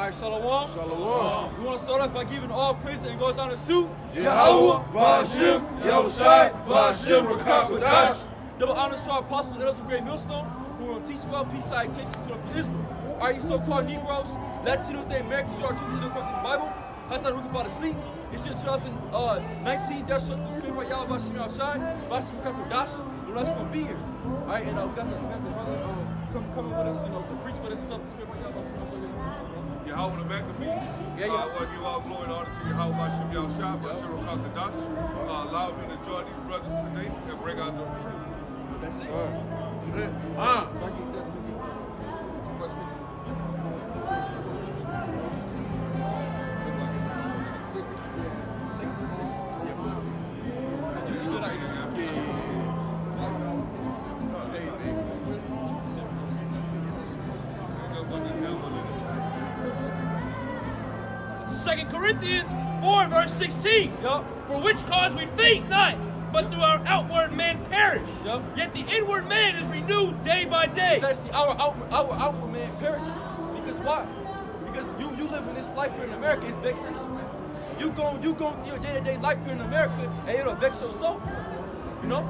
right, Shalom. Shalom. We want to start off by giving all praise and it goes down to Sue. Yahweh, Ba'ashem, Yahushai, Ba'ashem, Rakakadash. Double honors to our apostle and elders of Great Millstone, who will teach well peace salutations to Israel. All you so-called Negroes, Latinos, they Americans, you are Christians, you according to the Bible. That's how we can about to sleep. It's year 2019, that's shut the spirit by Yahweh, Ba'ashem, Yahushai, Ba'ashem, Rakakadash. The rest going to be here. All right, and we got the brother coming with us, preach with us, stuff, the spirit by Yahweh, Ba'ashem, Yahweh the Maccabees. Yeah. I want to give all glory and honor to Yahweh Ba'ashem Yahushai, Ba'ashem Rakakadash. Allow me to join these brothers today and bring out the truth. That's it. Second Corinthians 4, verse 16. Yup. For which cause we faint not, but through our outward man perish. Yup. Yet the inward man is renewed day by day. See, our outward man perishes. Because why? Because you live in this life here in America, it's vexation, man. You go through your day-to-day life here in America, and it'll vex your soul. You know?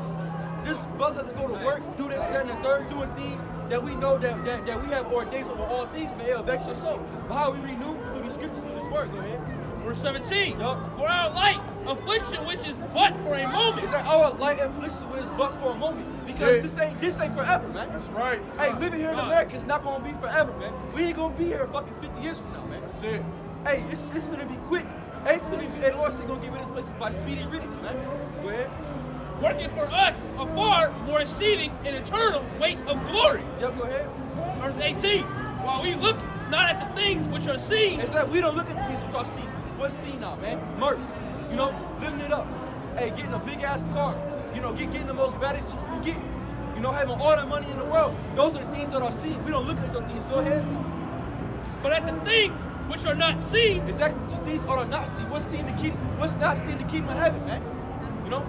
This brothers have to go to work, do this, that, and the third, doing things that we know that we have ordained over all things, man, it'll vex your soul. But how we renew through the scriptures, through this word, go ahead. Verse 17. Yup. For our light affliction, which is but for a moment. It's like our light affliction is but for a moment. Because this ain't forever, man. That's right. Hey, living here in America is not gonna be forever, man. We ain't gonna be here fucking 50 years from now, man. That's it. Hey, it's gonna be quick. Hey, it's gonna be, and Lord said gonna give me this place by speedy riddance, man. Go ahead. Working for us a far more exceeding and eternal weight of glory. Yep, go ahead. Verse 18. While we look not at the things which are seen. It's like we don't look at the things which are seen. What's seen now, man? Murder. You know, living it up. Hey, getting a big ass car. You know, getting the most baddest you can get. You know, having all the money in the world. Those are the things that are seen. We don't look at those things. Go ahead. But at the things which are not seen. Exactly. The things are not seen. What's seen the kingdom? What's not seen the kingdom of heaven, man? You know?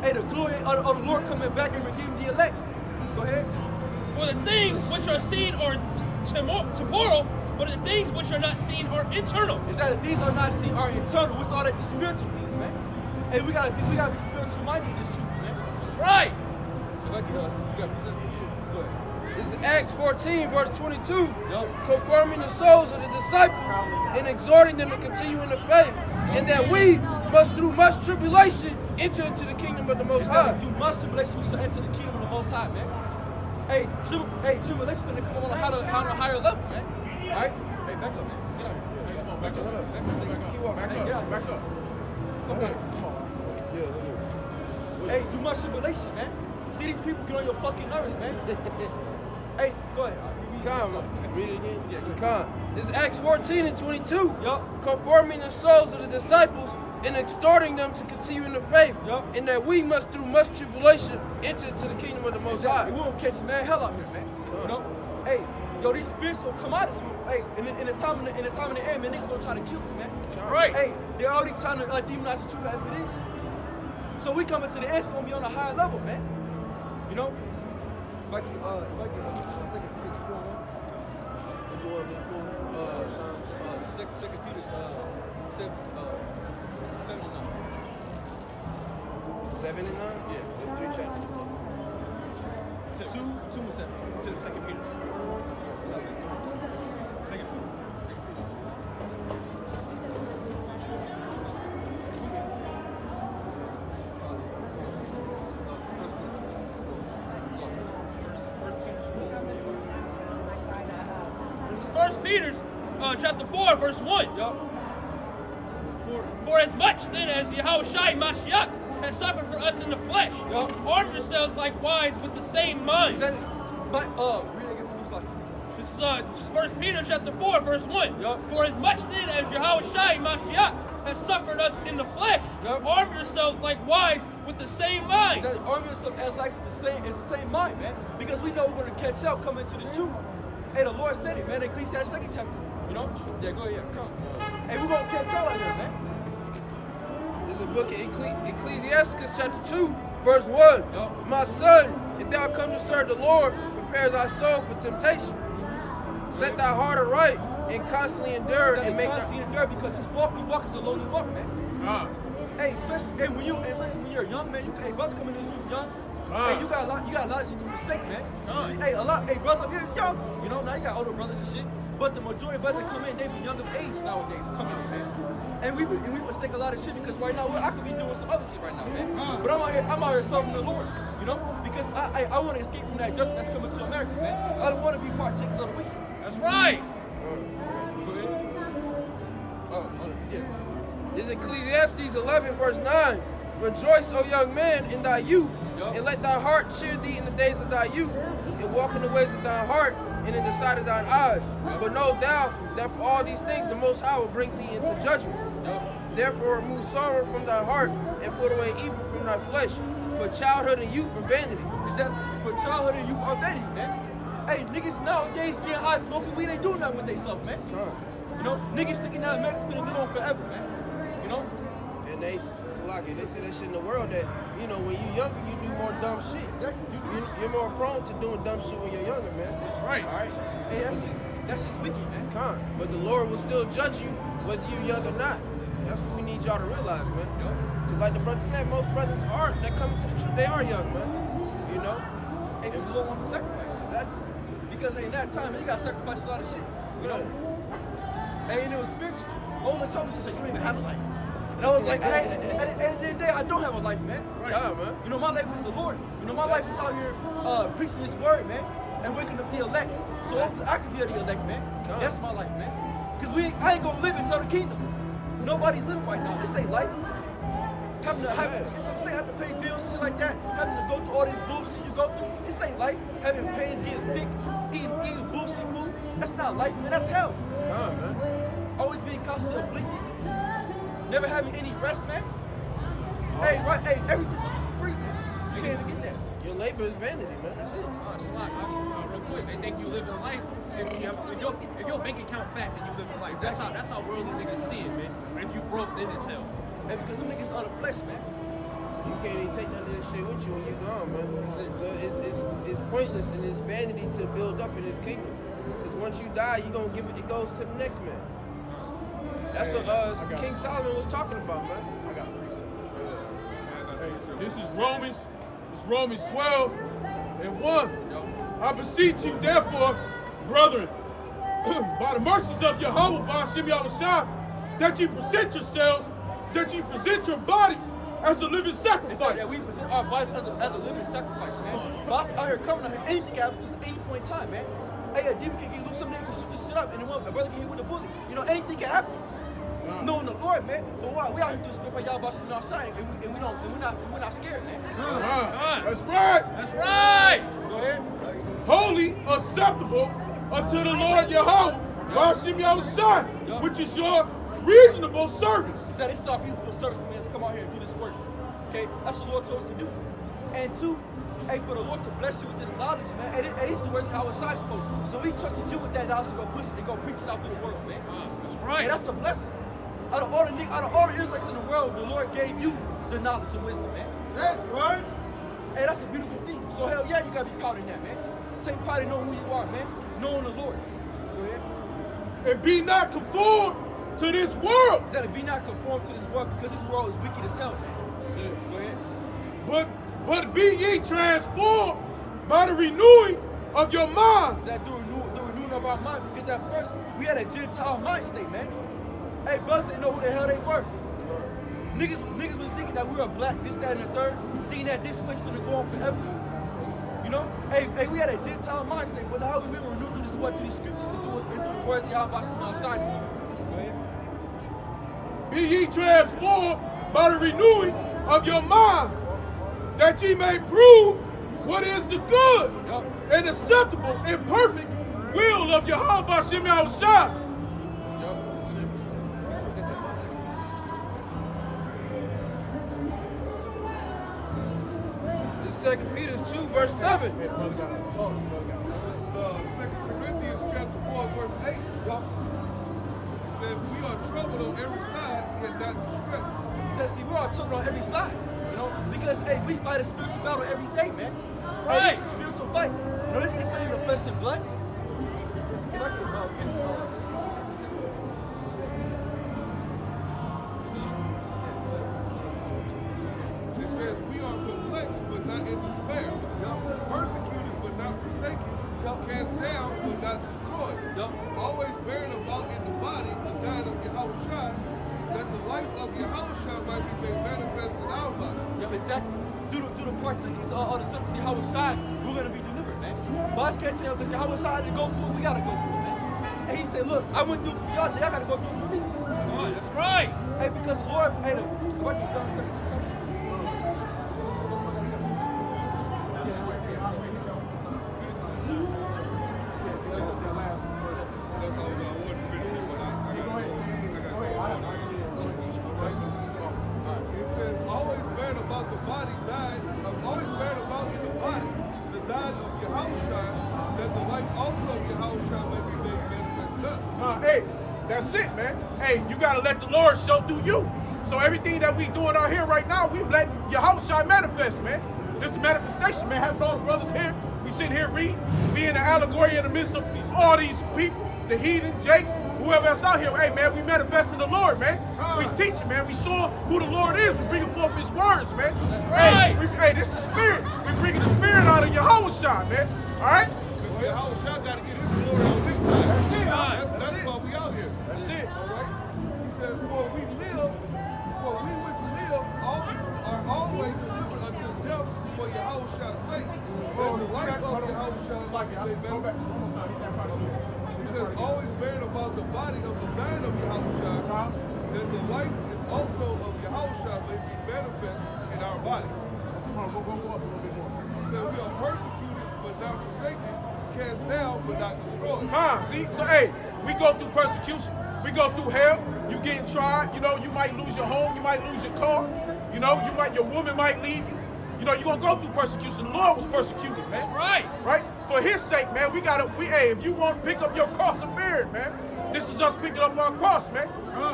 Hey, the glory of the Lord coming back and redeeming the elect. Go ahead. For the things which are seen are temporal, but the things which are not seen are eternal. Is that the things are not seen are eternal? What's all that? The spiritual things, man. Hey, we gotta be spiritual minded in this truth, man. That's right. If I get us, you got present. Go ahead. This is Acts 14, verse 22. Yup. Confirming the souls of the disciples and exhorting them to continue in the faith, and that we must through much tribulation enter into the kingdom of the Most High. Through much tribulation, we shall enter the kingdom of the Most High, man. Hey, tribulation is gonna come on a higher level, man. All right. Hey, back up, man. Get out here. Come on, back up. Keep walking. Hey, get out here. Back up. Okay. Come on. Yeah. Hey, do much tribulation, man. See, these people get on your fucking nerves, man. Hey, go ahead. Read it again. Yeah, go Con. This is Acts 14 and 22. Yup. Conforming the souls of the disciples and exhorting them to continue in the faith, Yup. and that we must through much tribulation enter into the kingdom of the Most High. We won't catch man hell out here, man. You know? Hey, yo, these spirits gonna come out of this. Hey, in the time of the end, man, niggas gonna try to kill us, man. Right. Hey, they're already trying to demonize the truth as it is. So we coming to the end, it's gonna be on a higher level, man. You know? If I can, second Peter's 4:1. Second Peter's 7 and 9. 7 and 9? Yeah. Those 3 chapters. 2 and 7. To the second Peter. Second Peter. First Peter, chapter 4, verse 1. Yup. For as much then as Yahushai Mashiach has suffered for us in the flesh, Yup. arm yourselves likewise with the same mind. Exactly. But read it again for me, slide. This is 1 Peter chapter 4, verse 1. Yup. For as much then as Yahushai Mashiach has suffered us in the flesh, Yup. arm yourselves likewise with the same mind. Exactly. Arming yourself as like it's the same mind, man. Because we know we're gonna catch up, come into this truth. Hey, the Lord said it, man. Ecclesiastes 2nd chapter. You know? Yeah, go ahead. Come. Hey, we're gonna catch up out here, man. This is the book of Ecclesiastes chapter 2, verse 1. Yup. My son, if thou come to serve the Lord, prepare thy soul for temptation. Set thy heart aright, and constantly endure and make constantly endure because this walk we walk is a lonely walk, man. Hey, especially hey, when you're a young man, you hey, brothers coming in too young. Hey, you got a lot of shit to forsake, man. Hey, brothers up here is young. You know, now you got older brothers and shit. But the majority of brothers that come in, they be young of age nowadays coming in, man. And we forsake a lot of shit because right now I could be doing some other shit right now, man. But I'm out here serving the Lord, you know, because I want to escape from that judgment that's coming to America, man. I don't want to be partakers of the wicked. That's right. Go ahead. Yeah. This is Ecclesiastes 11 verse 9. Rejoice, O young man, in thy youth, and let thy heart cheer thee in the days of thy youth, and walk in the ways of thy heart, and in the sight of thine eyes. But know thou that for all these things the Most High will bring thee into judgment. Therefore remove sorrow from thy heart, and put away evil from thy flesh. For childhood and youth are vanity. Is that for childhood and youth are vanity, man? Hey, niggas nowadays getting high smoking weed, ain't doing nothing with themselves, man. You know, niggas thinking that America's gonna live on forever, man. You know? And they say that shit in the world that, you know, when you're younger, you do more dumb shit. You're more prone to doing dumb shit when you're younger, man. That's right. All right. Hey, that's just wicked, man. But the Lord will still judge you whether you're young or not. That's what we need y'all to realize, man. Because like the brother said, most brothers that come to the truth, they are young, man. You know? Hey, because the Lord wants to sacrifice. Exactly. Because in that time, you got to sacrifice a lot of shit. You know? Hey, and it was spiritual. Owen told me, she said, you don't even have a life. And I was like, hey, at the end of the day, I don't have a life, man. Yeah, man. You know, my life is the Lord. You know, my life is out here preaching His word, man, and waking up the elect. So hopefully I can be the elect, man. That's my life, man. Because I ain't gonna live until the kingdom. Nobody's living right now. This ain't life. Having to have to pay bills and shit like that. Having to go through all this bullshit you go through. This ain't life. Having pains, getting sick, eating bullshit food. That's not life, man. That's hell. Man. Always being constantly afflicted. Never having any rest, man. Hey, everything's supposed to be free, man. You can't even get that. Your labor is vanity, man. That's it. Real quick, they think you live in life. If your bank account fat, then you live in life. That's how worldly niggas see it, man. But if you broke, then it's hell. Hey, because them niggas are the flesh, man. You can't even take none of this shit with you when you're gone, man. So it's pointless and it's vanity to build up in this kingdom. Because once you die, you gonna give it goes to the next man. That's what King Solomon was talking about, man. I got a precept. Hey, this is Romans. It's Romans 12 and 1. I beseech you, therefore, brethren, by the mercies of Yahweh, Ba'ashem Yahushua, that you present yourselves, that you present your bodies as a living sacrifice. It's like that we present our bodies as a living sacrifice, man. Boss out here coming out here, anything can happen just at any point in time, man. Hey, a demon can get loose, some nigga can shoot this shit up, and then a brother get hit with a bullet. You know, anything can happen. Knowing the Lord, man. But why? We out here doing spirit by y'all busting outside, and we're not scared, man. That's right. That's right. Go ahead. Holy, acceptable unto the Lord Yahweh, Ba'ashem Yahushua, which is your reasonable service. He said it's our reasonable service, man. To come out here and do this work. Okay, that's what the Lord told us to do. And two, hey, for the Lord to bless you with this knowledge, man. And these are the words how it's spoke. So He trusted you with that knowledge to go push it and go preach it out through the world, man. That's right. And that's a blessing. Out of all the Israelites in the world, the Lord gave you the knowledge and wisdom, man. That's right. Hey, that's a beautiful thing. So hell yeah, you gotta be proud in that, man. Take pride in knowing who you are, man. Knowing the Lord. Go ahead. And be not conformed to this world. He said, be not conformed to this world because this world is wicked as hell, man. That's it. Go ahead. But be ye transformed by the renewing of your mind. Is that the renewing of our mind? Because at first we had a Gentile mind state, man. Hey, brothers didn't know who the hell they were. Niggas was thinking that we were black, this, that, and the third, thinking that this place was gonna go on forever. You know? Hey, we had a Gentile mind state, but how we were renewed through this what? Through the scriptures and through the words of Yahweh outside. Go ahead. Be ye transformed by the renewing of your mind, that ye may prove what is the good and acceptable and perfect will of Yahweh Ba'ashem Yahushua. This is 2 Peter 2, verse 7. 2 Corinthians chapter 4, verse 8. It says, we are troubled on every side, yet not distressed. He says, see, we're all troubled on every side. You know, because hey, we fight a spiritual battle every day, man. That's right. Hey, this is a spiritual fight. You know, this ain't the flesh and blood. not destroyed. Yup. Always bearing about in the body the dying of Yahushua, that the life of Yahushua might be made manifest in our body. Yep, exactly. Through the partakers of the substance of Yahushua, we're going to be delivered, man. Boss can't tell because Yahushua had to go through it, we got to go through it, man. And he said, look, I went through it for y'all, y'all got to go through it for me. Oh, that's right. Hey, because the Lord, hey, the what you John 17, It says, always bearing about the body always bearing about in the body the dying of Yahushua, that the life also of Yahushua may be made manifest in us. Hey, that's it, man. Hey, you gotta let the Lord show through you. So everything that we doing out here right now, we letting Yahushua manifest, man. This is manifestation, man. Having all the brothers here, we sitting here reading, being the allegory in the midst of all these people, the heathen, Jakes, whoever else out here. Hey, man, we manifesting the Lord, man. We teaching, man. We showing who the Lord is. We bringing forth His words, man. Right. Hey, this is the spirit. We bringing the spirit out of Yahushua, man. All right. Because Yahushua got to get His glory on this side. That's it. That's why we out here. That's it. All right. He says, for we which live are always delivered unto death for Yahushua's sake. And the life of Yahushua might be made manifest. He says, always bearing about the body of the dying of Yahushua, that the life is also of Yahushua may be manifest in our body. He says, we are persecuted but not forsaken, cast down but not destroyed. See? So, hey, we go through persecution. We go through hell. You getting tried. You know, you might lose your home. You might lose your car. You know, your woman might leave you. You know, you're going to go through persecution. The Lord was persecuted, man. Right. Right? For His sake, man, hey, if you want to pick up your cross and bear it, man, this is us picking up our cross, man.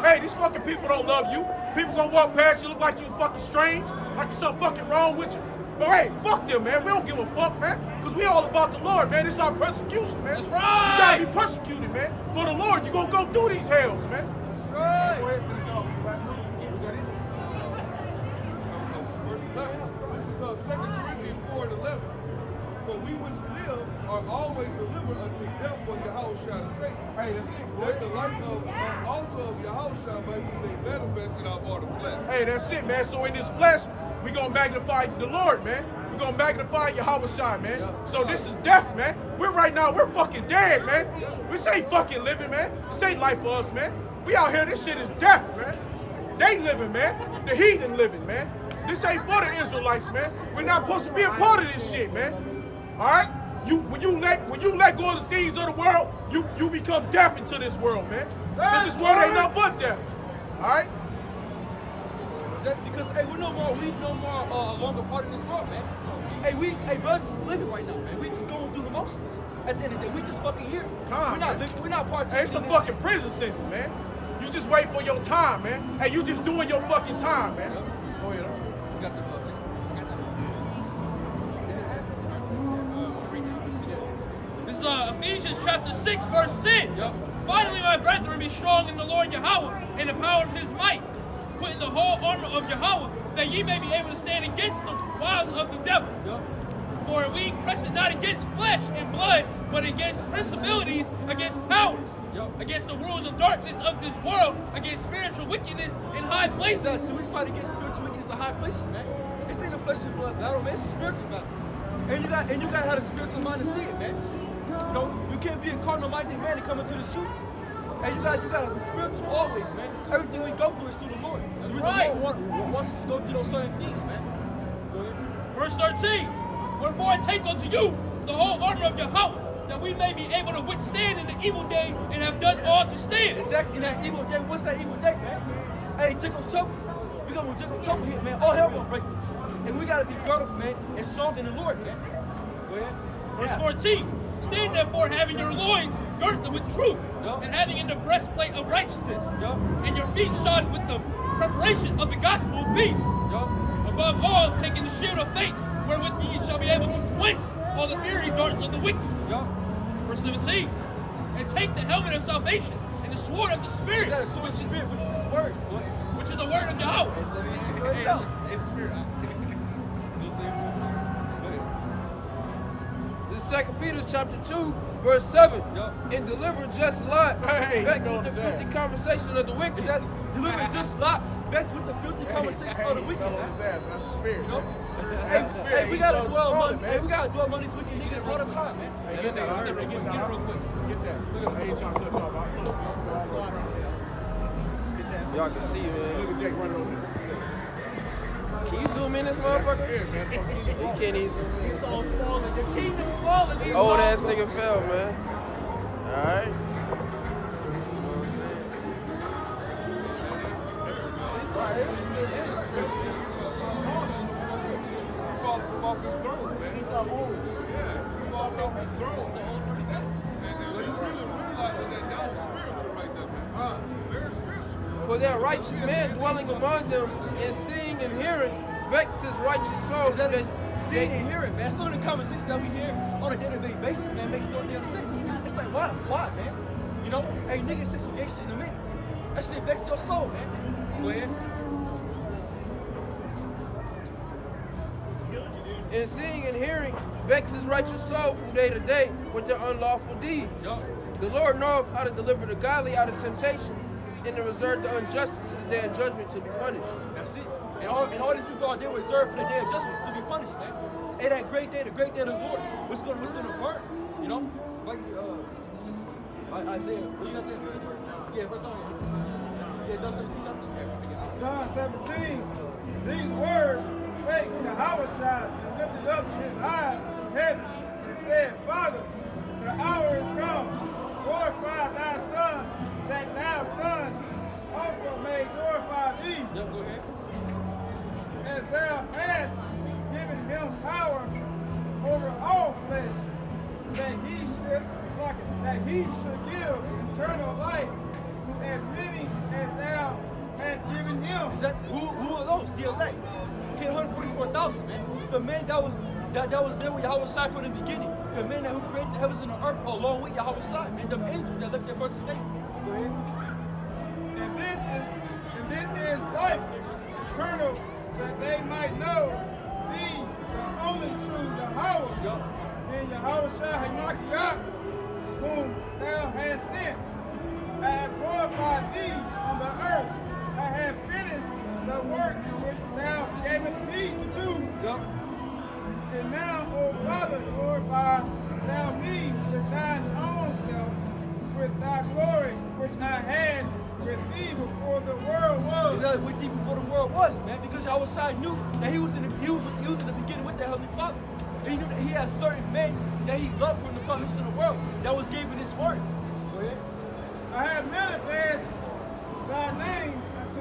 Hey, these fucking people don't love you. People going to walk past you, look like you fucking strange, like there's something fucking wrong with you. But hey, fuck them, man. We don't give a fuck, man. Because we all about the Lord, man. This is our persecution, man. That's right. You gotta be persecuted, man. For the Lord, you gonna go through these hells, man. That's right. Verse 11. This is 2 Corinthians 4:11. For we which live are always delivered unto death for Yahushua's sake. Hey, that's it, That the life of also of Yahushua might be made manifest in our mortal flesh. Hey, that's it, man. So in this flesh, we gonna magnify the Lord, man. We gonna magnify Yahushua, man. So this is death, man. We're fucking dead, man. This ain't fucking living, man. This ain't life for us, man. We out here, this shit is death, man. They living, man. The heathen living, man. This ain't for the Israelites, man. We're not supposed to be a part of this shit, man. All right? When you let go of the things of the world, you become deaf into this world, man. Because this world ain't nothing but death. All right? Because hey, we no more longer part of this world, man. Hey, brothers is living right now, man. We just going through the motions. At the end of the day, we just fucking here. We're not living. We're not part. Hey, it's a fucking prison sentence, man. You just wait for your time, man. Hey, you just doing your fucking time, man. Yep. Go ahead. You got the This is Ephesians chapter 6, verse 10. Yep. Finally, my brethren, be strong in the Lord Yahweh and the power of His might. Put in the whole armor of Yahweh, that ye may be able to stand against the wiles of the devil. Yep. For we press it not against flesh and blood, but against principalities, against powers, Yep. against the rulers of darkness of this world, against spiritual wickedness in high places. So we fight against spiritual wickedness in high places, man. It's ain't a flesh and blood battle, man. It's a spiritual battle. And you got to have a spiritual mind to see it, man. You know, you can't be a carnal-minded man and come into the truth. And you got to be spiritual always, man. Everything we go through is through the Lord. That's The right. Lord wants us to go through those certain things, man. Go ahead. Verse 13. Wherefore I take unto you the whole armor of Yahweh, that we may be able to withstand in the evil day and have done all to stand. Exactly, in that evil day. What's that evil day, man? Hey, Jacob's trouble. We gonna Jacob's trouble here, man. All hell gonna break loose. And we gotta be girded, man, and strong in the Lord, man. Go ahead. Verse 14. Stand therefore having your loins girt with truth, Yup. and having in the breastplate of righteousness, Yup. and your feet shod with the preparation of the gospel of peace. Yup. Above all, taking the shield of faith, wherewith ye shall be able to quench all the fiery darts of the wicked. Yup. Verse 17. And take the helmet of salvation and the sword of the Spirit, Is that a sword of the Spirit, which is His word? which is the word of Yahweh. It's It's Spirit. This is 2 Peter chapter 2, verse 7. Yup. And deliver just Lot, Hey, vexed he with the going his filthy ass. conversation of the wicked. Is that delivering just Lot? That's with the filthy conversation of the wicked, Fell on man. his ass, man. That's the spirit. You know? man. Hey, That's the spirit. we He's gotta so dwell strong, on, man. hey, we gotta dwell on these wicked niggas all the time, man. Hey, get that. Get that real quick. Get that. I ain't trying to touch y'all, but Y'all can see, man. look at Jake running over there. Can you zoom in this That's the motherfucker? spirit, man. You can't even zoom in. He's all falling. Your kingdom's falling. He's Old all- ass nigga fell, man. Alright. You know what I'm saying? He falling from off his throne, man. He's our own. Yeah, he falling off his throne. And when you really realizing that was spiritual right there, man. Very spiritual. For that righteous man dwelling among them and seeing and hearing vexed his righteous soul. That is that seeing and hearing, man. Some of the conversations that we hear on a day-to-day basis, man, makes no damn sense. It's like, why, man? You know, hey, niggas say some gay shit in a minute. That shit vexes your soul, man. Go ahead. and seeing and hearing vex his righteous soul from day to day with their unlawful deeds. Yup. The Lord knoweth how to deliver the godly out of temptations and to reserve the unjust to the day of judgment to be punished. That's it. And all these people out there reserved for the day of judgment to be punished, man. Hey, that great day, the great day of the Lord, what's gonna burn? You know? Like Isaiah, what you got there? Yeah, what's on it? Yeah, John 17 chapter. John 17, these words spake Yahushua and lifted up his eyes to heaven and said, Father, the hour is come. Glorify thy Son, that thou, Son, also may glorify thee, Yep, go ahead. as thou hast given him power over all flesh, that he should give eternal life to as many as thou hast given him. Is that who are those? The elect. Okay, 144,000, man. The man that was there with Yahweh Shai from the beginning. The man who created the heavens and the earth along with Yahweh Shai, man. The angels that left their first estate. Go ahead. And this is life eternal, that they might know thee, the only true Yahweh, Yup. and Yahweh Shai Hamakiyah, whom thou hast sent. I have glorified thee on the earth. I have finished the work which thou gavest me to do. Yup. And now, O Father, glorify thou me with thine own self, with thy glory which I had with thee before the world was. That with thee before the world was, man, because Yahweh Shai knew that he was in the beginning with the Heavenly Father. And he knew that he had certain men that he loved from the foundation of the world that was given his word. Go ahead. I have manifest thy name to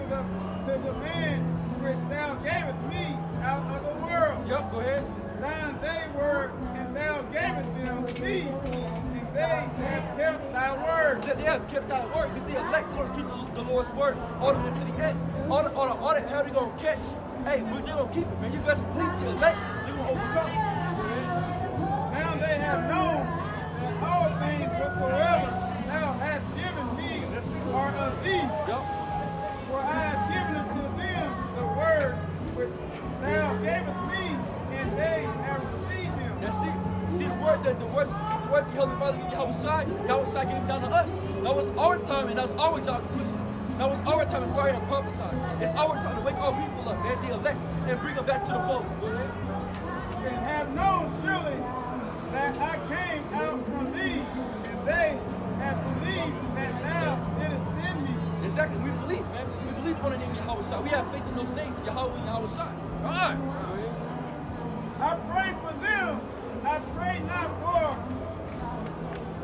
the man which thou gavest me out of the world. Yup, go ahead. Thine they were, and thou gavest them me, and they have kept thy word. That they have kept thy word, because the elect going to keep the Lord's word all the way to the end. All the hell they going to catch, hey, they're going to keep it, man. You best believe the elect, they're going to overcome. Now they have known that all things whatsoever thou hast given me are of thee. Yup. For I have given unto them the words which thou gavest me, and they have received them. That's it. See the words the Heavenly Father gave Yahweh Shai gave down to us. That was our time, and that's our job to push it. That was our time to go ahead and prophesy. It's our time to wake our people up, man, the elect, and bring them back to the fold. Go ahead. And have known surely that I came out from thee, and they have believed that thou didst send me. Exactly, we believe, man. We believe on the name of Yahweh Shai. We have faith in those names, Yahweh and Yahweh Shai. All right. I pray for them. I pray not for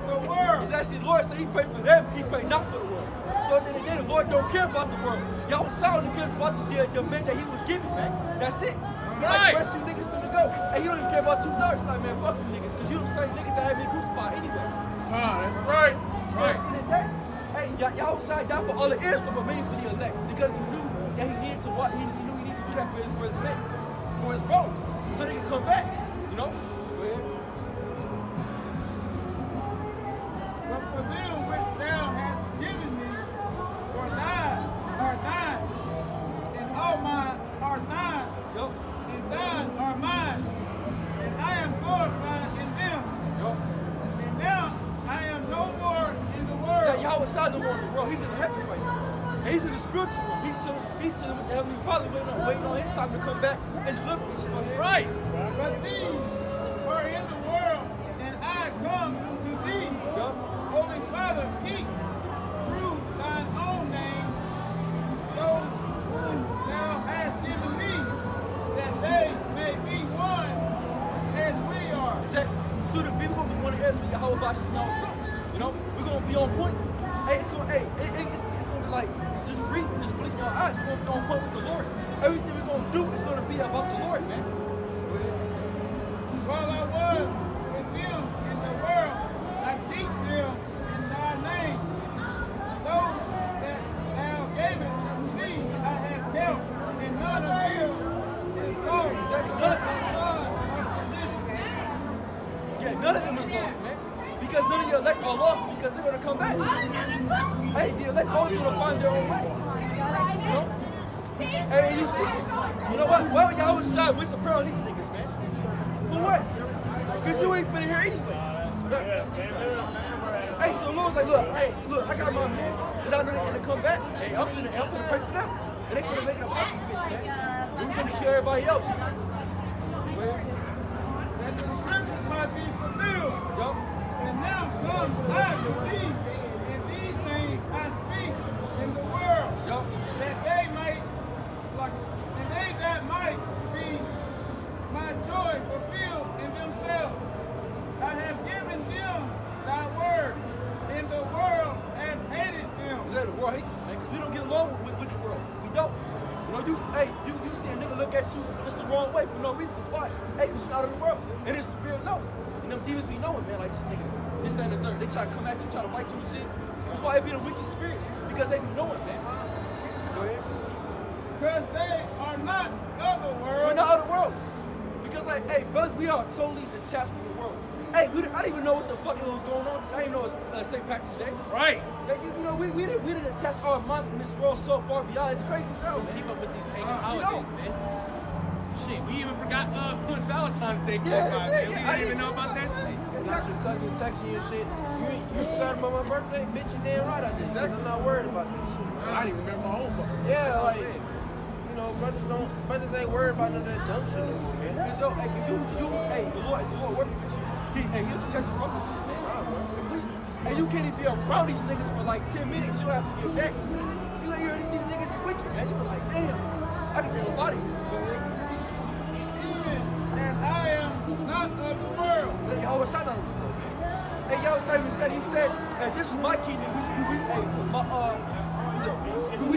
the world. It's actually the Lord said he prayed for them, he prayed not for the world. So at the end of the day, the Lord don't care about the world. Yahweh Shai only cares about the men that he was given, man. That's it. Like, where's you niggas finna go? And you don't even care about $2. Like, man, fuck them niggas, because you the same niggas that had me crucified anyway. That's right. Right. At the end of the day, hey, Yahweh Shai died for all of Israel, but mainly for the elect, because he knew that he needed to what he knew he needed to do that for his men, for his bros, so they can come back. You know? Go ahead. But for them which thou hast given me, for thine are thine, and all mine are thine, Yup. and thine are mine, and I am glorified in them. Shai no more in the world. He's in the heavens right now. And he's in the spiritual world. He's sitting with the Heavenly Father waiting on his time to come back and deliver us. Right. But these are in the world, and I come to thee. Holy Father, keep through thine own name those whom thou hast given me, that they may be one as we are. Exactly. So the people gonna be one as we Yahweh Bashim something. You know, we're gonna be on point. Hey, it's gonna be like just blink your eyes. We're gonna be on point with the Lord. Everything we're gonna do is gonna be about the Lord, man. While I was with them in the world, I keep them in thy name. Those that thou gavest me, I have kept, and none of them is lost. Exactly. Yeah, none of them is lost, man. Because none of the elect are lost because they're gonna come back. Hey, the elect always gonna find their own way. You know? Hey, you see, you know what? Well, y'all was shy with some prayer on these niggas, man. For what? Because you ain't been here anyway. Hey, so Lord's like, look, I got my men that I know they're gonna come back. Hey, I'm gonna pray for them. And they gonna make it a practice, bitch, man. We're gonna kill everybody else. That the scriptures might be fulfilled. Yup. And now come I to thee, and these things I speak in the world, Yup. that they might, and they that might be my joy fulfilled in themselves. I have given them thy word, and the world has hated them. The world hates us, man, because we don't get along with the world. We don't. You know, you see a nigga look at you just the wrong way for no reason. Because why? Hey, because you're not in the world. And his spirit know. And them demons be knowing, man, like this nigga, this, that, and the third. They try to come at you, try to bite you and shit. That's why it be the wicked spirits. Because they be knowing, man. Go ahead. Because they are not of the world. We're not of the world. Because, like, hey, brothers, we are totally detached from the world. Hey, I didn't even know what the fuck was going on today. I didn't know it was St. Patrick's Day. Right. Like, you know, we didn't detach our minds from this world so far beyond. It's crazy as hell, man. Keep up with these pagan holidays, man. Shit, we even forgot when Valentine's Day came by, man. We didn't even know about that shit. You got your cousins texting you and shit. You forgot about my birthday? Bitch, you damn right I did. Exactly. I'm not worried about this shit. I didn't even remember my own fucking. Yeah, like, you know, brothers ain't worried about none of that dumb shit no more, man. Cause yo, hey, the Lord working with you. He'll protect you from this shit, man. And you can't even be around these niggas for like 10 minutes. You have to get vexed. You like, hear these niggas switching, man. You be like, damn, I can get a lot of you. And I am not of the world. Yahweh Shai not of the world, man. Hey, Yahweh Shai even said, he said, hey, this is my kingdom. We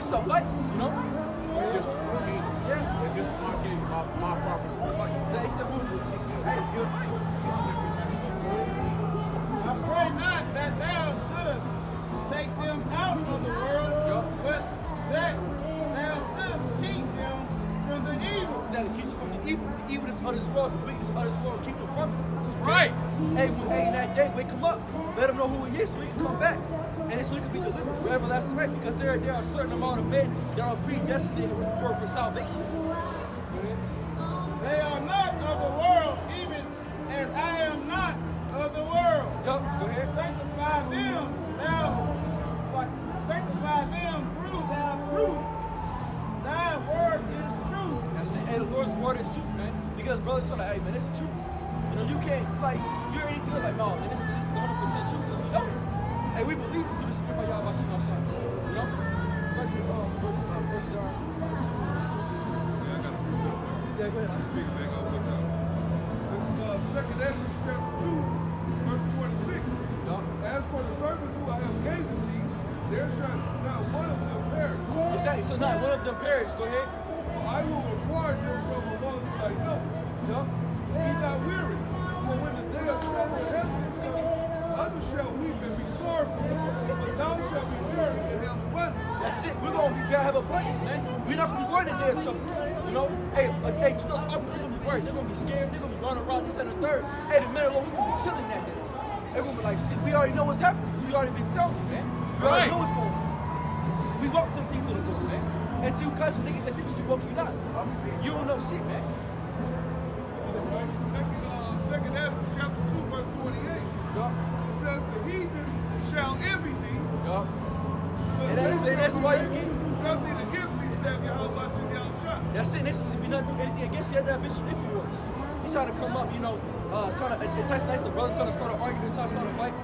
submit, you know? This is my kingdom. Yeah. And this is my kingdom. My prophets will fight. They said, hey, you're right. I pray not that thou shouldest take them out of the world, but that thou shouldest keep them from the evil. That to keep them from the evil. The evil of this world, the wickedness of this world, keep them from it. Right. Hey, in that day, wake him up. Let him know who he is so he can come back. And so he can be delivered with everlasting life. Because there are a certain amount of men that are predestinated for salvation. They are not of the world, even as I am not of the world. Yup, go ahead. Sanctify them through thy truth. Thy word is truth. That's it. Hey, the Lord's word is truth, man. Because brothers are like, hey, man, this is truth. You know, you can't, like, you're anything like, no, man, this is 100% truth. Because we know it. Hey, we believe it through the Spirit of Yahweh Bashim Shai. You know? First John 2. Yeah, go ahead. Big bang on what time. This is 2nd Ezra chapter 2, verse 26. As for the servants who I have given thee, there shall not one of them perish. Exactly. So not one of them perish. Go ahead. For I will require them from among thy numbers. Be not weary, for when the day of trouble and heaviness comes, others shall weep and be sorrowful, but thou shalt be merry and have abundance. That's it. We're gonna have abundance, man. We're not gonna be worried in the day of trouble. You know? Hey, they're gonna be worried. They're gonna be scared. They're gonna be running around this and the third. Hey, the minute we're gonna be chilling that day. They're gonna be like, see, we already know what's happening. We already been telling you, man. We already know what's going on. We walk to the things of the Lord, man. And to you country niggas that think you woke you not. You don't know shit, man. Second Ezra chapter 2, verse 28. It says, the heathen shall envy thee, why you get. Nothing against me, except Yahweh should be outside. That's it. This should be nothing anything against you. That bitch if he was. He's trying to come up, you know, trying to entice the brothers, trying to start an argument, trying to start a fight.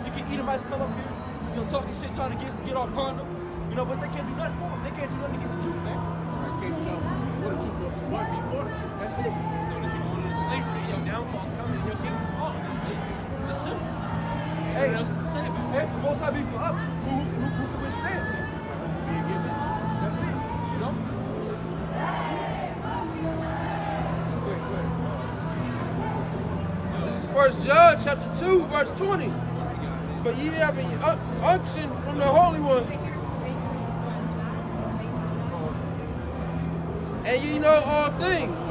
You can Edomites come up here, you know, talking shit, trying to get all carnal, you know, but they can't do nothing for them. They can't do nothing against the truth, man. Right, can't do nothing for the truth, but what be for the truth. That's it. As soon as you go into slavery, your downfall's coming, your kingdom's falling. That's it. That's simple. Hey, What else to say about it? hey, the most high be for us. Who can withstand, man? That's it, you know? This is 1 John chapter 2, verse 20. But ye have an unction from the Holy One, and ye know all things.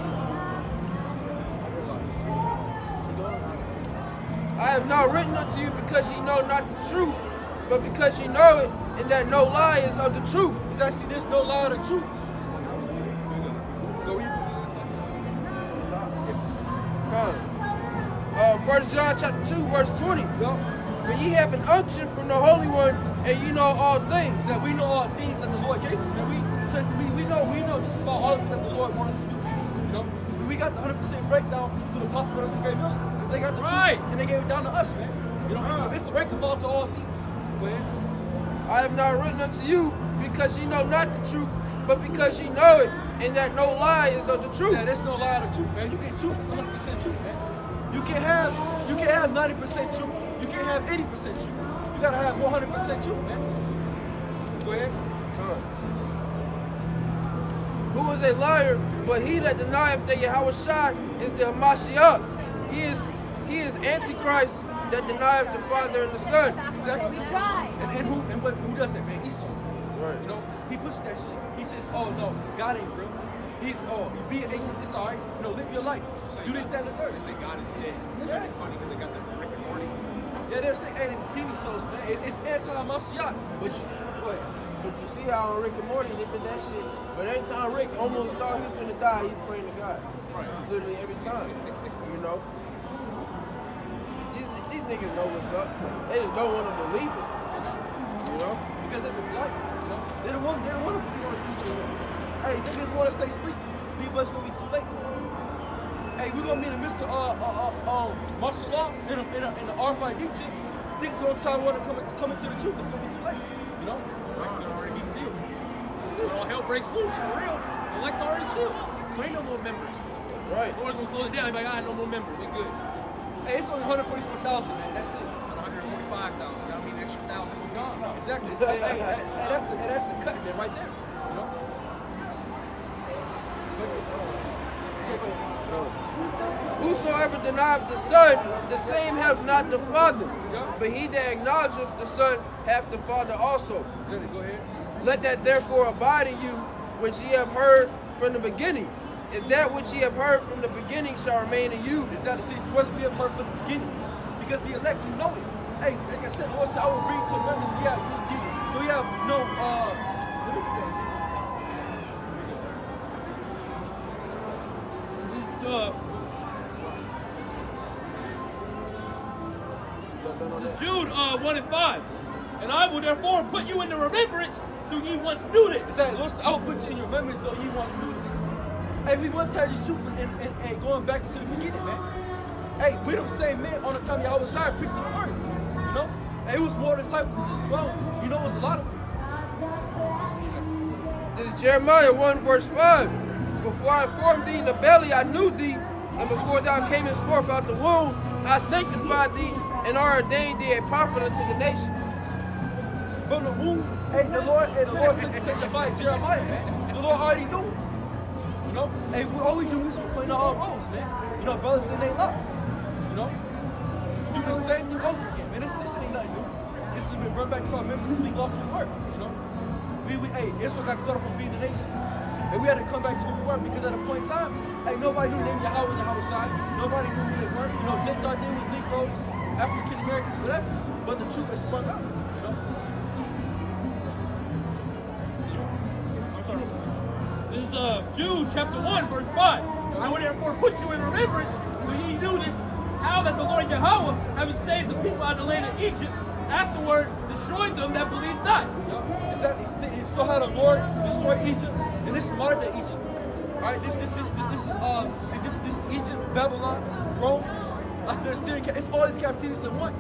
I have not written unto you because ye know not the truth, but because ye know it, and that no lie is of the truth. It's actually, there's no lie of the truth. Go eat. 1 John chapter 2, verse 20. Yup. But ye have an unction from the Holy One, and ye know all things. That we know all things that the Lord gave us, man. We know just about all of them that the Lord wants us to do. You know, we got the 100% breakdown through the apostle brothers and great ministers, because they got the truth and they gave it down to us, man. You know, it's a rank of all to all things. Go ahead. I have not written unto you because ye know not the truth, but because ye know it, and that no lie is of the truth. Yeah, there's no lie of the truth, man. You get truth, it's 100% truth, man. You can't have 90% truth. You can't have 80% truth. You gotta have 100% truth, man. Go ahead. Who is a liar, but he that denieth that Yahushua is the Hamashiach. He is Antichrist that denieth the Father and the Son. Exactly. And who does that, man? Esau. Right. You know, he pushes that shit. He says, oh no, God ain't real. He's you be atheist, it's alright. You know, live your life. Do this, that, and the third. They say God is dead. It's Yeah. really funny because they got that from Rick and Morty. Yeah, they're saying, hey, in TV shows, man, it's anti-Mashiach. But But you see how on Rick and Morty they did that shit. But every time Rick almost thought he was finna die, he's praying to God. Literally every time. You know? These niggas know what's up. They just don't want to believe it. You know? because they've been blind, you know? They don't want to be on the Hey, niggas want to say sleep. People, it's gonna be too late. Hey, we gonna meet a Mr. Martial Law in the RFID chip. Niggas gonna try to want to come into the truth. It's gonna be too late, you know? Elect's gonna already be sealed. When all hell breaks loose, for real, the elect's already sealed. So ain't no more members. Right. The Lord's gonna close it down. He's like, no more members. We good. Hey, it's only 144,000, man. That's it. Not 145,000. That mean an extra 1,000. No, exactly. That's the cut there, right there. You know? Whosoever denieth the Son, the same hath not the Father. Yeah. But he that acknowledgeth the Son hath the Father also. Go ahead. Let that therefore abide in you, which ye have heard from the beginning. If that which ye have heard from the beginning shall remain in you. Is that see what's we have heard from the beginning? Because the elect, you know it. Hey, like I said, Lord said, I will bring to remembrance. We have no This is Jude 1:5. And I will therefore put you into remembrance though ye once knew this. Exactly. Lord said, I will put you in your remembrance though you once knew this. Hey, we once had this truth and going back to the beginning, man. Hey, we the same men on the time y'all was trying to preach the word. You know? Hey, it was more disciples than just 12. You know, it was a lot of them. This is Jeremiah 1 verse 5. Before I formed thee in the belly, I knew thee. And before thou camest forth out the womb, I sanctified thee and ordained thee a prophet unto the nations. From the womb, hey, the Lord sanctified Jeremiah, man. The Lord already knew. You know? Hey, all we do is play our roles, man. You know, brothers in their locks. You know? Do the same thing over again, man. This ain't nothing new. This has been brought back to our members because we lost some work, you know? Hey, Israel got cut off from being the nation. And we had to come back to who we were because at a point in time, hey, nobody knew the name Yahweh and Yahweh Shai. Nobody knew who they were. You know, Jet thought they was Negroes, African Americans, whatever. But the truth has sprung up, you know? I'm sorry. This is Jude chapter 1 verse 5. I will therefore put you in remembrance though ye knew this how that the Lord Yahweh, having saved the people out of the land of Egypt, afterward destroyed them that believed not. Exactly. You saw how the Lord destroyed Egypt, and this is modern day Egypt. All right, this is Egypt, Babylon, Rome. That's the Assyrian. It's all these captivities in one.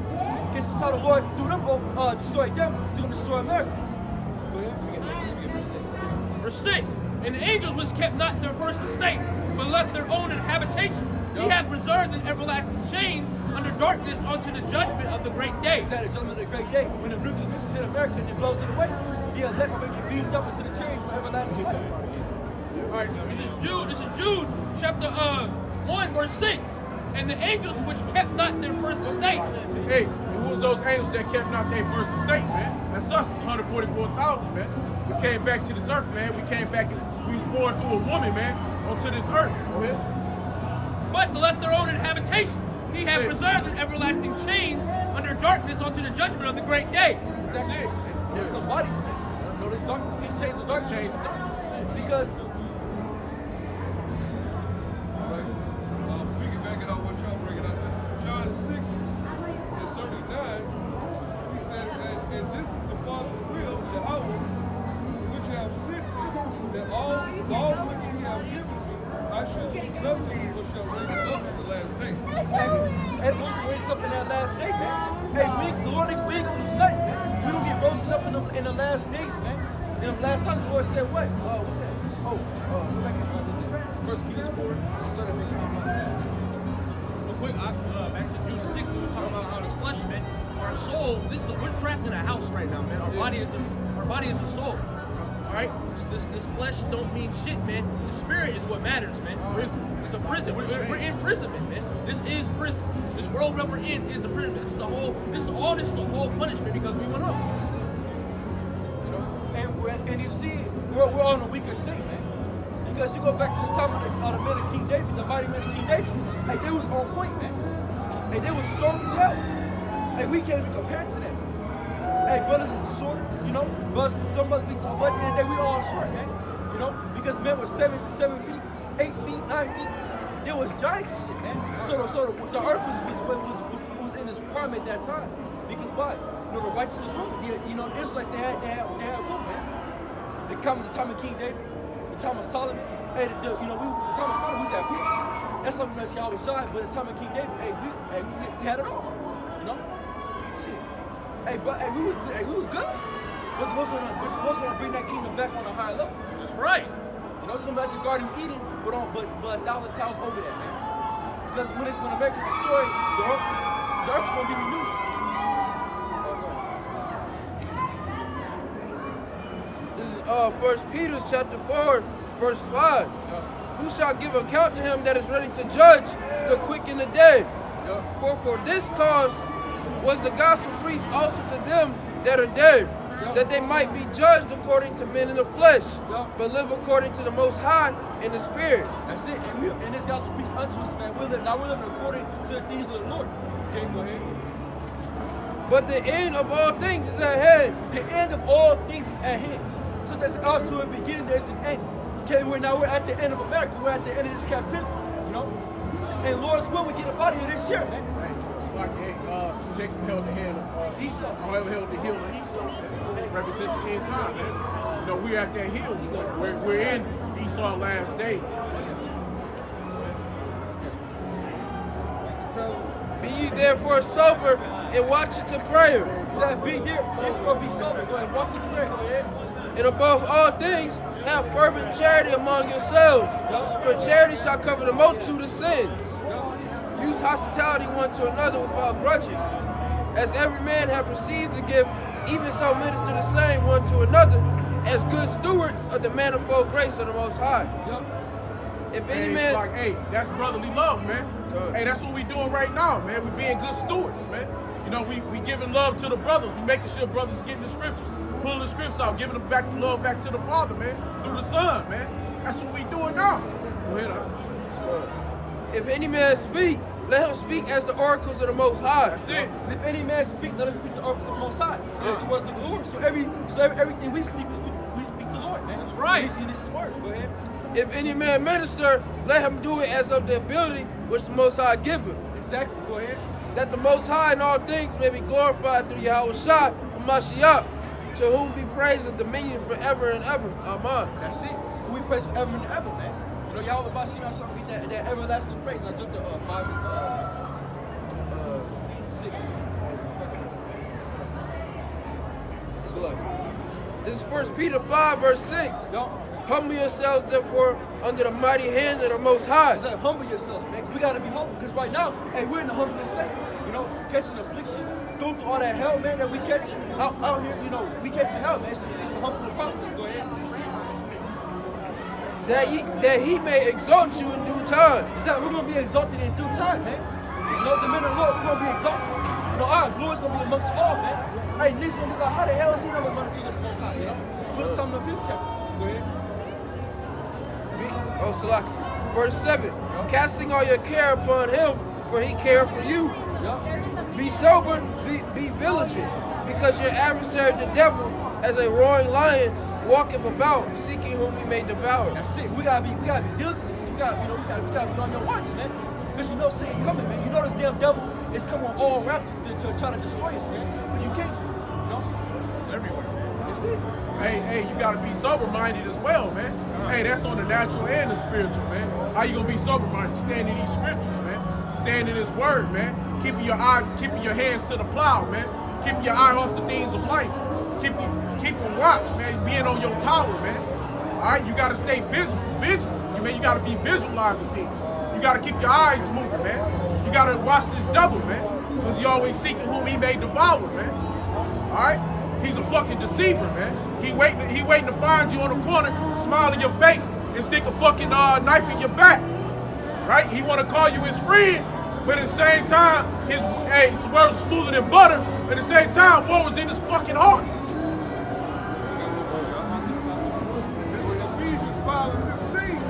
Okay, so how the Lord do them, destroy them, do them destroy America. Go ahead. Verse 6. And the angels which kept not their first estate, but left their own habitation, he hath preserved in everlasting chains under darkness unto the judgment of the great day. Exactly, the judgment of the great day. When the nuclear missiles hit America and it blows it away, the elect will be beamed up into the chains for everlasting life. Alright, this is Jude chapter 1, verse 6. And the angels which kept not their first estate. Hey, and who was those angels that kept not their first estate, man? That's us, it's 144,000, man. We came back to this earth, man. We came back and we was born through a woman, man, onto this earth. Go ahead. But to left their own habitation, he hath preserved in everlasting chains under darkness unto the judgment of the great day. That's it. There's some bodies, man. No, there's darkness. These chains are darkness. Because piggybacking on what y'all bringing out, this is John 6 and 39. He said, and this is the Father's will, Yahweh, which have sent me, that all which he have given me, I shall lose nothing, but shall raise it up in the last day. and we're going to raise up in that last day, man. Hey, we ain't going to lose nothing, man. We're going to get roasted up in the last days, man. And the last time the Lord said what? What's that? Go back in, First Peter 4, started verse 5. Real quick, back to Jude 6, we were talking about how this flesh, man, our soul, we're trapped in a house right now, man. Our body is a soul. Alright? This flesh don't mean shit, man. The spirit is what matters, man. It's a prison. We're in imprisonment, man. This is prison. This world that we're in is a prison. This is the whole punishment because we went up. And you see, we're on a weaker state, man. Because you go back to the time of the men of King David, the mighty men of King David. Hey, they was on point, man. Hey, they was strong as hell. Hey, we can't even compare to them. Hey, brothers is short, you know. Brothers, some of us be tall, but at the end of the day, we all short, man. You know, because men were 7 feet, 8 feet, 9 feet. There was giants and shit, man. So the earth was in its prime at that time. Because why? You know, the righteous was ruling. You know, the Israelites, they had rule, man. They come to the time of King David, the time of Solomon. Hey, the time of Solomon, we was at peace. That's not when y'all was shy, but the time of King David, we had it all. You know? Shit. Hey, but we was good. But what's gonna bring that kingdom back on a higher level? That's right. You know, it's gonna be like the Garden of Eden, but 1,000 times over that, man. Because when America's destroyed, the earth's gonna be renewed. This is 1 Peter chapter 4, verse 5. Who shall give account to him that is ready to judge the quick and the dead? For this cause was the gospel preached also to them that are dead, that they might be judged according to men in the flesh, but live according to the Most High in the Spirit. That's it. And this gospel preached unto us, man. We're living according to the things of the Lord. Okay, go ahead. But the end of all things is at hand. The end of all things is at hand. So there's also a beginning, there's an end. Okay, we're at the end of America. We're at the end of this captivity, you know? And Lord's will, we get up out of here this year, man. It's like Jacob held the hand of Esau. However held the heel of Esau. Represent the end time, man. You know, we're at that hill. We're in Esau's last days. Be ye therefore sober and watch it to prayer. Exactly. Be there. Therefore be sober. Go ahead. Watch it to prayer. Go ahead. And above all things, have fervent charity among yourselves. For charity shall cover the multitude of sins. Use hospitality one to another without grudging. As every man hath received the gift, even so minister the same one to another, as good stewards of the manifold grace of the Most High. If any man... Like, hey, that's brotherly love, man. Hey, that's what we doing right now, man. We being good stewards, man. You know, we giving love to the brothers. We making sure brothers getting the scriptures, pulling the scripts out, giving them back the love back to the Father, man, through the Son, man. That's what we doing now. Go ahead, If any man speak, let him speak as the oracles of the Most High. That's it. And if any man speak, let us speak the oracles of the Most High. That's the words of the Lord. So everything we speak the Lord, man. That's right. And this is word. Go ahead. If any man minister, let him do it as of the ability which the Most High giveth. Exactly. Go ahead. That the Most High in all things may be glorified through Yahweh Shah, Mashiach, to whom be praise and dominion forever and ever. Amen. That's it. We praise forever and ever, man. You know, Yahweh Mashiach something be that everlasting praise. And I took the 5 and 6. So look. This is 1 Peter 5, verse 6. Yo. Humble yourselves, therefore, under the mighty hand of the Most High. It's like humble yourselves, man. 'Cause we gotta be humble. Because right now, hey, we're in the humblest state. You know, catching affliction, going through all that hell, man, that we catch out here. You know, we catching hell, man. It's a humbling process. Go ahead. That he may exalt you in due time. We're gonna be exalted in due time, man. You know, the men of the Lord, we're gonna be exalted. You know, our glory's gonna be amongst all, man. Hey, niggas gonna be like, how the hell is he never running to the Most High? You know, put something in the 5th chapter. Go ahead. Salaki. Verse 7. Casting all your care upon him, for he cared for you. Yeah. Be sober, be vigilant, because your adversary the devil, as a roaring lion, walketh about, seeking whom he may devour. That's it. We gotta be diligent. We gotta be on your watch, man. Because you know Satan coming, man. You know this damn devil is coming all around to try to destroy us, man. But you can't, you know. It's everywhere, man. That's it. Hey, you gotta be sober-minded as well, man. Hey, that's on the natural and the spiritual, man. How you gonna be sober-minded? Stand in these scriptures, man. Stand in his word, man. Keeping your hands to the plow, man. Keeping your eye off the things of life. Keeping watch, man. Being on your tower, man. All right, you gotta stay vigilant. You gotta be visualizing things. You gotta keep your eyes moving, man. You gotta watch this devil, man, because he always seeking whom he may devour, man. All right. He's a fucking deceiver, man. He waiting to find you on the corner, smile in your face, and stick a fucking knife in your back. Right? He want to call you his friend, but at the same time, his words are smoother than butter. At the same time, war was in his fucking heart. Ephesians 5 and 15.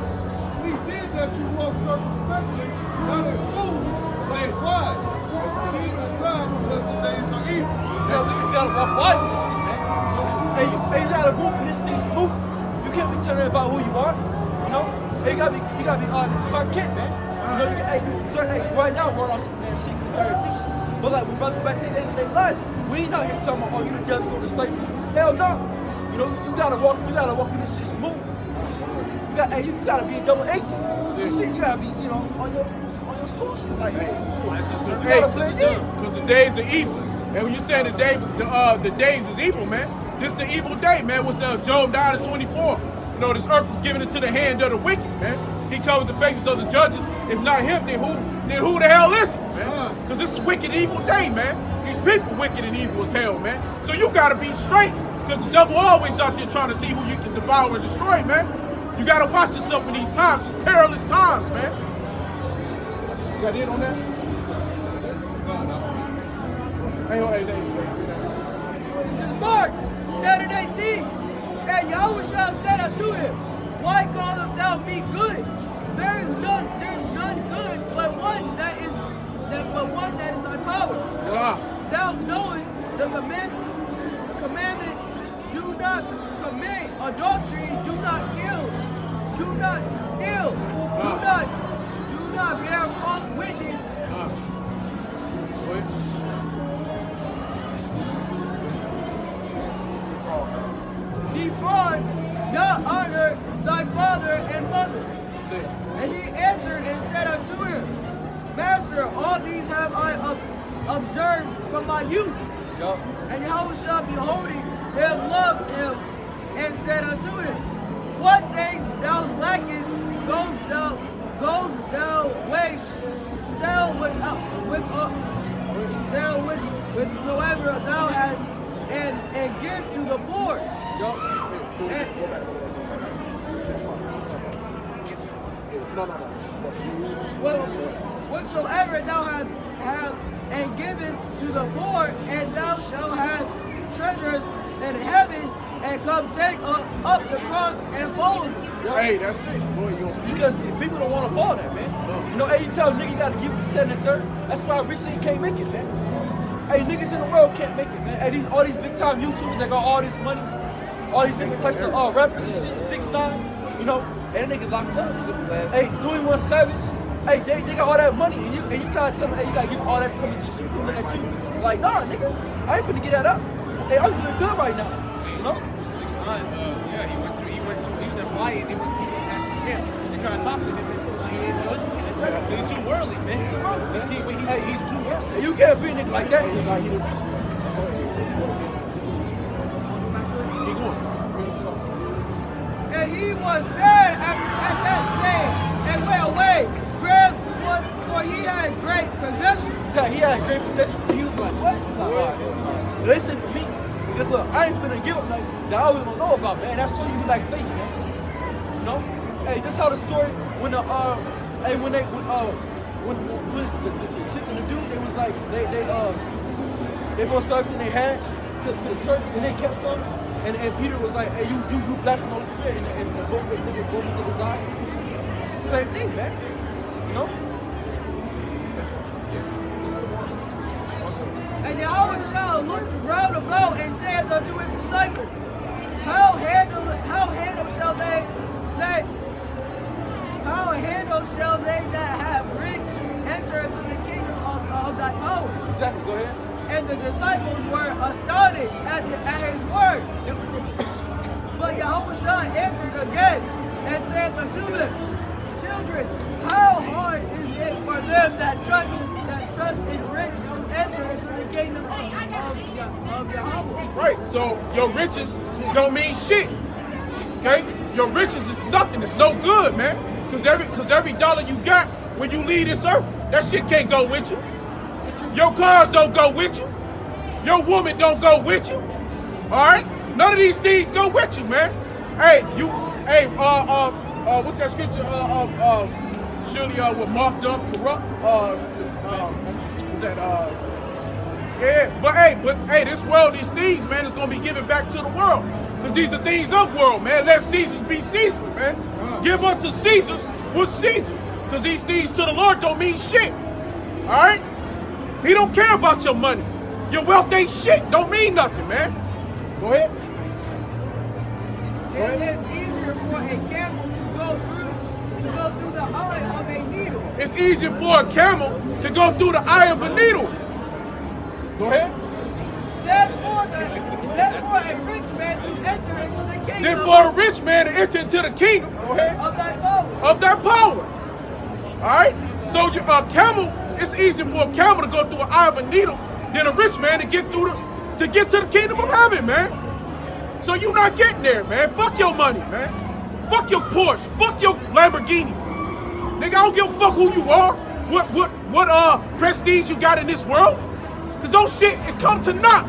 See then that you walk circumspectly, not as fools, but as wise. Keep the time because the days are evil. That's it. You gotta walk wise in this thing, man. Hey, you gotta move in this thing smooth. You can't be telling about who you are. You know? Hey, you gotta be Clark Kent, man. You know, right now we're on some man secret area teaching. But like when brothers go back to their lives, we ain't out here talking about, oh, you the devil, you the slave. Hell no. You know, you gotta walk in this shit smooth. You gotta be a double agent. You gotta be, you know, on your school shit. Like, you gotta play it in. Because the days are evil. And when you saying the days is evil, man, this the evil day, man. What's Job died at 24. You know, this earth was given into the hand of the wicked, man. He covered the faces of the judges. If not him, then who the hell is it, man? Because it's a wicked, evil day, man. These people wicked and evil as hell, man. So you gotta be straight, because the devil always out there trying to see who you can devour and destroy, man. You gotta watch yourself in these times. It's perilous times, man. You got in on that? This is Mark 10 and 18. And Yahushua said unto him, why callest thou me good? There is none good but one that is thy power. Thou knowest the commandments: do not commit adultery, do not kill, do not steal, do not bear false witness. Defraud not honor thy father and mother. And he answered and said unto him, Master, all these have I observed from my youth. Yup. And Yahushua beholding him loved him and said unto him, what things thou lackest, those thou waste, sell whatsoever thou hast, and give to the poor. Whatsoever thou hast and given to the poor, and thou shalt have treasures in heaven, and come take up the cross and follow me. Hey, that's it. Boy, you gonna speak? Because people don't want to follow that, man. You know, hey, you tell a nigga you gotta give him 7 and 3rd. That's why rich nigga can't make it, man. Hey, niggas in the world can't make it, man. Hey, all these big time YouTubers that got all this money, all these different types of rappers and shit, 6ix9ine, you know, and niggas locked up. Hey, 21 Savage, hey, they got all that money, and you try to tell them, hey, you gotta give all that to come into the street. People look at you like, nah, nigga, I ain't finna get that up. Hey, I'm doing good right now. You know? 6'9", yeah, he was in Hawaii and he went back to camp. They tried to talk to him, and he didn't listen. He's too worldly, man. He's too worldly. You can't be a nigga like that. And he was sad at that saying, and went away, for he had great possessions. He had great possessions. He was like, what? He's like, all right. Listen for me. Because look, I ain't finna give up like that I always don't know about, man. That's so you be like faith, man. You know? Hey, just how the story when the the chick and the dude, they was like they both served and they had to the church and they kept some. And Peter was like, hey, you blaspheme the Holy Spirit, and both of them died. Same thing, man. You know? And Yahushua looked round about and said unto his disciples, How handle shall they that have rich enter into the kingdom of thy power? Exactly, go ahead. And the disciples were astonished at his word. But Yahushua answered again and said unto them, Children, how hard is it for them that trust in rich to enter into the kingdom of Yahweh? Right, so your riches don't mean shit. Okay? Your riches is nothing. It's no good, man. Because every dollar you got when you leave this earth, that shit can't go with you. Your cars don't go with you. Your woman don't go with you. Alright? None of these things go with you, man. What's that scripture? Surely what moth doth corrupt. What's that? Yeah, but this world, these things, man, is gonna be given back to the world. Because these are things of world, man. Let Caesars be Caesar, man. Give unto Caesar's what's Caesar. Because these things to the Lord don't mean shit. Alright? He don't care about your money. Your wealth ain't shit. Don't mean nothing, man. Go ahead. It is easier for a camel to go through the eye of a needle. It's easier for a camel to go through the eye of a needle. Go ahead. Therefore, a rich man to enter into the kingdom. Then for a rich man to enter into the kingdom, go ahead, of thy power. Of their power. Alright? So a camel, it's easier for a camel to go through an eye of a needle than a rich man to get to the kingdom of heaven, man. So you not getting there, man. Fuck your money, man. Fuck your Porsche. Fuck your Lamborghini. Nigga, I don't give a fuck who you are. What prestige you got in this world. Cause those shit, it come to naught.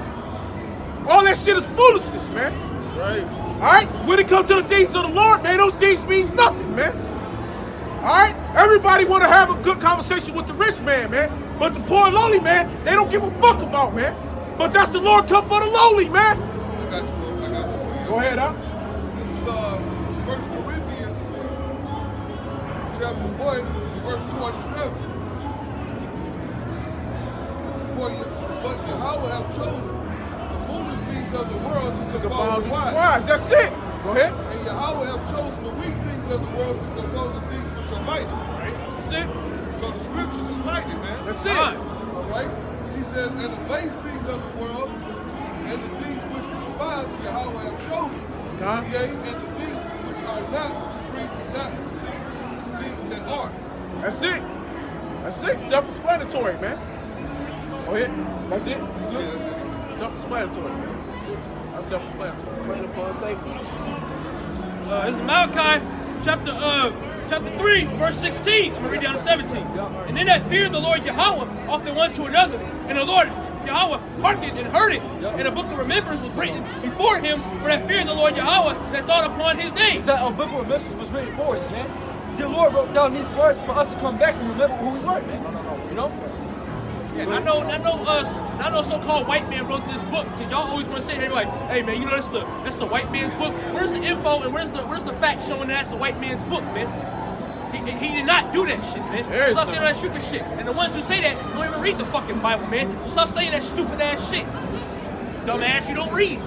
All that shit is foolishness, man. Right. Alright? When it comes to the things of the Lord, man, those things means nothing, man. Alright? Everybody want to have a good conversation with the rich man, man. But the poor and lowly, man, they don't give a fuck about, man. But that's the Lord come for the lowly, man. I got you. Go ahead, huh? This is 1 Corinthians chapter 1, verse 27. But Yahweh have chosen the foolish things of the world to confound the wise. That's it. Go ahead. And Yahweh have chosen the weak things of the world to confound the things which are mighty. Right. That's it. So the scriptures is mighty, man. That's it. All right. He says, and the base things of the world and the things which despise Yahweh have chosen. Yea, and the things which are not to bring to naught the things that are. That's it. That's it. Self-explanatory, man. Go ahead. That's it. Yeah, that's it. Self-explanatory. That's self-explanatory. Playing upon safety. This is Malachi, chapter 3, verse 16. I'm going to read down to 17. And they that fear the Lord Yahweh often one to another, and the Lord Yahweh hearkened and heard it. And a book of remembrance was written before him for that feared the Lord Yahweh that thought upon his name. That book of remembrance was written for us, man. The Lord wrote down these words for us to come back and remember who we were, man. You know? Yeah, I know so-called white man wrote this book, because y'all always want to say, like, hey man, you know that's the white man's book. Where's the info and where's the facts showing that's the white man's book, man? He did not do that shit, man. Stop saying that stupid shit. And the ones who say that don't even read the fucking Bible, man. So stop saying that stupid ass shit. Dumbass, you don't read.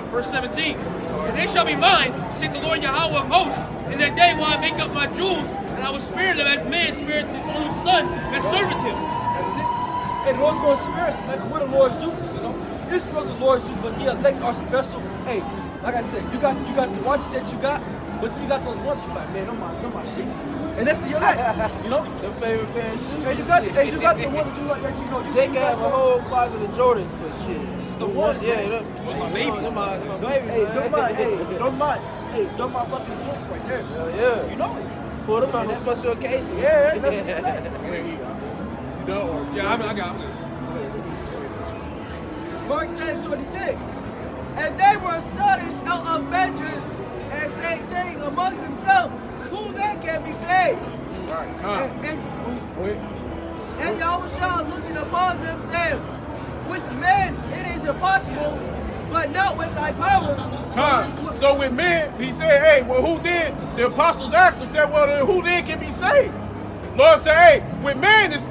Verse 17. And they shall be mine, saith the Lord Yahweh of hosts, in that day will I make up my jewels And I was spared of as man spared his own son that serveth him. That's it. Hey, the Lord's going to spare us, man. We're the Lord's Jews, you know. Israel's the Lord's Jews, but the elect are special. Hey, like I said, you got the watches that you got, but you got those ones you like, man, them my sheets. And that's the elect, you know. Your favorite pair of shoes. Hey, you got the ones you like that, you know. Jake can have a whole closet of Jordans for shit. This is the ones, yeah. My baby. Them my babies, Hey, man. don't mind fucking joints right there. Hell yeah. You know it. Pull them out on special occasions. Yeah, that's the elect. You know, Yeah, I got it. Mark 10:26. And they were astonished out of measures and saying among themselves, who then can be saved? all right, come. And Yahushua looking upon them said, with men it is impossible, but not with thy power. Come. So with men, he said, hey, well, who then? The apostles asked him, said, well, then who then can be saved? Lord said, hey, with man, it's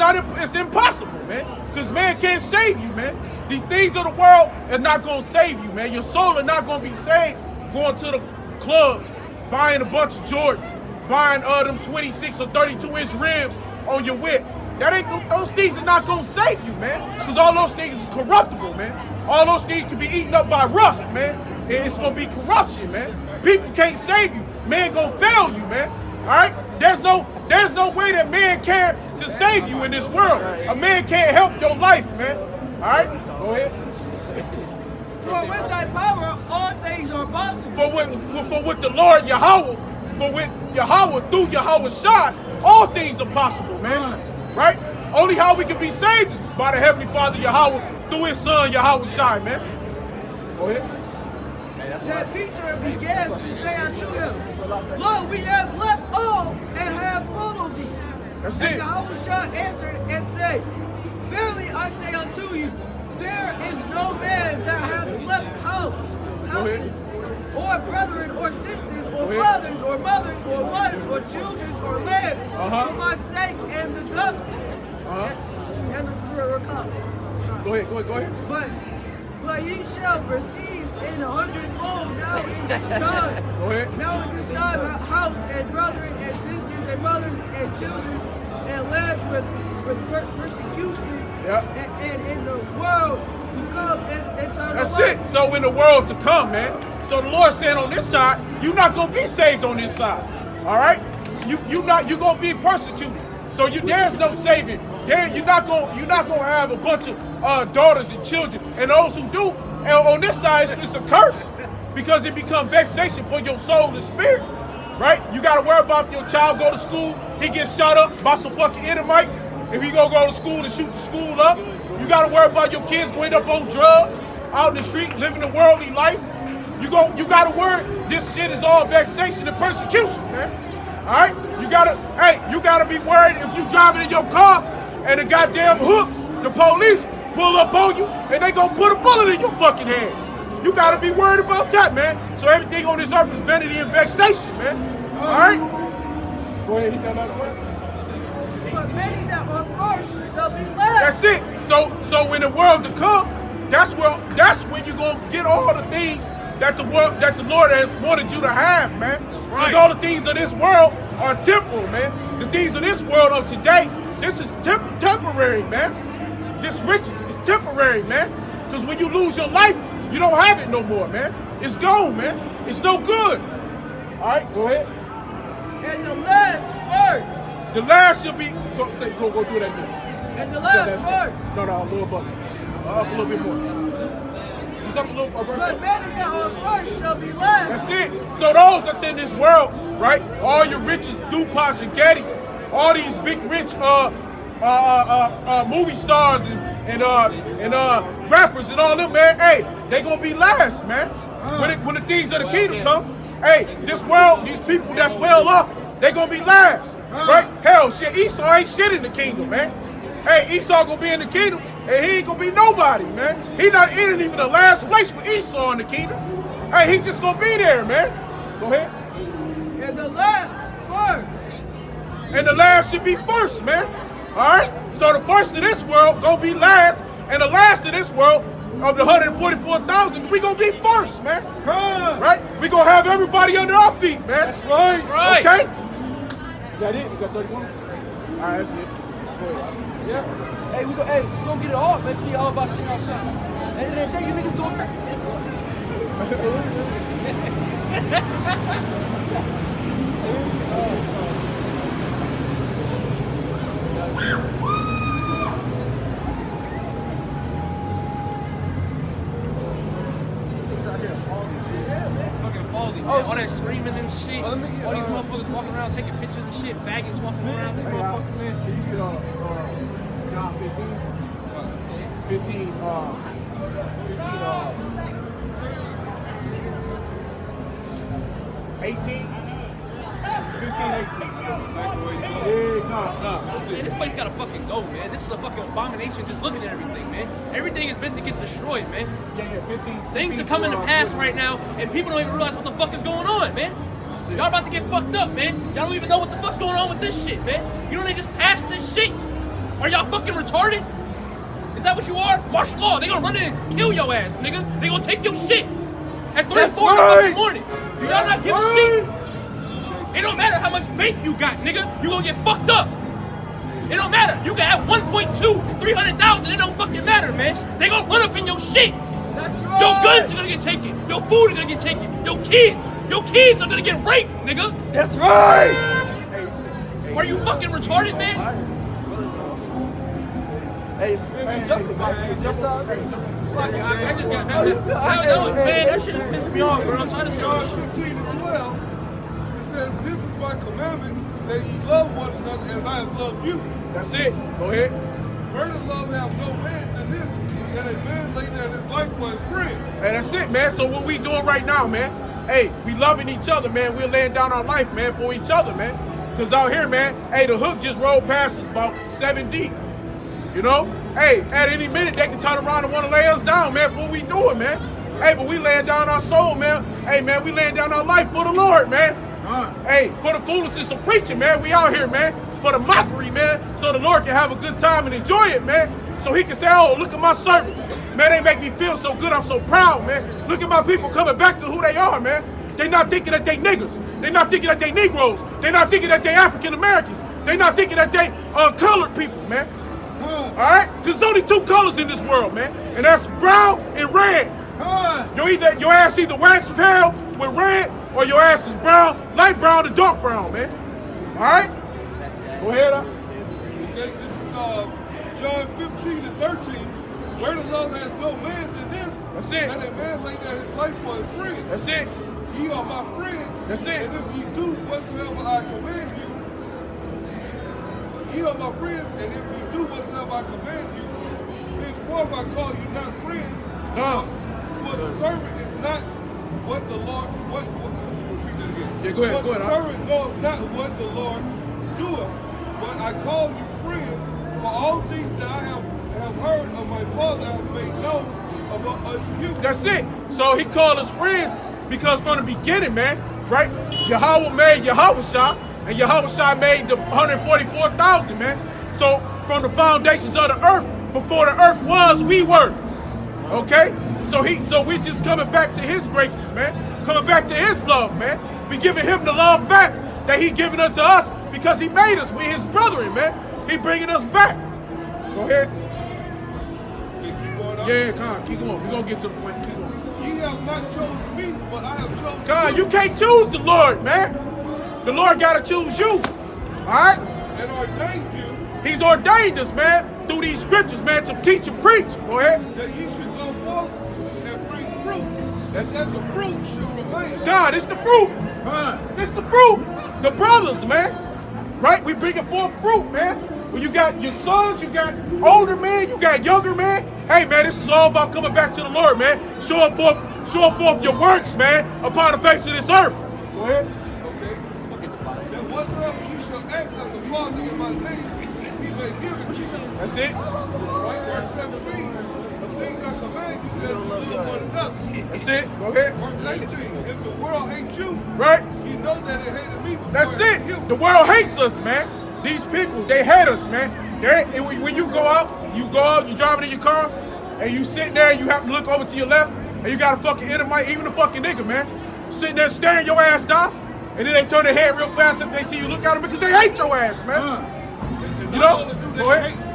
impossible, man. Because man can't save you, man. These things of the world are not going to save you, man. Your soul is not going to be saved going to the clubs, buying a bunch of Jordans, buying them 26 or 32-inch rims on your whip. Those things are not going to save you, man. Because all those things is corruptible, man. All those things can be eaten up by rust, man. And it's going to be corruption, man. People can't save you. Man going to fail you, man. All right? There's no way that man can to save you in this world. A man can't help your life, man. All right? Go ahead. For with thy power all things are possible. For with the Lord Yahweh, for with Yahweh through Yahweh Shai, all things are possible, man. Right? Only how we can be saved is by the Heavenly Father Yahweh through his son Yahweh Shai, man. Go ahead. That Peter began to say unto him, Lord, we have left all and have followed thee. That's And it. Yahushua answered and said, verily I say unto you, there is no man that hath left houses, or brethren, or sisters, or fathers, or mothers, or wives, or children, or lands, for my sake and the gospel, and the recovery. Go ahead. But ye shall receive in 100-fold now in this time. Go ahead. Now in this time, house and brethren and sisters and mothers and children and lands with persecution, and in the world to come and eternal That's life. it. So in the world to come, man. So the Lord said on this side, you're not gonna be saved on this side. All right? You're gonna be persecuted. So there's no saving. You're not gonna have a bunch of daughters and children. And those who do, and on this side, it's a curse because it becomes vexation for your soul and spirit. Right? You gotta worry about if your child go to school, he gets shot up by some fucking enemy. If he go to school and shoot the school up, you gotta worry about your kids going up on drugs, out in the street, living a worldly life. You gotta worry. This shit is all vexation and persecution, man. All right? You gotta be worried if you driving in your car and the goddamn hook, the police pull up on you and they gonna put a bullet in your fucking hand. You gotta be worried about that, man. So everything on this earth is vanity and vexation, man. All right? Go ahead, hit that last one. But many that are first shall be last. That's it. So in the world to come, that's when you're gonna get all the things that the Lord has wanted you to have, man. That's right. Because all the things of this world are temporal, man. The things of this world of today, this is temporary, man. This riches is temporary, man. Because when you lose your life, you don't have it no more, man. It's gone, man. It's no good. All right, go ahead. And the last verse. The last should be, go do that again. And the last verse. No, a little bit. Up a little bit more. Just up a little verse. But many that are first shall be last. That's it. So those that's in this world, right? All your riches, DuPonts and Gettys, all these big rich movie stars and rappers and all them, man. Hey, they gonna be last, man. When the things of the kingdom come, hey, this world, these people that's well off, they gonna be last, right? Hell, shit, Esau ain't shit in the kingdom, man. Hey, Esau gonna be in the kingdom, and he ain't gonna be nobody, man. He not in even the last place with Esau in the kingdom. Hey, he just gonna be there, man. Go ahead. And the last first. And the last should be first, man. All right? So the first of this world gonna be last, and the last of this world, of the 144,000, we gonna be first, man. Right? We gonna have everybody under our feet, man. That's right. Okay? that it? Is that 31? All right, that's it. Go ahead. Yeah. Hey, we gonna get it all, man. Be all about shit outside. And then you niggas gonna. Fucking faulty, man. All that screaming and shit. All these motherfuckers walking around taking pictures and shit. Faggots walking around. This motherfucker, man. Can you get John 15? 15, 18? 15, 18. Yeah, no. That's Man, it. this place gotta fucking go, man. This is a fucking abomination just looking at everything, man. Everything is meant to get destroyed, man. Yeah, 15. Things are coming to pass right now, and people don't even realize what the fuck is going on, man. Y'all about to get fucked up, man. Y'all don't even know what the fuck's going on with this shit, man. You know they just passed this shit? Are y'all fucking retarded? Is that what you are? Martial law. They gonna run in and kill your ass, nigga. They gonna take your shit at 3 or 4 in the morning. Do y'all not give a shit? It don't matter how much bank you got, nigga. You gonna get fucked up. It don't matter. You can have 1.2, 300,000. It don't fucking matter, man. They gonna run up in your shit. That's right. Your guns are gonna get taken. Your food are gonna get taken. Your kids are gonna get raped, nigga. That's right. Are you fucking retarded, man? Hey, man, jokes, man. That's all right. Fuck it. I just got that. Man, that shit is pissing me off, bro. I'm trying to see John this shit. 15 and 12, it says, "This is my commandment, that ye love one another as I have loved you. That's it. Go ahead. Greater love have no man than this, that a man lay down his life for his friend." Hey, that's it, man. So what we doing right now, man? Hey, we loving each other, man. We're laying down our life, man, for each other, man. Cause out here, man, hey, the hook just rolled past us about 7 deep. You know? Hey, at any minute they can turn around and want to lay us down, man, for what we doing, man. Hey, but we laying down our soul, man. Hey, man, we laying down our life for the Lord, man. Hey, for the foolishness of preaching, man. We out here, man, for the mockery, man, so the Lord can have a good time and enjoy it, man. So he can say, oh, look at my servants. Man, they make me feel so good. I'm so proud, man. Look at my people coming back to who they are, man. They not thinking that they niggas. They not thinking that they Negroes. They not thinking that they African Americans. They not thinking that they colored people, man. All right? Because there's only 2 colors in this world, man. And that's brown and red. Your ass either wax pale with red or your ass is brown, light brown to dark brown, man. All right? Go ahead. Okay, this is John 15 and 13. Greater love has no man than this. That's it. That a man lay down his life for his friends. That's it. Ye are my friends. That's it. And if ye do whatsoever I command you, ye are my friends, and if ye do whatsoever I command you, henceforth I call you not friends. For the servant is not what the Lord, repeat that again. Yeah, go ahead, For the servant knoweth not what the Lord doeth, but I call you friends, for all things that I have heard of my Father I have made known unto you. That's it. So he called us friends because from the beginning, man, right? Yahweh made Yahushua, and Yahushua made the 144,000, man. So from the foundations of the earth, before the earth was, we were. Okay? So we're just coming back to his graces, man. Coming back to his love, man. We giving him the love back that he given unto us because he made us. We his brethren, man. He bringing us back. Go ahead. Yeah, come on, keep going. We're going to get to the point. Keep going. Ye have not chosen me, but I have chosen God, you can't choose the Lord, man. The Lord got to choose you. All right? and ordained you He's ordained us, man, through these scriptures, man, to teach and preach. Go ahead. that ye should go forth and bring fruit, and that the fruit should remain. God, it's the fruit. It's the fruit. The brothers, man. Right? We bringing forth fruit, man. When you got your sons, you got older men, you got younger men. Hey, man, this is all about coming back to the Lord, man. Showing forth your works, man, upon the face of this earth. Go ahead. Okay? That whatsoever you shall ask of the Father in my name, he may give it to you. That's it. Right? Verse 17. The things I command you, that you do one another. That's it. Go ahead. Verse 18. If the world hates you, Right? you know that it hated me before That's it hated it. you. The world hates us, man. These people, they hate us, man. When you go out, you driving in your car, and you sit there, and you have to look over to your left, and you got a fucking Edomite, even a fucking nigga, man, sitting there staring your ass down. And then they turn their head real fast if they see you look at them because they hate your ass, man. You know?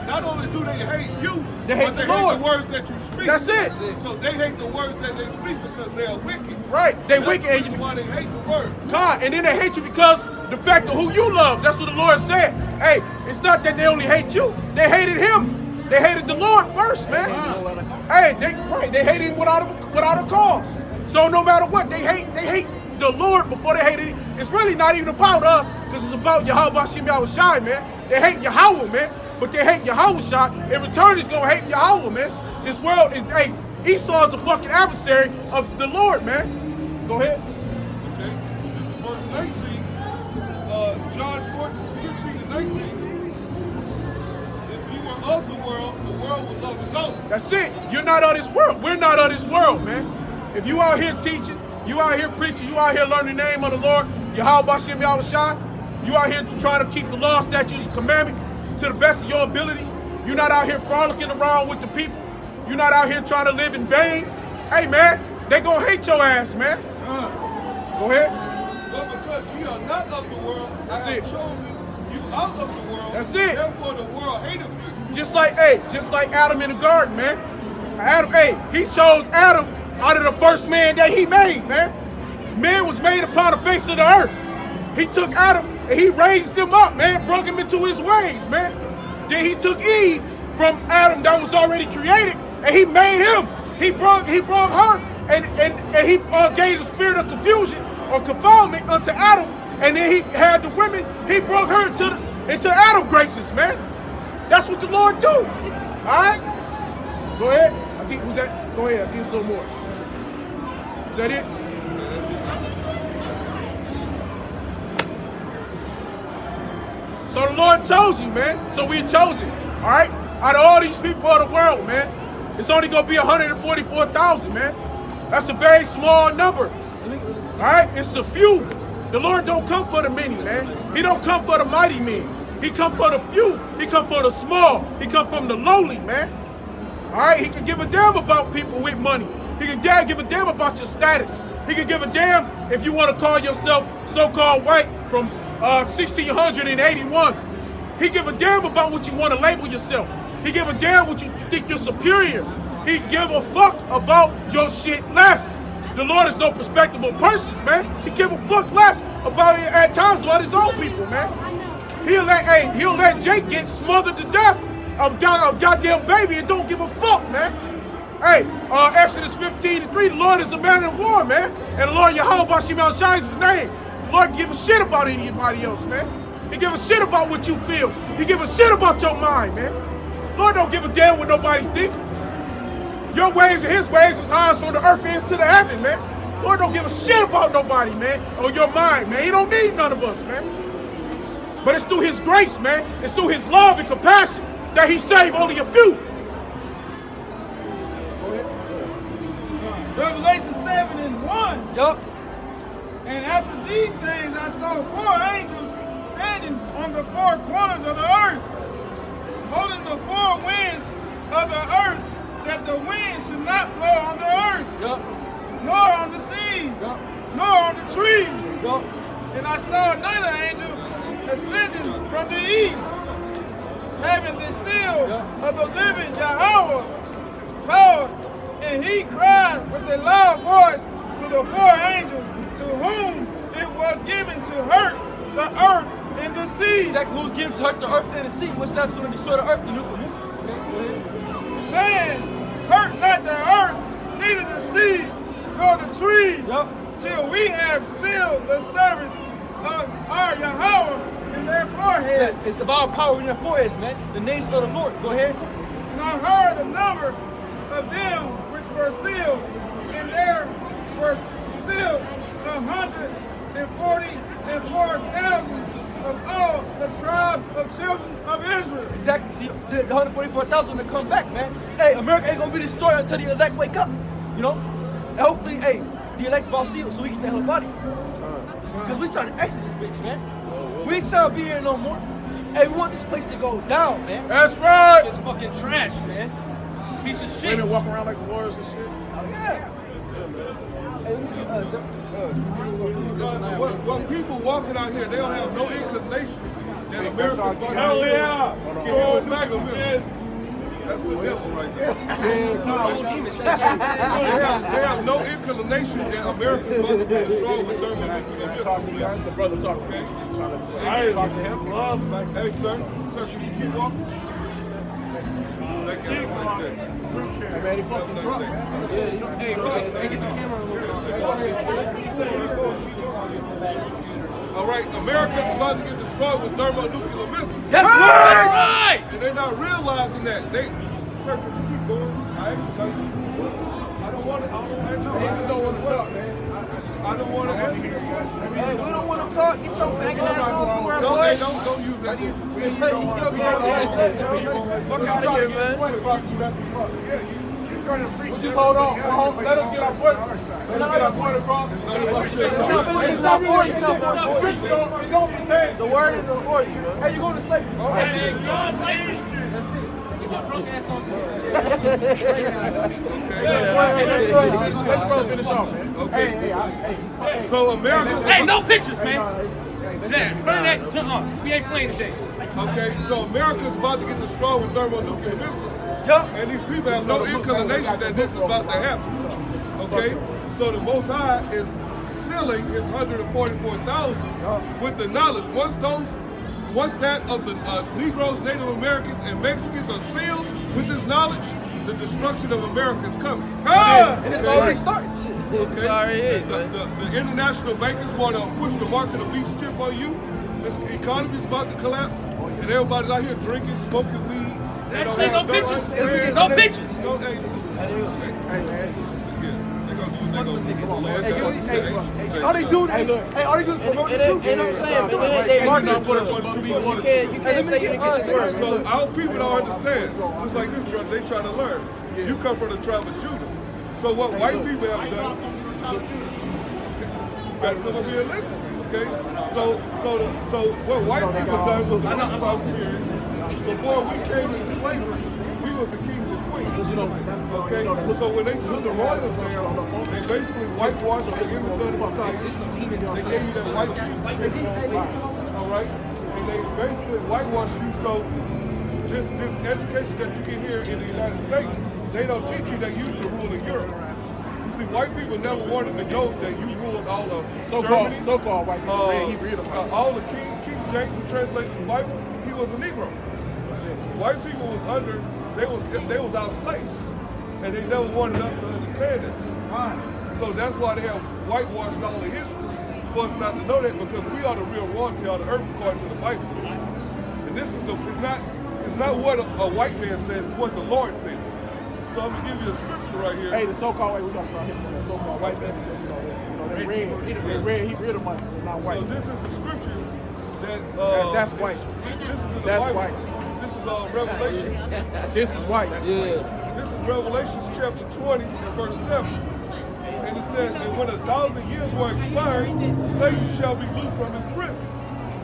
Not only do they hate you, they hate but they the Lord. hate the words that you speak. That's it. So they hate the words that they speak because they are wicked. Right. They wicked. That's why they hate the word. God, and then they hate you because the fact of who you love. That's what the Lord said. Hey, it's not that they only hate you. They hated him. They hated the Lord first, man. Hey, they hate him without a cause. So no matter what, they hate the Lord before they hate it. It's really not even about us, because it's about Yahweh Shem Yahushai, man. They hate Yahweh, man. But they hate Yahushai. In return, he's gonna hate Yahweh, man. This world is, hey, Esau is a fucking adversary of the Lord, man. Go ahead. Okay. Verse 19, John 14:15-19. If you were of the world would love his own. That's it. You're not of this world. We're not of this world, man. If you out here teaching, you out here preaching, you out here learning the name of the Lord, Yahweh Shem Yahushai, you out here trying to keep the law, statutes, and commandments to the best of your abilities. You're not out here frolicking around with the people. You're not out here trying to live in vain. Hey, man, they gonna hate your ass, man. Go ahead. But because you are not of the world, That's I have it. chosen you out of the world. That's it. Therefore the world hateth you. Just like Adam in the garden, man. Adam, he chose Adam out of the first man that he made, man. Man was made upon the face of the earth. He took Adam and he raised him up, man, brought him into his ways, man. Then he took Eve from Adam that was already created, and he made him. He brought her, and he gave the spirit of confusion or confoundment unto Adam, and then he had the women. He brought her into Adam's graces, man. That's what the Lord do. All right? Go ahead. I think was that. Go ahead. I think it's a little more. Is that it? So the Lord chose you, man. So we're chosen. All right? Out of all these people of the world, man, it's only going to be 144,000, man. That's a very small number. All right? It's a few. The Lord don't come for the many, man. He don't come for the mighty men. He come for the few. He come for the small. He come from the lowly, man. All right? He can give a damn about people with money. He can give a damn about your status. He can give a damn if you want to call yourself so-called white from 1681. He give a damn about what you want to label yourself. He give a damn what you think you're superior. He give a fuck about your shit less. The Lord is no respectable of persons, man. He give a fuck less about it at times about his own people, man. He'll let Jake get smothered to death of goddamn baby and don't give a fuck, man. Hey, Exodus 15:3, the Lord is a man of war, man. And the Lord Yahweh Shem Yahushai is his name. The Lord give a shit about anybody else, man. He give a shit about what you feel. He give a shit about your mind, man. Lord don't give a damn what nobody think. Your ways and his ways is high as from the earth is to the heaven, man. Lord don't give a shit about nobody, man, or your mind, man. He don't need none of us, man. But it's through his grace, man. It's through his love and compassion that he saved only a few. Revelation 7:1. Yup. And after these things I saw 4 angels standing on the 4 corners of the earth, holding the 4 winds of the earth, that the wind should not blow on the earth, Yup. nor on the sea, Yup. nor on the trees. Yup. And I saw another angel ascending from the east, having the seal of the living Yahweh power, and he cried with a loud voice to the 4 angels to whom it was given to hurt the earth and the sea. Exactly who's given to hurt the earth and the sea. What's that's going to destroy the earth? Saying, hurt not the earth, neither the sea, nor the trees, till we have sealed the service of our Yahweh in their forehead. Yeah, it's of our power in their foreheads, man. The names of the Lord. Go ahead. And I heard the number of them which were sealed, and there were sealed 144,000 of all the tribes of children of Israel. Exactly. See, the 144,000 to come back, man. Hey, America ain't gonna be destroyed until the elect wake up. You know? And hopefully, hey, the elect's about sealed so we get the hell out of here. Because we trying to exit this bitch, man. We ain't trying to be here no more. Hey, we want this place to go down, man. That's right. It's fucking trash, man. Piece of shit. Women walking around like warriors and shit. Oh, yeah. Well, people walking out here, they don't have no inclination that America's about to Hell yeah! Go back to this. That's the devil right there. They have no inclination that America's about to be destroyed with thermonuclear missiles. The brother talking. Okay? I ain't talking to him. Hey, sir, can you keep walking? That guy like that. Hey, man, he fucking drunk. Hey, get the camera a little bit. All right, America's about to get destroyed with thermonuclear missiles. That's right! And they're not realizing that. Sir, can you keep going? I don't want to. I don't want to talk, man. I don't want to answer you. Hey, we don't want to talk. Get your faggot ass on somewhere, No, boy. they don't use that. Fuck out of here, man. Just hold on. Let us get our point. Let us get our point across. Don't pretend. The word is for you, man. Hey, you going to slavery, bro? That's it. Let's finish off, man. Okay. Hey. So America's Hey, no pictures, man. Yeah, turn that we ain't playing today. okay. So America's about to get destroyed with thermonuclear missiles. Yup. And these people have no inclination that this is about to happen. Okay? So the Most High is sealing his 144,000 with the knowledge. Once that of the Negroes, Native Americans, and Mexicans are sealed with this knowledge, the destruction of America is coming. And it's already started. Okay? Sorry, The international bankers want to push the mark of the beast chip on you. This economy is about to collapse, and everybody's out here drinking, smoking weed. They don't Say have no pictures. understanding. No pictures. No, hey, All they do is, all they do is promote the truth. And I'm saying, but then they market you can't say you didn't get the word. So our people don't understand. Just like this, brother, they try to learn. You come from the tribe of Judah. So what white people have done, you gotta come up here and listen, okay? So what white people have done was the Renaissance period. Before we came into slavery, we was the kings and queens. Okay? So when they took the royals down, they basically whitewashed the image of the Messiah. They gave you that white people. All right? And they basically whitewashed you. So this education that you get here in the United States, they don't teach you that you used to rule in Europe. You see, white people never wanted to know that you ruled all of Germany. So-called white people. All the King James who translated the Bible, he was a Negro. White people was they was our slaves, and they never wanted us to understand it. So that's why they have whitewashed all the history for us not to know that, because we are the real royalty on the earth according to the Bible. And this is it's not what a white man says, it's what the Lord says. So I'm gonna give you a scripture right here. Hey, the so-called white, we got to start hitting the so-called white man. They red, he red amongst them, not white. So this is a scripture that that's white. This is in the That's Bible. white. This is Revelation. This is white. Yeah. This is Revelation chapter 20 and verse 7. And it says, and when 1,000 years were expired, Satan shall be loosed from his prison.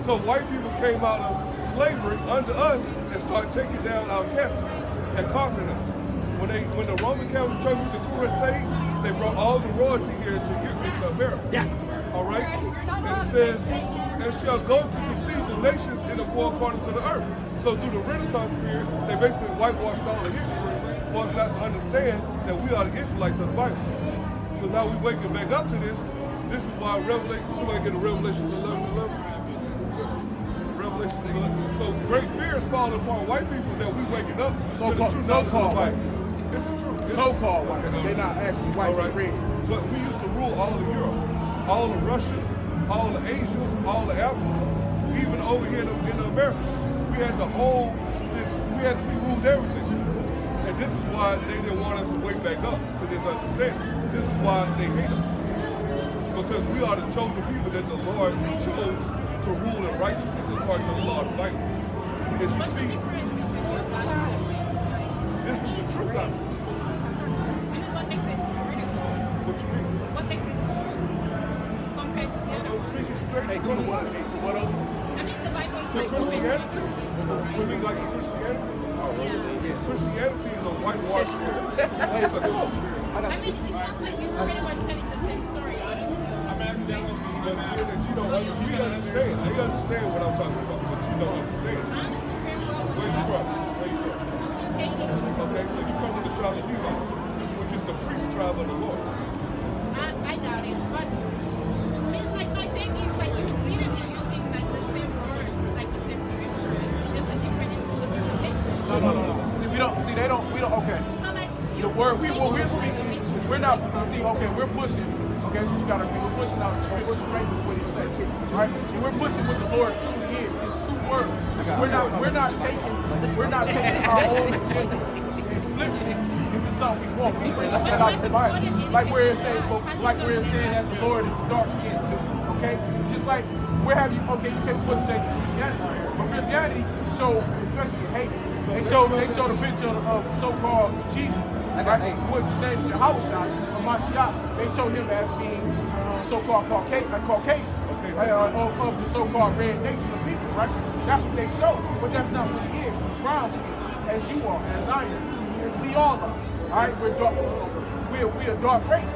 So white people came out of slavery under us and started taking down our castles and conquering us. When the Roman Catholic Church with the Crusades, they brought all the royalty here into America. Yeah. All right? And it says, and shall go to deceive the nations in the four corners of the earth. So through the Renaissance period, they basically whitewashed all the history for us not to understand that we are the Israelites of the Bible. So now we waking back up to this. This is why somebody get a Revelation 11:11. Revelation 11. So great fear is falling upon white people that we waking up to the true knowledge of the Bible. It's the truth. So-called white. They're not actually white. All right. But we used to rule all of Europe, all of Russia, all of Asia, all of Africa, even over here in America. We had to hold this, we ruled everything. And this is why they didn't want us to wake back up to this understanding. This is why they hate us. Because we are the chosen people that the Lord chose to rule in righteousness according to the law of the Bible. As you see, this is the true gospel. What makes it critical? What you mean? What makes it true compared to the other I'm one? speaking straight Hey, to do what? What else? I mean, the Bible is To like Christianity. You mean like Christianity? Christianity is a whitewashed spirit. It's a false spirit. I mean, it sounds like you pretty much tribe of the Lord. I doubt it, but I mean, like my thing is like you're literally using like the same words, like the same scriptures. It's just a different interpretation. No. See, we don't. Okay. So like The word we're speaking. We're not. See, okay, we're pushing. Okay, so you gotta see. We're pushing out. We're straight with what He said, right? And we're pushing what the Lord truly is. His true word. We're not taking our own agenda and flipping it into something we want. We bring that out of the Bible, like where it's saying that the Lord is dark skinned too. Okay, just like we're having. Okay, you say we say Christianity, but Christianity show, especially haters. They show the picture of so-called Jesus. Right? What's his name? Yahushua or Mashiach. They show him as being so-called Caucasian of the so-called red nation of people, right? That's what they show, but that's not what he is. He's brown skin, as you are, as I am, as we all are. All right, we're a dark race.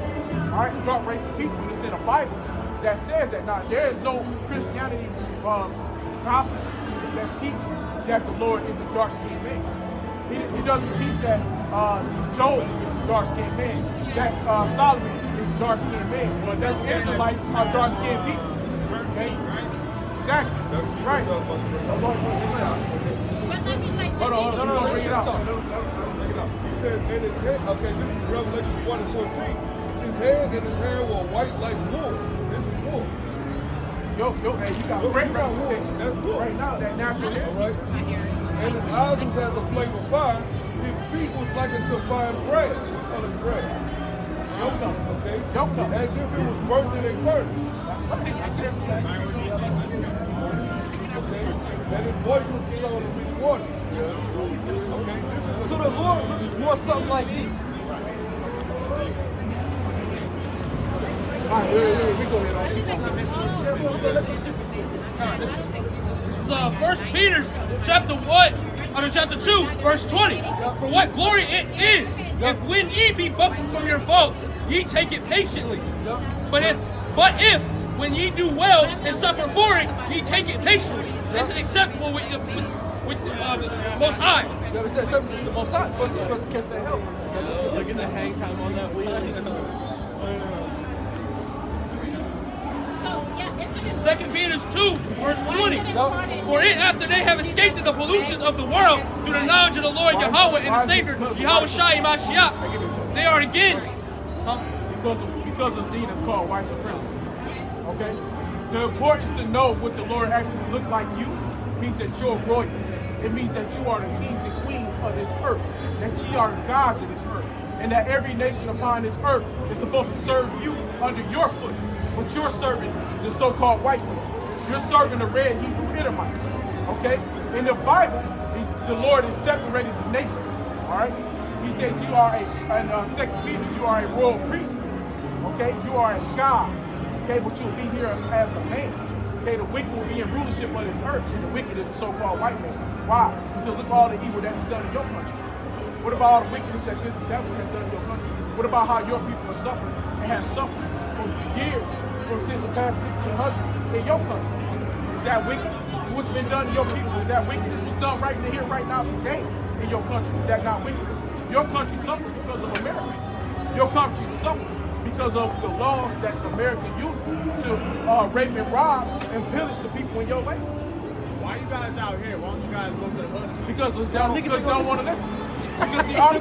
All right, dark race of people. And it's in the Bible that says that. Now there is no Christianity gospel that teaches that the Lord is a dark-skinned man. He doesn't teach that Job is a dark-skinned man, that Solomon is a dark-skinned man, but that Israelites are dark-skinned people. Okay? Exactly. That's right. But I mean, like Hold on, bring it out. He said, in his head, okay, this is Revelation 1:14. His head and his hair were white like wool. This is wool. Hey, you got great representation. That's wool. Right now, that natural hair. Right? And his eyes was as a flame of fire. His feet was like unto fine brass. What color is brass? Okay? As if it was burnt in a furnace. That's right. And his voice was the sound of many waters. Okay? So the Lord looks more something like this. All right, we go ahead. I think like it's all interpretation. I don't think Jesus is 1 Peter chapter 2, verse 20. For what glory it is, if when ye be buffeted from your faults, ye take it patiently. But if when ye do well and suffer for it, ye take it patiently. This is acceptable with the Most High. You ever said something? The Most High first to catch that help. Look at the hang time on that wheel. So yeah, it's 2 Peter 2, verse 20. For it after they have escaped the pollution of the world through the knowledge of the Lord Yahweh and the Savior Yahushua Mashiach, they are again. Because of the that's called white supremacy. Okay? The importance to know what the Lord actually looks like you means that you're royal. It means that you are the kings and queens of this earth. That ye are the gods of this earth. And that every nation upon this earth is supposed to serve you under your foot. But you're serving the so-called white man. You're serving the red Hebrew Edomites. Okay? In the Bible, the Lord has separated the nations. Alright? He said you are in 2 Peter, you are a royal priesthood. Okay? You are a God. Okay? But you'll be here as a man. Okay? The wicked will be in rulership of this earth. And the wicked is the so-called white man. Why? Because look at all the evil that he's done in your country. What about all the wickedness that this devil has done in your country? What about how your people are suffering and have suffered for years, since the past 1600s in your country? Is that wicked? What's been done to your people? Is that wickedness? What's done right here, right now, today in your country? Is that not wickedness? Your country suffers because of America. Your country suffers because of the laws that America uses to rape and rob and pillage the people in your land. Why are you guys out here? Why don't you guys go to the hood or something? Because y'all niggas don't want to listen. Because see, our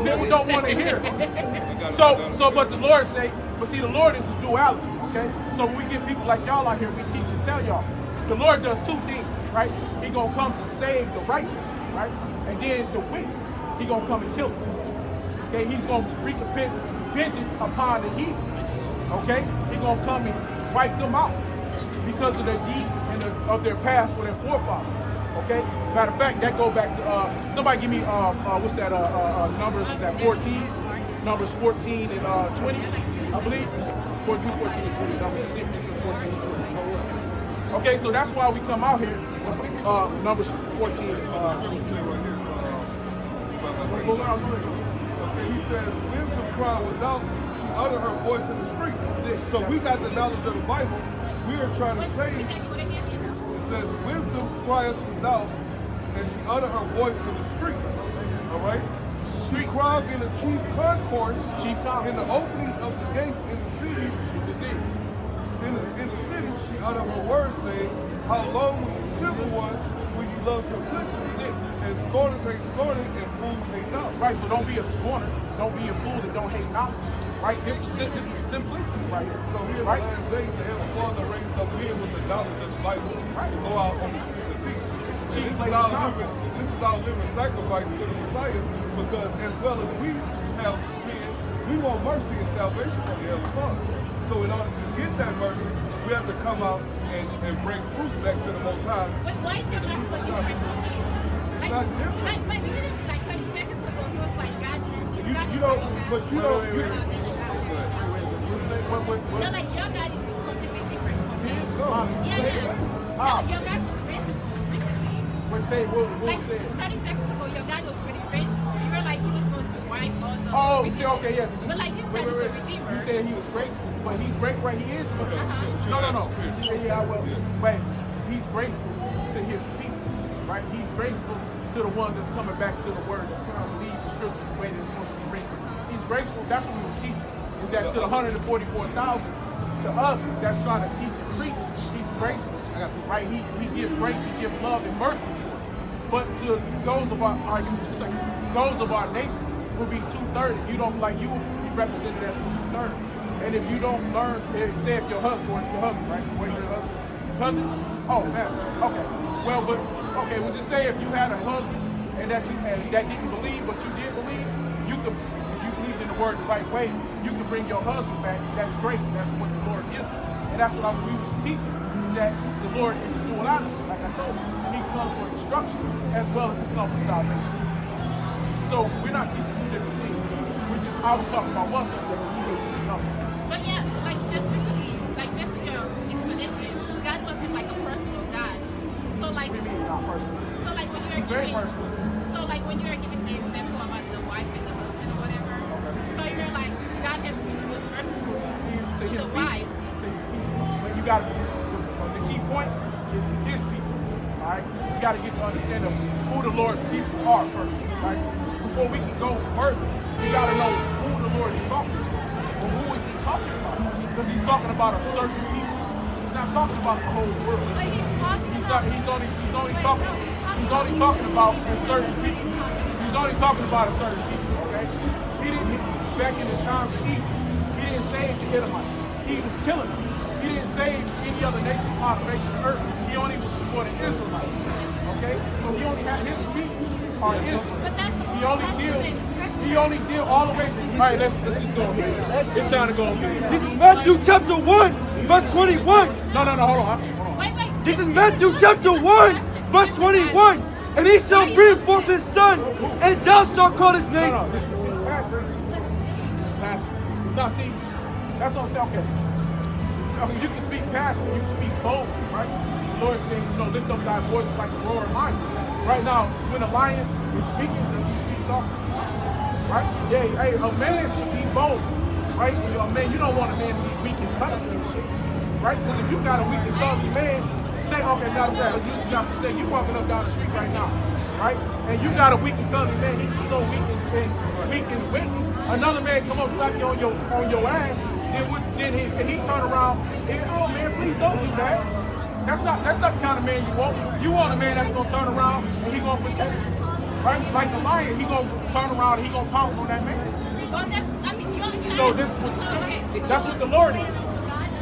people don't want to hear it. So, but the Lord say, but see, the Lord is a duality, okay? So when we get people like y'all out here, we teach and tell y'all. The Lord does two things, right? He gonna come to save the righteous, right? And then the wicked, he gonna come and kill them. Okay, he's gonna recompense vengeance upon the heathen. Okay, he gonna come and wipe them out because of their deeds and of their past for their forefathers. Okay, matter of fact, that go back to somebody give me what's that numbers? Is that 14? Numbers 14 and 20, I believe. 14 and 20. Numbers 6 and 14 and 20. Okay, so that's why we come out here. Numbers 14 and 20. Okay, he says, wisdom cried without, she uttered her voice in the streets. So we got the knowledge of the Bible. We are trying to say, it says, wisdom cried without, and she uttered her voice in the streets. All right? She cried in the chief concourse, Chief concourse. in the openings of the gates in the cities. In the city, she out of her words saying, how long will you simple ones will you love simplicity? And scorners hate scorning and fools hate knowledge. Right, so don't be a scorner. Don't be a fool that don't hate knowledge. Right, this is simplicity right here. So here right? in the last days, the Heavenly Father raised up men with the knowledge of the Bible to go out on the streets and teach. This is our living sacrifice to the Messiah, because as well as we have sinned, we want mercy and salvation from the Heavenly Father. So in order to get that mercy, we have to come out and bring fruit back to the Most High. But why is your gospel different from his? Like literally like 30 seconds ago, he was like, God, No, like your God is completely different from his. Yeah. Your God was rich recently. What say? 30 seconds ago, your God was pretty rich. You were like, he was going to wipe all the. Oh, see, okay, yeah. But like, his God is a redeemer. You said he was graceful, but he's great where he is. No. Yeah, well, but he's graceful to his people, right? He's graceful to the ones that's coming back to the word, that's trying to lead the scriptures the way they're supposed to be written. He's graceful. That's what he was teaching. Is that to the 144,000, to us that's trying to teach and preach, he's graceful, right? He gives grace, he gives love and mercy to us. But to those of our, those of our nation will be 2/3. You don't like you will be represented as a 2/3. And if you don't learn, say if your husband, right? Where's your husband? Cousin? Oh, man. Okay. Well, but okay. We'll just say if you had a husband and that didn't believe, but you did believe, you could, if you believed in the word the right way, you can bring your husband back. That's grace. That's what the Lord gives us, and that's what we was teaching. Is that the Lord is a dual honor, like I told you. He comes for instruction as well as he comes for salvation. So we're not teaching two different things. I was talking about one subject, and you just another. But yeah, like just recently, like based on your explanation, God wasn't like a personal God. So like, What do you mean not personal? so like when you're He's very giving, personal. so like when you're giving the example about the wife and the husband or whatever, so you're like God was merciful to the wife. But you got the key point is his people. All right, you got to get to understand who the Lord's people are first. Right, before we can go further, we got to know who the Lord is talking to. Well, who is he talking about? Because he's talking about a certain people. He's not talking about the whole world. But he's only talking about a certain people. He's only talking about a certain people, okay? He didn't, back in the time of Egypt, he didn't save the Edomites. He was killing them. He didn't save any other nation, population of earth. He only was supporting Israelites, okay? So he only had his people are Israel. He only deal all the way. All right, let's just go ahead. It's time to go ahead. This is Matthew chapter 1, verse 21. No, hold on. Wait. This is Matthew chapter 1, verse 21. And he shall bring forth his son, and thou shalt call his name. No, this is pastor. Pastor. It's not, see, that's what I'm saying. Okay, you can speak passion, you can speak bold, right? The Lord said, lift up thy voice like a roaring lion. Right now, when a lion is speaking, does he speak softly? Right? Yeah, hey, a man should be bold, right? A man, you don't want a man to be weak and cuddly and shit, right? Because if you got a weak and cuddly man, say, okay, now that, you have to say, you walking up down the street right now, right? And you got a weak and cuddly man, he's so weak and wicked. Another man come up, slap you on your ass, then he turn around, and, oh man, please don't do that. That's not the kind of man you want. You want a man that's gonna turn around and he gonna protect you. Right? Like the lion, he gonna turn around and he gonna pounce on that man. Well, So that's what the Lord is.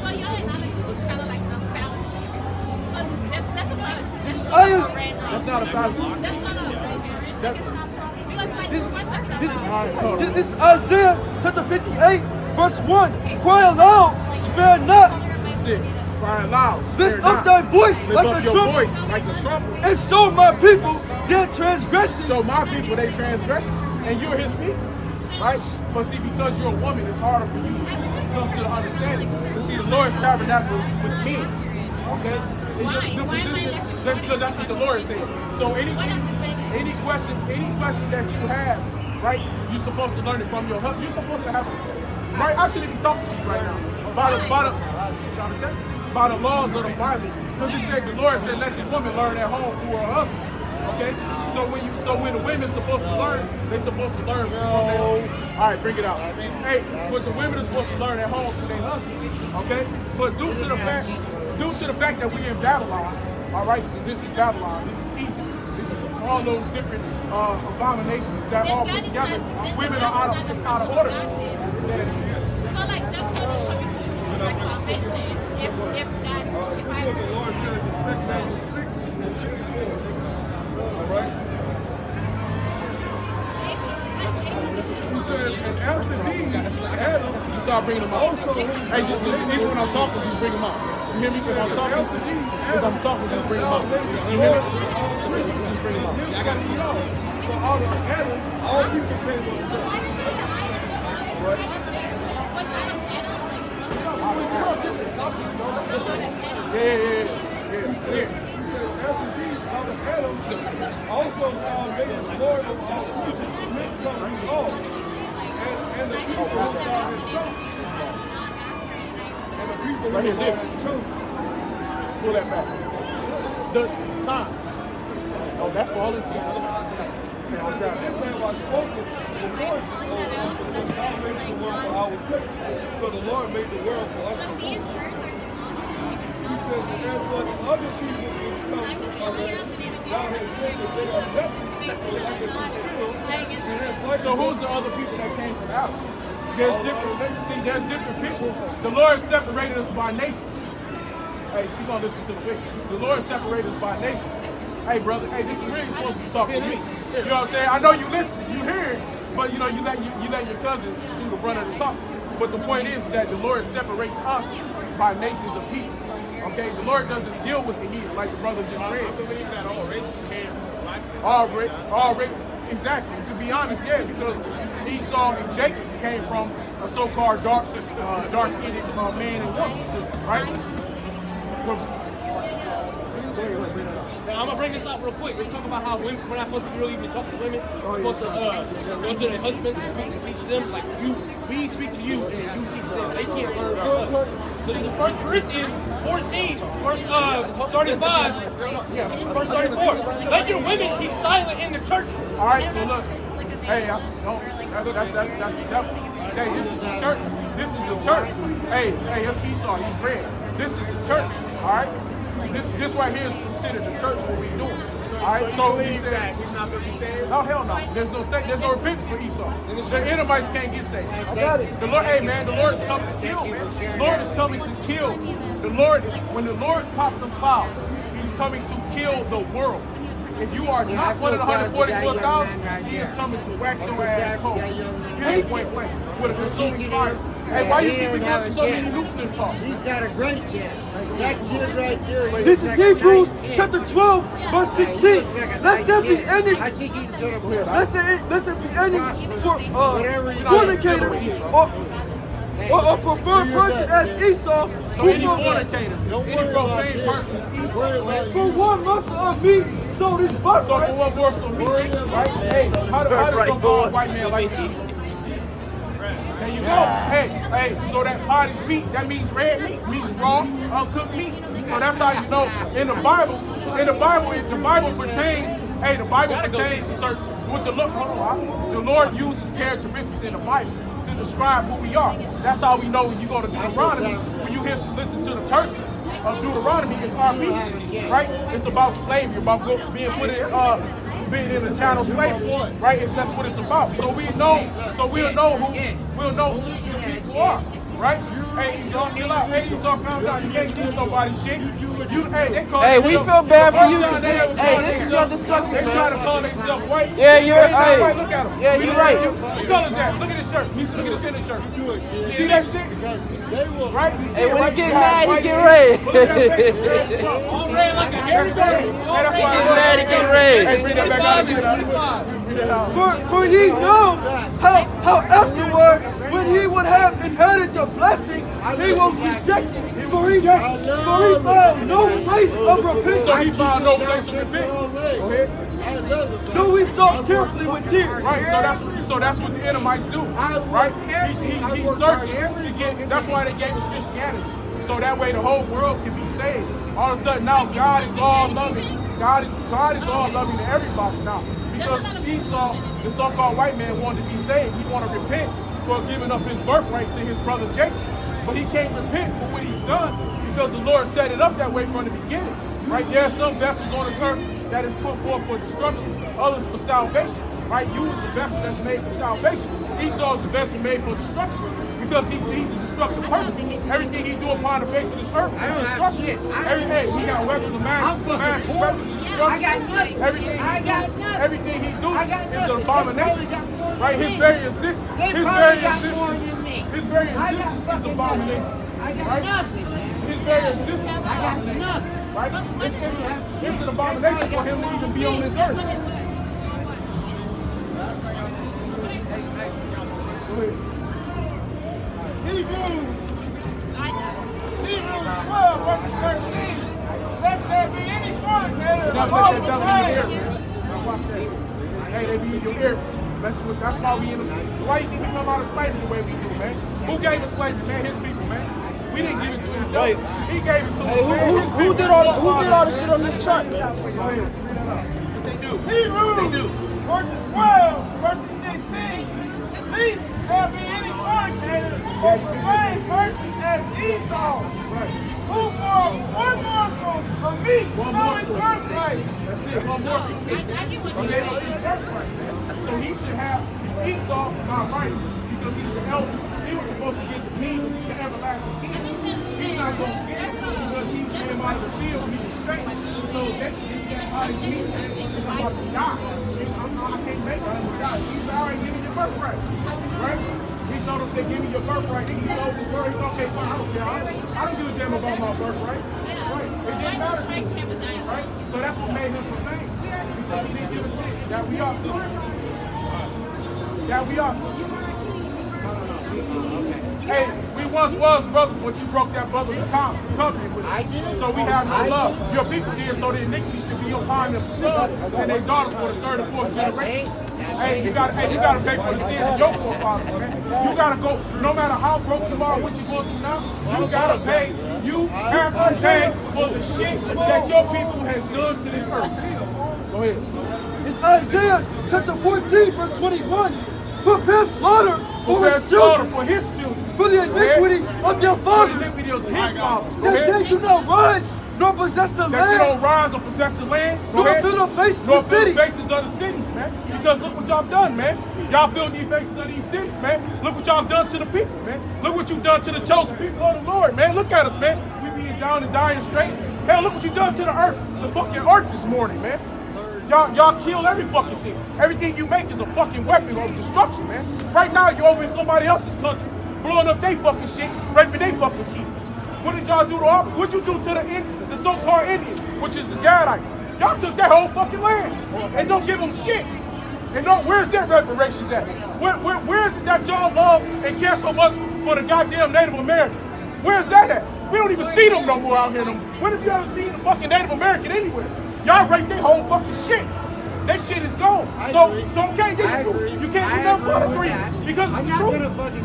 So your analogy was kind of like a fallacy. So that's a fallacy. That's not a fallacy. That's not a red herring. Because like we're talking about. This is Isaiah chapter 58, verse 1. Cry aloud, spare not. That's it. Cry aloud. Lift up thy voice like a trumpet. And show my people their transgressions. Show my people their transgressions. And you're his people. Right? But see, because you're a woman, it's harder for you to come to the understanding. But see, the Lord's tabernacle is with men. Okay? Because that's what the Lord said. So any question that you have, right, you're supposed to learn it from your husband. You're supposed to have it. Right? I shouldn't be talking to you right now. By the laws of the Bible. Because he said, the Lord said, let this woman learn at home who her husband. Okay? So when the women's supposed to learn, they're supposed to learn from their home. All right, bring it out. Hey, but the women are supposed to learn at home from their husbands. Okay? But due to the fact that we in Babylon, all right, because this is Babylon, this is Egypt, this is all those different abominations that all put together. Women are out of order. So like that's what is coming to push for like salvation. If God, if I what the Lord said in the second chapter 6 and 54. All right? He says, and after these, Adam, You start bringing them up. Hey, just listen, even when I'm talking, just bring them up. You hear me? If I'm talking, just bring them up. You hear me? Just bring them up. so out of Adam, all people came on the earth. Yeah. After these, out of Adam, also now made us Lord of all people, men come to all. And the people who God has chosen. And the people who God has chosen. Pull that back. The sign. Oh, that's for all it's This ain't what spoken before. God made the world for our sake. So the Lord made the world for us. He says, and therefore the other people which come from it, God has said that they are definitely so like it is still. So who's the other people that came from Adam? There's different people. The Lord separated us by nation. Hey, she's gonna listen to the wicked. The Lord separated us by nation. Hey, brother, hey, this is really supposed to be talking to me. You know what I'm saying? I know you listen, you hear it, but you know, you let your cousin do the brunt of the talk. But the point is that the Lord separates us by nations of people. Okay, the Lord doesn't deal with the heathen like the brother just read. I believe that all races came from black people. All races, exactly. To be honest, yeah, because Esau and Jacob came from a so-called dark-skinned man and woman, right? Now, I'm gonna bring this up real quick. Let's talk about how we're not supposed to really be talking to women. We're supposed to go to their husbands and speak and teach them. Like we speak to you and then you teach them. They can't learn from us. So this is 1 Corinthians 14, verse 35. Verse 34. Let your women keep silent in the church. All right, so look. Hey, that's the devil. Hey, this is the church. This is the church. Hey, that's Esau. He's red. This is the church. All right. This right here is considered the church. What we doing? All right. So he said he's not gonna be saved. No, hell no. There's no repentance for Esau. The Edomites can't get saved. I got it. The Lord, hey man, the Lord is coming to kill, man. The Lord is coming to kill. When the Lord pops them clouds, He's coming to kill the world. If you are not one of the 144,000, He is coming to wax your ass cold. Point blank, with a consuming fire. Hey, why you think we got so many nuclear talks? He's got a great chance. That kid right there. This is Hebrews chapter 12, verse 16. Let there be any. I think he's gonna be. Let there be any for fornicator or preferred person as Esau. So any fornicator, any profane person is Esau. For one morsel of meat, so this birthright. So for one morsel of meat, right? Hey, how does so-called white man like to eat? There you go. Hey, so that potty's meat, that means red meat, means raw, uncooked meat. So that's how you know in the Bible pertains to certain with the Lord uses characteristics in the Bible to describe who we are. That's how we know when you go to Deuteronomy, when you listen to the curses of Deuteronomy, it's our people, right? It's about slavery, about being put in being in a chattel slavery, right? That's what it's about. So we'll know who people are, right? Hey, Esau, chill out. Hey, Esau, calm down. You can't teach nobody shit. Hey, we feel bad for you. Hey, this is your destruction, man. They try to call themselves white. Yeah, you're right. Look at them. Yeah, you're right. What color is that? Look at his shirt. Look at his finish shirt. See that shit? Right? Hey, when he get mad, he get red. All red like a hairy bird. He get mad, he get red. Hey, bring that back out. For ye know how afterward, when he would have inherited the blessing, he was rejected. For he found no place of repentance. So he found no place of repentance. Go ahead. No, we sought carefully with tears. Right, so that's what the Edomites do. Right? He's searching to get, that's why they gave us Christianity. So that way the whole world can be saved. All of a sudden now God is all loving. God is all loving to everybody now. Because Esau, the so-called white man, wanted to be saved. He wanted to repent for giving up his birthright to his brother Jacob. But he can't repent for what he's done because the Lord set it up that way from the beginning. Right? There are some vessels on this earth that is put forth for destruction, others for salvation. Right? You is a vessel that's made for salvation. Esau is a vessel made for destruction because he's a destructive person. Everything he do upon the face of this earth is destruction. Everything he got weapons of mass weapons of destruction. Everything he do is an abomination. Right? His very existence. His very existence is an abomination. Right? His very existence is an abomination. Right? It's an abomination for him to even be on this earth. Hebrews 12, verse 13. Lest there be any fornicator among the saints. Hey, they be in your ear. That's why we in the. Why you think we come out of slavery the way we do, man? Who gave us slavery, man? His people, man. We didn't give it to each other. He gave it to us. Who did all the shit on this chart, man? What they do? Hebrews verses 12, verses 16. Lest there be any fornicator or profane person as Esau, who for one morsel of meat sold his birthright. That's it, one morsel. So he should have Esau not right because he's the eldest. He was supposed to get the kingdom, the everlasting kingdom. He's not going to get it because he came out of the field. He was straight. So that's he came out of the field. He's about to die. I can't make it. I'm going to die. He's already giving your birthright. Right? He told him, say, give me your birthright. He told his word. He's okay, fine. I don't care. I don't give a damn about my birthright. Right? It didn't matter to me. Right? So that's what made him profane. Because he didn't give a shit. That we are sisters. That we are sisters. Hey, we once was brothers, but you broke that brotherly covenant with us. So we have no love. Your people did, so the iniquity should be upon their sons and their daughters for the third and fourth generation. Hey, you gotta pay for the sins of your forefathers, man. You gotta go, no matter how broke you are, what you're going through now, you gotta pay. You have to pay for the shit that your people has done to this earth. Go ahead. It's Isaiah chapter 14, verse 21. Prepare slaughter for his children, for the iniquity of their fathers, that they do not rise nor possess the land. That you don't rise or possess the land. Nor fill the faces of the cities. Faces of the cities, man. Because look what y'all done, man. Y'all filled these faces of these cities, man. Look what y'all done to the people, man. Look what you done to the chosen people of the Lord, man. Look at us, man. We being down and dying straight. Hell, look what you done to the earth. The fucking earth this morning, man. Y'all kill every fucking thing. Everything you make is a fucking weapon of destruction, man. Right now, you're over in somebody else's country, blowing up they fucking shit, raping they fucking kids. What did y'all do to our? What you do to the so-called Indians, which is the Gadites? Y'all took their whole fucking land and don't give them shit. And where's their reparations at? Where is it that y'all love and care so much for the goddamn Native Americans? Where's that at? We don't even see them no more out here. When have you ever seen a fucking Native American anywhere? Y'all rape their whole fucking shit. That shit is gone. So we can't get it. You can't do nothing but agree because it's the truth. I'm not gonna fucking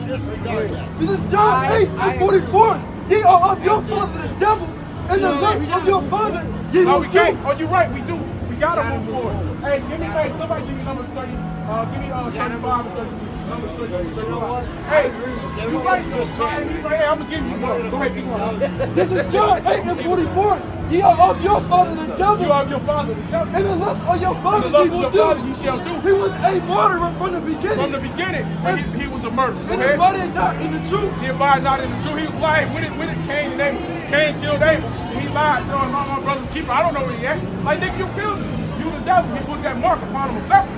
disregard that. This is John 8 and 44. Ye are of your father the devil, and the lust of your father ye No, will we can't. Oh, you're right. We do. We gotta move forward. Hey, somebody give me number 30. Give me 35 and 30. Number 35. Hey, you right though. Hey, I'm gonna give you one. Go ahead, keep going. This is John 8 and 44. Ye are of your father the devil. You are of your father the devil. And the lust of your father the lust ye will of your father do. you shall do. He was a murderer from the beginning. From the beginning, he was a murderer. And he abided not in the truth. He abided not in the truth. He was lying. When it Cain and Abel. Cain killed Abel. And he lied. So my brother's keeper. I don't know where he at. Like, nigga, you killed him. You the devil. He put that mark upon him of leper.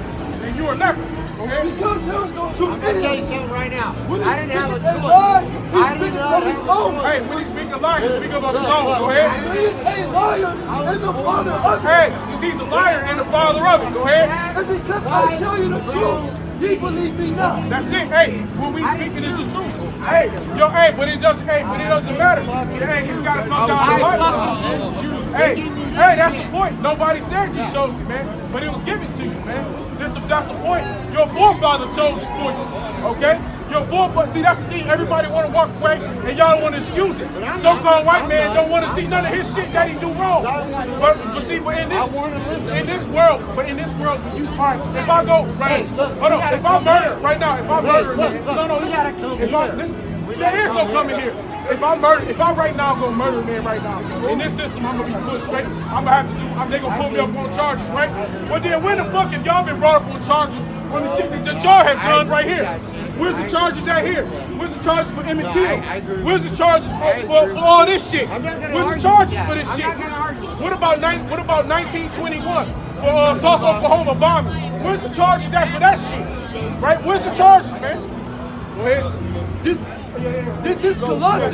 And you a leper. Okay? Because there was no truth I'm going to tell you something right now. I didn't have a choice. I didn't have his own. Hey, when he speaks a lie, he speaks of his own. Go ahead. He is a liar and the father of it. Hey, he's a liar and the father of it. Go ahead. And because I tell you the truth, ye believe me not. That's it. Hey, when we speaking is the truth. Hey, but it doesn't matter. Hey, it's gotta come down to life. Hey, that's the point. Nobody said you chose it, man. But it was given to you, man. That's the point. Your forefather chose it for you. Okay? Your forefathers, see, that's the thing. Everybody want to walk away, and y'all don't want to excuse it. So-called white man don't want to see none of his shit that he do wrong. But see, in this world, when you try, if I go right, hold on, if I murder right now, if I murder, no, listen, there is no coming here. If I right now go murder a man right now, in this system I'm gonna be put straight. I'm gonna have to do. They gonna pull me up on charges, right? But then when the fuck have y'all been brought up on charges on the shit that y'all have done right here? Where's the charges at here? Where's the charges for Emmett Till? Where's the charges for all this shit? Where's the charges for this shit? What about 1921 for Tulsa, Oklahoma bombing? Where's the charges at for that shit? Right? Where's the charges, man? Go ahead. This Colossus.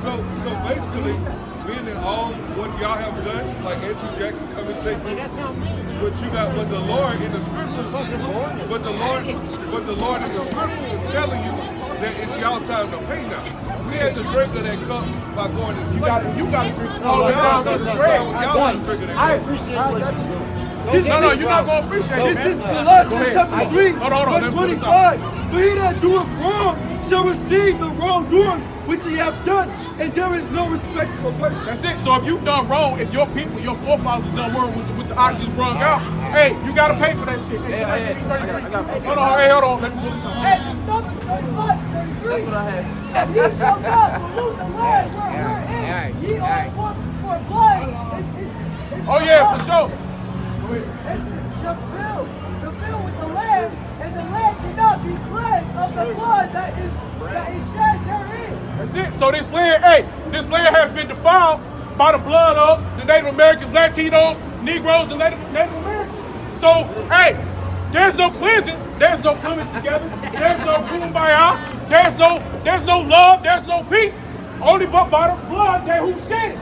So basically, being in all what y'all have done, like Andrew Jackson come and take you, but you got what the Lord in the scriptures, but the Lord in the scriptures is telling you that it's y'all time to pay now. We had to drink of that cup by going to sleep. You got to drink all the time. I appreciate what you're doing. No, you're not going to appreciate it, man. This Colossians chapter 3, verse 25. But he that doeth wrong shall receive the wrongdoing which he have done, and there is no respect for person. That's it. So if you've done wrong, if your people, your forefathers have done wrong with the I just brung out, hey, you got to pay for that shit. Hey, hold on. Let me pull this out. Hey, Numbers 35, 33. That's what I had. Ye shall not pollute the land where we're in. Ye are for blood. Oh yeah, for sure. The fill with the land, and the land cannot be cleansed of the blood that is shed therein. That's it. So this land has been defiled by the blood of the Native Americans, Latinos, Negroes, and Native Americans. So, hey, there's no cleansing, there's no coming together, there's no kumbaya, there's no love, there's no peace. Only but by the blood that who shed it.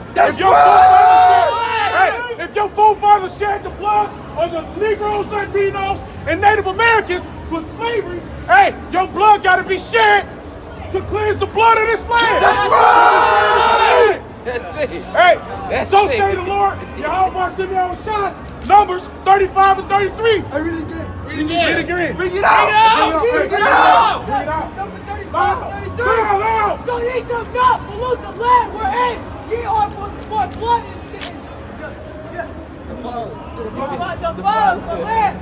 If your forefathers shed the blood of the Negroes, Latinos, and Native Americans for slavery, hey, your blood got to be shed to cleanse the blood of this land. That's right. That's it. Hey, so say the Lord, Yahweh Shemel Shah, Numbers 35 and 33. I really did. Bring it again. Bring it out. Bring it out. Number 35, 33. So ye shall not pollute the land wherein ye are for blood is defiled the land,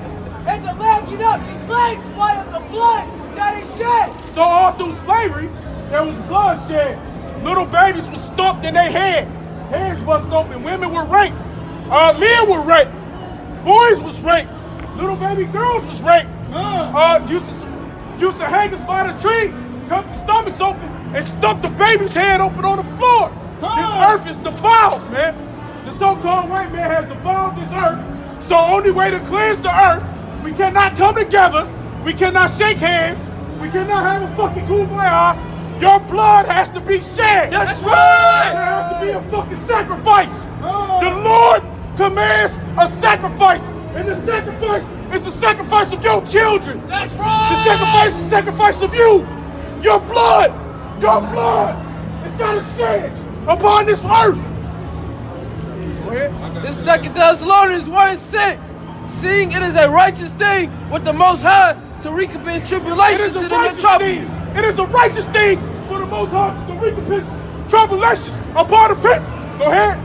and the land cannot be cleansed by the blood that is shed. So all through slavery, there was blood shed. Little babies were stuffed in their head. Heads busted open. Women were raped. Men were raped. Boys was raped. Little baby girls was raped. Used to hang us by the tree, cut the stomachs open, and stuff the baby's head open on the floor. This earth is defiled, man. The so-called white man has defiled this earth. So only way to cleanse the earth, we cannot come together, we cannot shake hands, we cannot have a fucking kumbaya. Your blood has to be shed. That's right. There has to be a fucking sacrifice. The Lord commands a sacrifice, and the sacrifice is the sacrifice of your children. That's right. The sacrifice is the sacrifice of you. Your blood is got to shed upon this earth. This 2 Thessalonians 1:6. Seeing it is a righteous thing with the Most High to recompense tribulation to them that trouble you. It is a righteous thing for the Most High to recompense tribulations upon the people. Go ahead.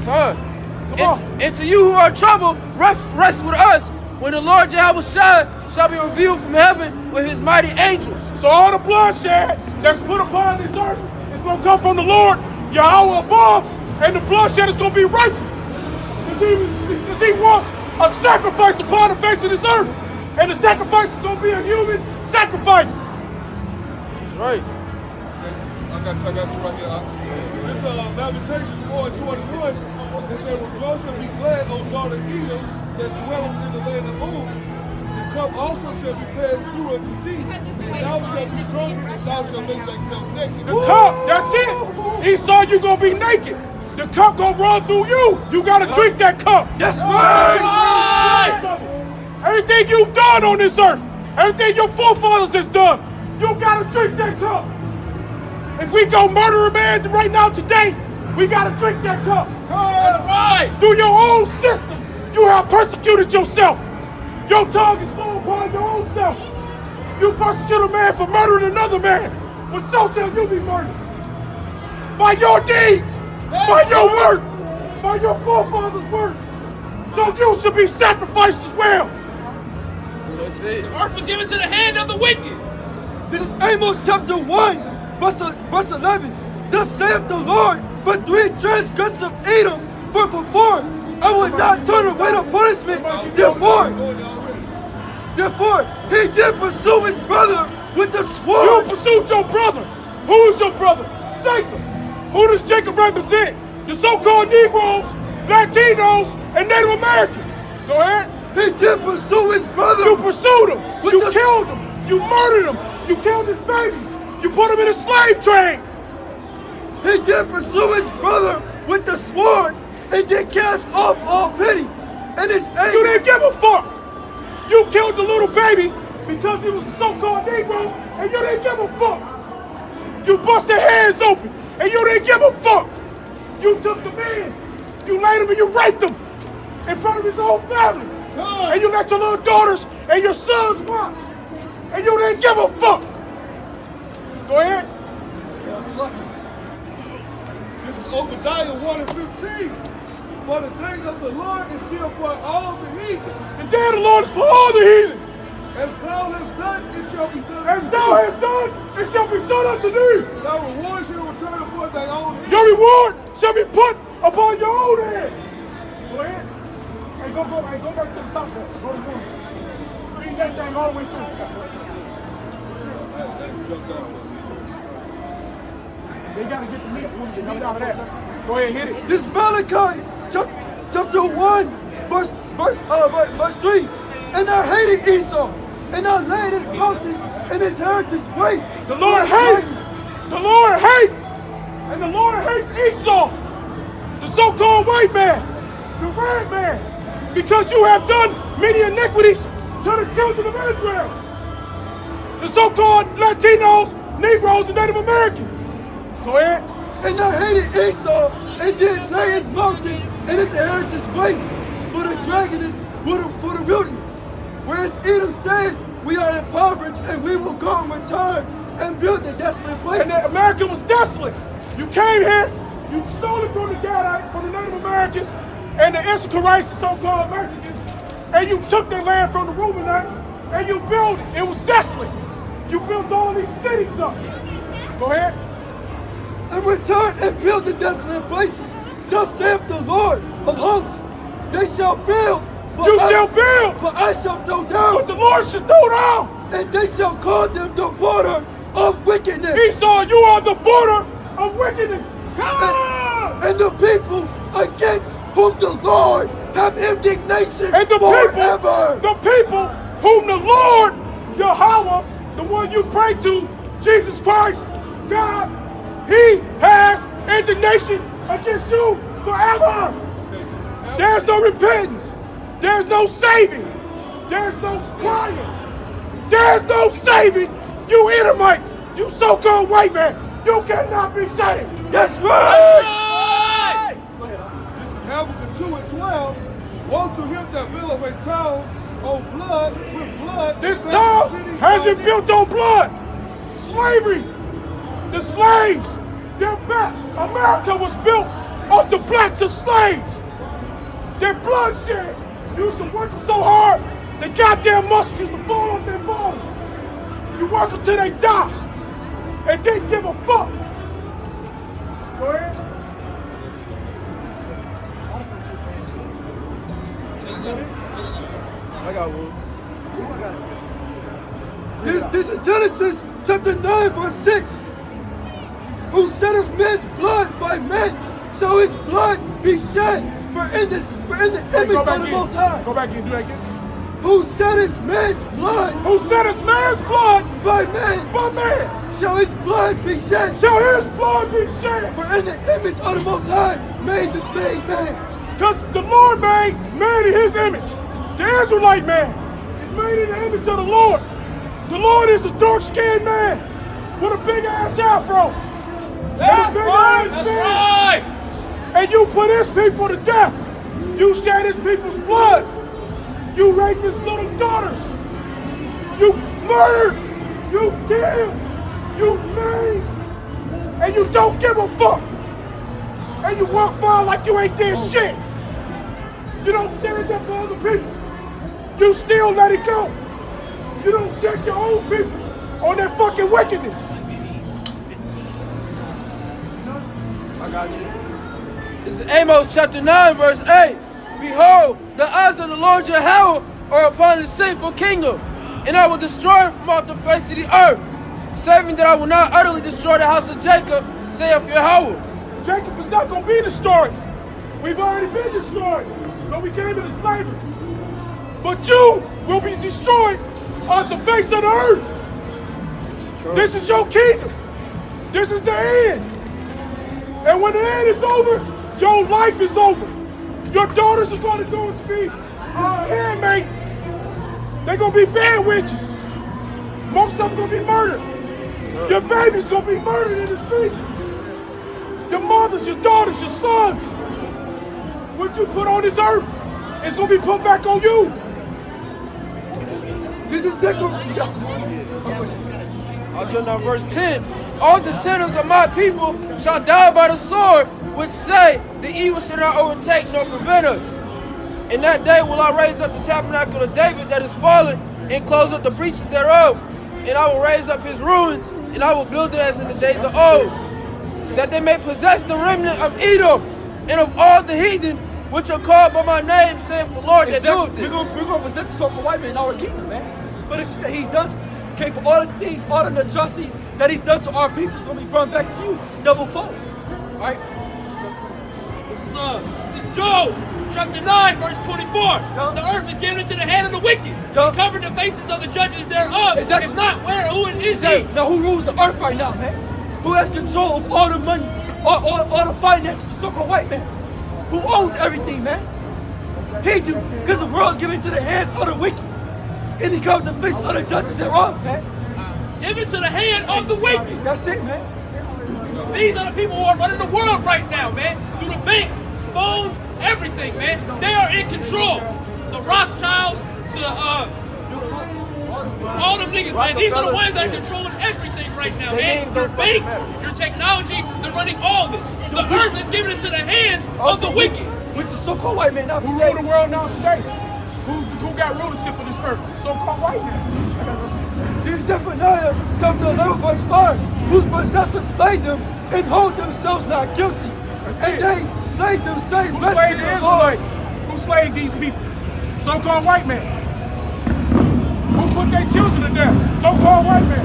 Come on. And to you who are troubled, rest with us when the Lord Yahweh shall be revealed from heaven with his mighty angels. So all the bloodshed that's put upon this earth is going to come from the Lord Yahweh above, and the bloodshed is going to be righteous. Because he wants a sacrifice upon the face of this earth. And the sacrifice is going to be a human sacrifice. That's right. I got you right here. This Lamentations 4:21, it said, rejoice and be glad, O daughter Edom, that dwelleth in the land of Uz. The cup also shall be passed through unto thee, and thou shalt be drunken, and thou shalt make thyself naked. The cup, that's it. Esau, you going to be naked. The cup going to run through you. You got to drink that cup. That's right. Everything you've done on this earth, everything your forefathers has done, you got to drink that cup. If we go murder a man right now today, we got to drink that cup. That's right. Through your own system, you have persecuted yourself. Your tongue is falling upon your own self. You persecute a man for murdering another man, but so shall you be murdered. By your deeds, by your work, by your forefathers' work. So you should be sacrificed as well. The earth was given to the hand of the wicked. This is Amos chapter 1, verse 11. Thus saith the Lord, but 3 transgressors of Edom were performed. I will not turn away the punishment. Therefore, he did pursue his brother with the sword. You pursued your brother. Who is your brother? Jacob. Who does Jacob represent? The so-called Negroes, Latinos, and Native Americans. Go ahead. He did pursue his brother. You pursued him. You killed him. You murdered him. You killed his babies. You put him in a slave trade. He did pursue his brother with the sword and did cast off all pity. And his anger. You didn't give a fuck. You killed the little baby because he was a so-called Negro, and you didn't give a fuck. You bust their hands open, and you didn't give a fuck. You took the man, you laid him and you raped him in front of his whole family. And you let your little daughters and your sons watch. And you didn't give a fuck. Go ahead. This is Obadiah 1 and 15. For the day of the Lord is near for all the heathen. The day of the Lord is for all the heathen. As thou hast done, it shall be done. As thou hast done, it shall be done unto thee. Thy reward shall return upon thy own head. Your reward shall be put upon your own head. Go ahead. Hey, go back to the top there. Go to one. Read that thing all the way through. They gotta get the meat. Come out of that. Go ahead, hit it. This is Malachi, chapter 1, verse 3. And I hated Esau, and I laid his mountains and his heritage waste. The Lord hates. The Lord hates. And the Lord hates Esau, the so-called white man, the red man, because you have done many iniquities to the children of Israel. The so-called Latinos, Negroes, and Native Americans. Go ahead. And I hated Esau and did lay his mountains and his heritage waste for the dragoness, for the wilderness. Whereas Edom said, we are impoverished and we will go and return and build the desolate places. And America was desolate. You came here, you stole it from the Gadites, from the Native Americans, and the Issacharites, the so-called Mexicans, and you took their land from the Reubenites, and you built it. It was desolate. You built all these cities up. Go ahead. And return and build the desolate places. Thus saith the Lord of hosts. They shall build. You shall build. But I shall throw down. But the Lord shall throw down. And they shall call them the border of wickedness. Esau, you are the border of wickedness. And the people against whom the Lord have indignation and the forever. People whom the Lord, Yahweh, the one you pray to, Jesus Christ, God, he has indignation against you forever. There's no repentance. There's no saving. There's no crying. There's no saving. You Edomites, you so-called white man, you cannot be saved. That's right. This is Habakkuk 2 and 12. Woe to him that buildeth a town on blood with blood. This town has been built on blood. Slavery. The slaves, their backs. America was built off the backs of slaves. Their bloodshed. Used to work them so hard, they goddamn muscles used to fall off their bones. You work until they die, and didn't give a fuck. Go ahead. I got one. This is Genesis chapter 9, verse 6. Who sheddeth men's blood by men, shall his blood be shed, for in the image of the Most High. Go back in, do that again. Who sheddeth men's blood? Who sheddeth man's blood? By man. By man. Shall his blood be shed? Shall his blood be shed? For in the image of the Most High made man. Because the Lord made man in his image. The Israelite man is made in the image of the Lord. The Lord is a dark-skinned man with a big-ass afro. That's right. And you put his people to death. You shed his people's blood. You raped his little daughters. You murdered You kill, you maim, and you don't give a fuck. And you walk by like you ain't did shit. You don't stand up for other people. You still let it go. You don't check your own people on their fucking wickedness. I got you. This is Amos chapter 9, verse 8. Behold, the eyes of the Lord Yahweh are upon the sinful kingdom, and I will destroy it from off the face of the earth, saving that I will not utterly destroy the house of Jacob, saith Yahweh. Jacob is not going to be destroyed. We've already been destroyed. So we came into slavery. But you will be destroyed off the face of the earth. This is your kingdom. This is the end. And when the end is over, your life is over. Your daughters are going to go to be handmaids. They're going to be bad witches. Most of them going to be murdered. Your baby's going to be murdered in the streets. Your mothers, your daughters, your sons. What you put on this earth is going to be put back on you. This is I'll jump down verse 10. All descendants of my people shall die by the sword, which say, the evil shall not overtake nor prevent us. In that day will I raise up the tabernacle of David that is fallen, and close up the breaches thereof. And I will raise up his ruins, and I will build it as in the days of old, that they may possess the remnant of Edom, and of all the heathen, which are called by my name, saith the Lord that doeth this. We're going to present the so-called white man in our kingdom, man. But it's that he's done. Okay, for all the things, all the atrocities that he's done to our people, it's going to be brought back to you double fold. All right? This is Job, chapter 9, verse 24. The earth is given into the hand of the wicked. He covered the faces of the judges thereof. Exactly. If not, where, who is he? Now, who rules the earth right now, man? Who has control of all the money, all the finances, the so-called white man? Who owns everything, man? He do, because the world's given into the hands of the wicked. And he covered the face of the judges thereof, man. Given to the hand of the wicked. That's it, man. These are the people who are running the world right now, man. Through the banks, phones, everything, man. They are in control. The Rothschilds to all them niggas, man. These are the ones that are controlling everything right now, man. Your banks, your technology, they're running all this. The earth is given into the hands of the wicked. Which is so-called white man now today. Who rule the world now today? Who got rulership of this earth? So-called white man. This is Zephaniah chapter 11 verse 5. Whose possessors slay them and hold themselves not guilty. And they slay them, say, who slayed the Israelites? Who slayed these people? So-called white man. Who put their children to death? So-called white man.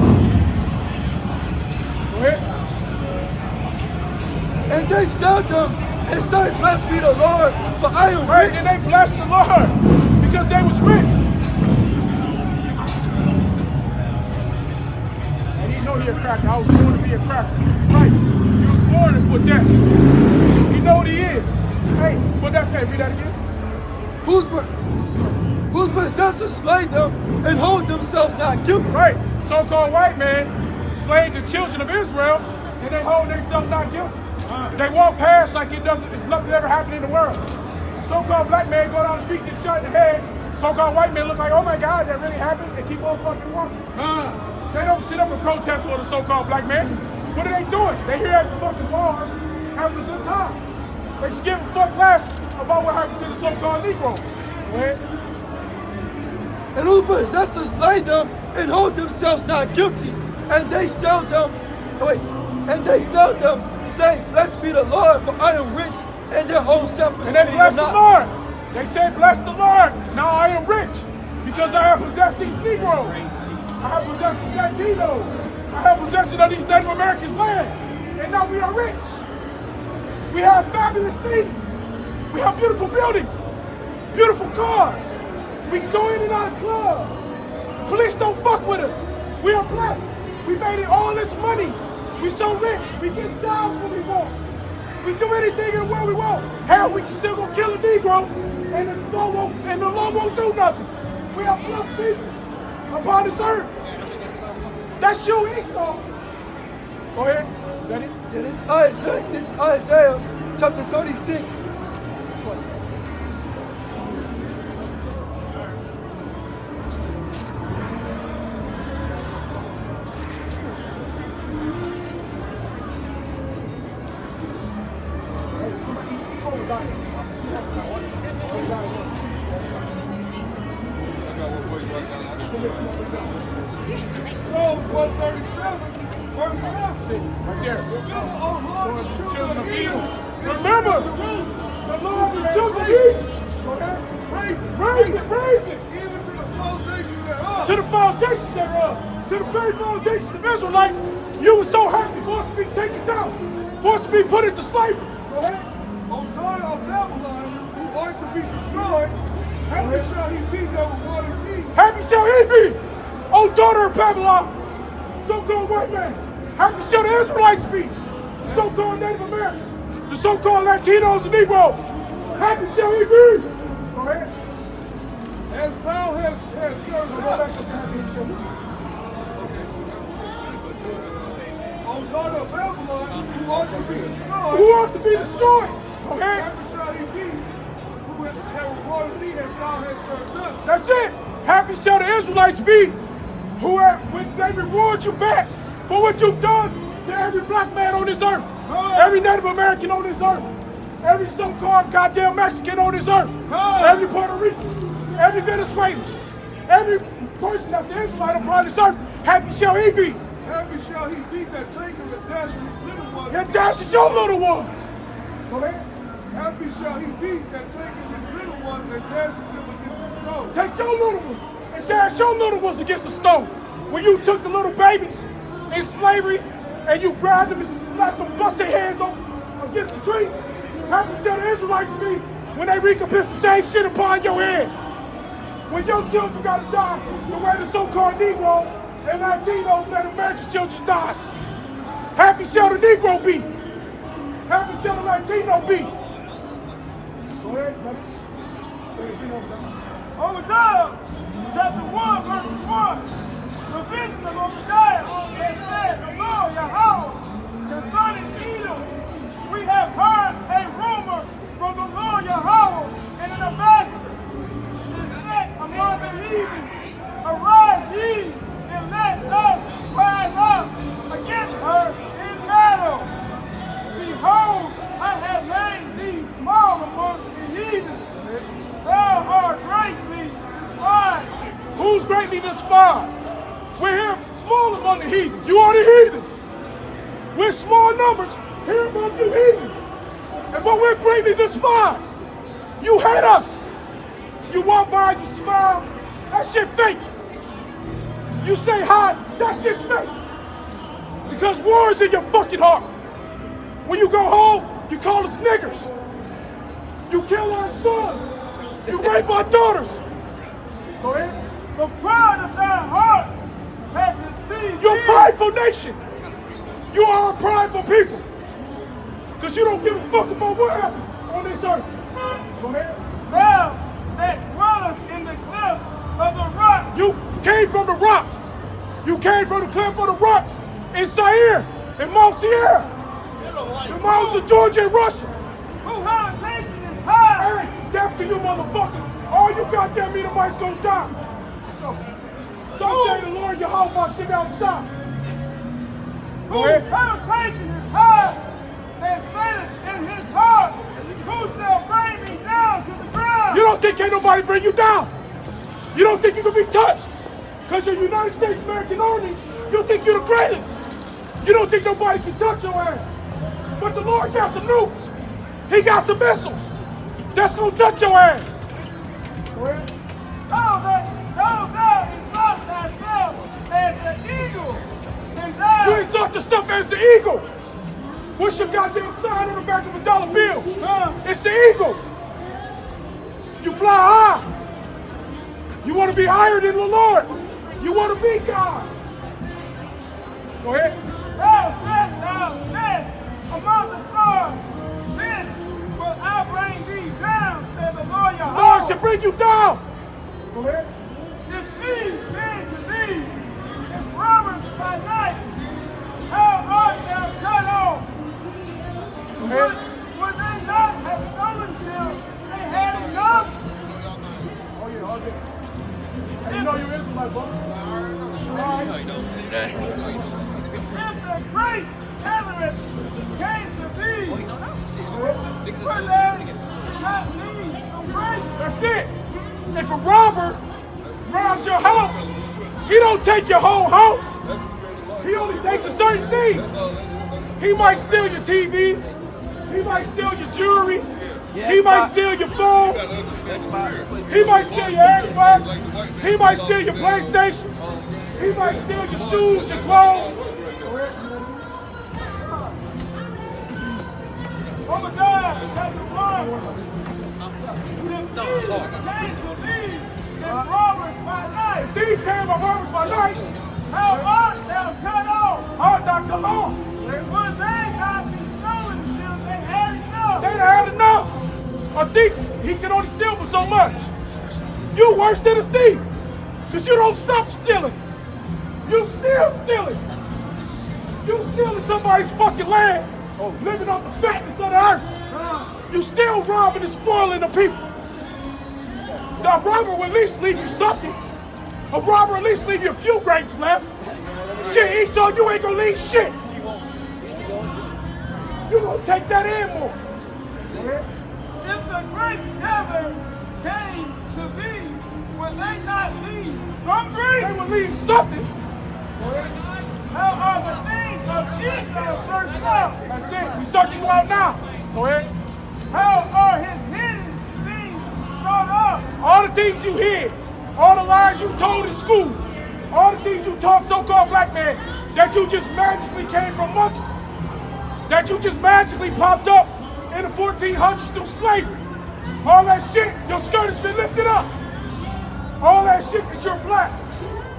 Go ahead. And they sell them and say, blessed be the Lord, for I am rich. And they blessed the Lord because they was rich. And he know he a cracker. I was born to be a cracker. Right. He was born for death. He know what he is. Hey, but that's, hey, read that again. Whose possessors slay them and hold themselves not guilty. Right. So-called white man slayed the children of Israel and they hold themselves not guilty. They walk past like it's nothing ever happened in the world. So-called black man go down the street, get shot in the head. So-called white man look like, oh my God, that really happened, and keep on fucking walking. They don't sit up and protest for the so-called black man. What are they doing? They here at the fucking bars having a good time. They can give a fuck less about what happened to the so-called Negroes. Go ahead. And who possessors slay them and hold themselves not guilty. And they sell them, say, blessed be the Lord, for I am rich, and their own self-esteem. And they bless the Lord. They say, bless the Lord. Now I am rich because I have possessed these Negroes. I have possessed these Latinos. I have possession of these Native Americans' land. And now we are rich. We have fabulous things. We have beautiful buildings, beautiful cars. We can go in and out of clubs. Police don't fuck with us. We are blessed. We made it all this money. We so rich. We get jobs when we want. We do anything in the world we want. Hell, we can still go kill a Negro, and the law won't do nothing. We are blessed people upon this earth. That's you, Esau. Go ahead. Is that it? Yeah, this is Isaiah chapter 36. Psalm 137, verse 7. Right there. Remember, O Lord, the children of Edom. Remember, the Lord, the children of Edom. Raise it. Even to the foundation thereof. To the foundation thereof. To the very foundation of Israelites. You were so happy for us to be taken down. For us to be put into slavery. Go ahead. O daughter of Babylon, who are to be destroyed, happy shall he be that will water thee. Happy shall he be, O daughter of Babylon, so-called white man. Happy shall the Israelites be, the so-called Native Americans, the so-called Latinos and Negroes. Happy shall he be. Go ahead. As thou hast served us. O daughter of Babylon, who ought to be destroyed. Who ought to be destroyed? Go ahead. Happy shall he be, who have rewarded thee as thou hast served us. That's it. Happy shall the Israelites be, who when they reward you back for what you've done to every black man on this earth, every Native American on this earth, every so-called goddamn Mexican on this earth, every Puerto Rican, every Venezuelan, every person that's an Israelite upon this earth. Happy shall he be. Happy shall he be that taketh and dashes his little ones. And dashes your little ones. Go ahead. Happy shall he be that taketh his little ones and dashes them against the stone. Take your little ones and dash your little ones against the stone. When you took the little babies in slavery and you grabbed them and slapped them, bust their hands on against the tree. Happy shall the Israelites be when they recompense the same shit upon your head. When your children gotta die the way the so-called Negroes and Latinos and American children died. Happy shall the Negro be. Happy shall the Latino be. Go ahead, buddy. Obadiah, chapter 1, verse 1. The vision of Obadiah that said, the Lord Yahweh, concerning Edom, we have heard a rumor from the Lord Yahweh, and an ambassador is set among the heathen. Arise ye, and let us rise up against her in battle. Behold, I have made thee small amongst the heathen. Thou art greatly despised. Who's greatly despised? We're here small among the heathen. You are the heathen. We're small numbers here among you heathen. But we're greatly despised. You hate us. You walk by, you smile. That shit fake. You say hi, that shit's fake. Because war is in your fucking heart. When you go home, you call us niggers. You kill our sons. You rape our daughters. Go ahead. The pride of thy heart hath deceived You're a thee. prideful nation. You are a prideful people. Because you don't give a fuck about what happened on this earth. Go ahead. Thou that dwellest in the cliff of the rock. You came from the rocks. You came from the cliff of the rocks in Zaire, in Mount Sierra, the mountains of Georgia and Russia. Whose habitation is high. Hey, death to you motherfuckers. All you goddamn Edomites gonna die. So say the Lord Yahweh my shit outside. Go Whose ahead. habitation is high, that saith in his heart, who shall bring me down to the ground? You don't think can't nobody bring you down? You don't think you can be touched? Because you're United States American Army, you think you're the greatest. You don't think nobody can touch your ass. But the Lord got some nukes. He got some missiles that's gonna touch your ass. Go ahead. Thou exalt thyself as the eagle, and thou... You exalt yourself as the eagle. What's your goddamn sign on the back of a dollar bill? It's the eagle. You fly high. You want to be higher than the Lord. You want to be God. Go ahead. Thou said thou this among the stars. This will I bring thee down, said the Lord Yahweh. Lord should bring you down. Go ahead. If thieves came to thee, if robbers by night, how art thou cut off? Would they not have stolen till they had enough? Oh yeah, okay. And you know you're Israelite, bro. If the great gathering came to thee, would they if a robber robs your house, he don't take your whole house. He only takes a certain thing. He might steal your TV. He might steal your jewelry. He might steal your phone. He might steal your Xbox. He might steal your PlayStation. He might steal your shoes, your clothes. Obadiah chapter 1. These came by robbers by night. How art thou cut off? Art thou cut off? Would they not be stolen till they had enough? They had enough. A thief, he can only steal for so much. You worse than a thief, because you don't stop stealing. You still stealing. You stealing somebody's fucking land, living off the fatness of the earth. You still robbing and spoiling the people. The robber will at least leave you something. A robber at least leave you a few grapes left. Shit, Esau, you ain't gonna leave shit. You gonna take that in more. If the great gathering came to thee, will they not leave some grapes? They will leave something. How are the things of Esau searched out? That's it. We searching you out now. Go ahead. How are his hidden things sought up? All the things you hid, all the lies you told in school, all the things you taught so-called black men, that you just magically came from monkeys, that you just magically popped up in the 1400s through slavery. All that shit, your skirt has been lifted up. All that shit that you're black,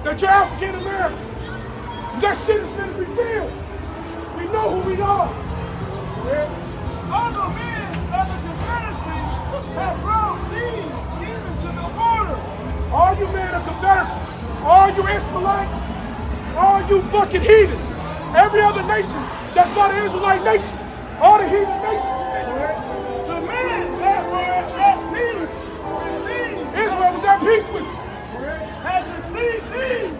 that you're African American, that shit has been revealed. We know who we are. All the men of the Confederacy have brought thee even to the border. All you men of Confederacy, all you Israelites, all you fucking heathens, every other nation that's not an Israelite nation, all the heathen nations. The men that were at peace with thee, Israel was at peace with you. has deceived thee,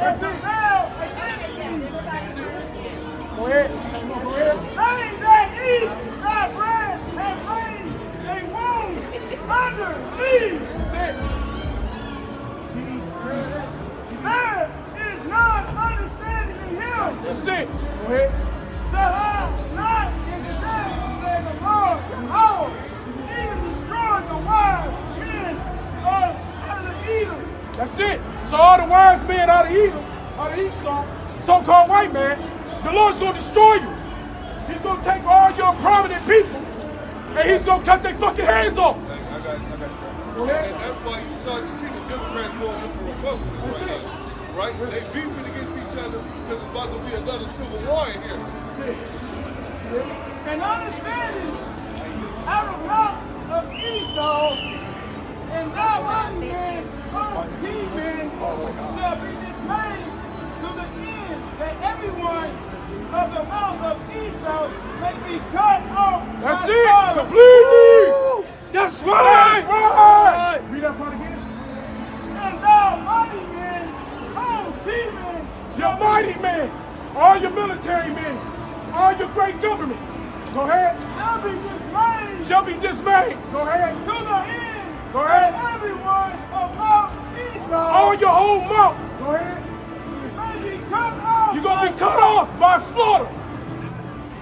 and so now against thee. Go ahead. They that eat thy bread have laid a wound under thee. There is none understanding in him. That's it. Go ahead. Shall I not in the day, say the Lord, Yahweh, even destroy the wise men of Edom. That's it. So all the wise men out of Edom, out of Esau, so-called white man, the Lord's going to destroy you. He's going to take all your prominent people, and he's going to cut their fucking hands off. I got you. And that's why you start to see the Democrats going with the Republicans right now. Right? They beefing against each other because it's about to be another civil war in here. And understanding out of mouth of Esau, and thou mighty man, he-men, shall be dismayed to the end that everyone of the mouth of Esau may be cut off. That's it. Completely. That's right. That's right. Read that part again. And thou mighty men, he-men, your mighty men, all your military men, all your great governments. Go ahead. Shall be dismayed. Shall be dismayed. Go ahead. To the end. Go ahead. And everyone of Mount Esau. All your whole mouth. Go ahead. May be cut off. You're going to be cut off by slaughter.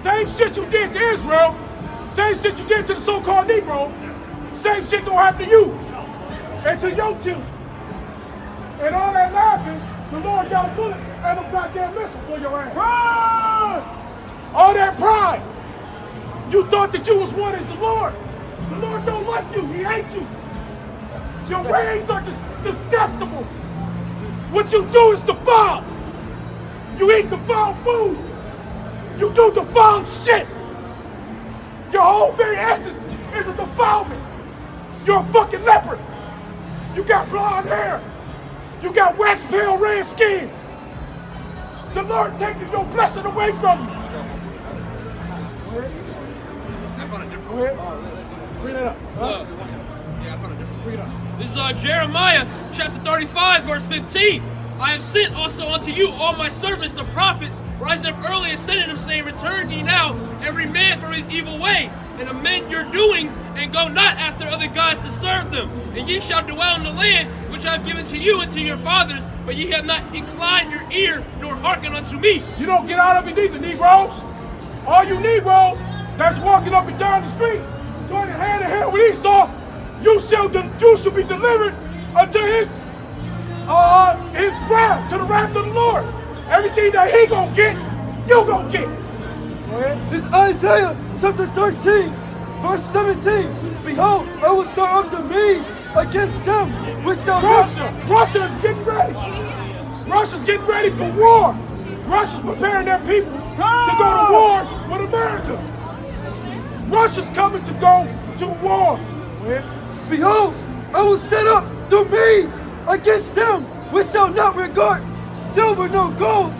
Same shit you did to Israel. Same shit you did to the so-called Negro. Same shit gonna happen to you. And to your children. And all that laughing, the Lord got a bullet and a goddamn missile for your ass. Pride! All that pride. You thought that you was one as the Lord. The Lord don't like you. He hates you. Your ways are detestable. What you do is defiled. You eat defiled food. You do defiled shit. Your whole very essence is a defilement. You're a fucking leopard. You got blonde hair. You got wax pale red skin. The Lord taking your blessing away from you. Go ahead. Bring it up. Yeah, I found a different. Bring it up. This is Jeremiah chapter 35, verse 15. I have sent also unto you all my servants, the prophets, rising up early and sending them, saying, return ye now, every man from his evil way, and amend your doings, and go not after other gods to serve them. And ye shall dwell in the land which I have given to you and to your fathers, but ye have not inclined your ear nor hearkened unto me. You don't get out of it either, Negroes. All you Negroes that's walking up and down the street, joining hand in hand with Esau, you shall be delivered unto his wrath, to the wrath of the Lord. Everything that he gonna get, you gonna get. This is Isaiah chapter 13, verse 17. Behold, I will stir up the Medes against them, which shall Russia is getting ready. Russia's getting ready for war. Russia's preparing their people to go to war with America. Russia's coming to go to war. Behold, I will set up the Medes against them, which shall not regard silver nor gold.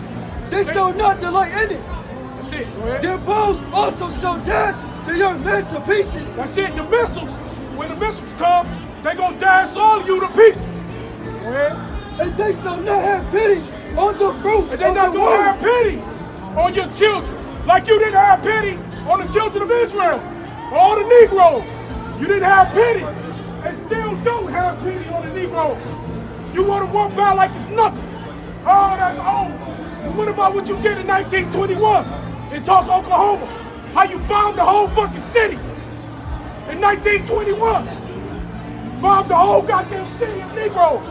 They shall not delight in it. That's it. Go ahead. Their bows also shall dash the young men to pieces. That's it. The missiles, when the missiles come, they gonna dash all of you to pieces. Go ahead. And they shall not have pity on the fruit and they're not gonna have pity on your children, like you didn't have pity on the children of Israel, or all the Negroes. You didn't have pity, and still don't have pity on the Negroes. You want to walk by like it's nothing. Oh, that's old. And what about what you did in 1921 in Tulsa, Oklahoma? How you bombed the whole fucking city in 1921. Bombed the whole goddamn city of Negroes.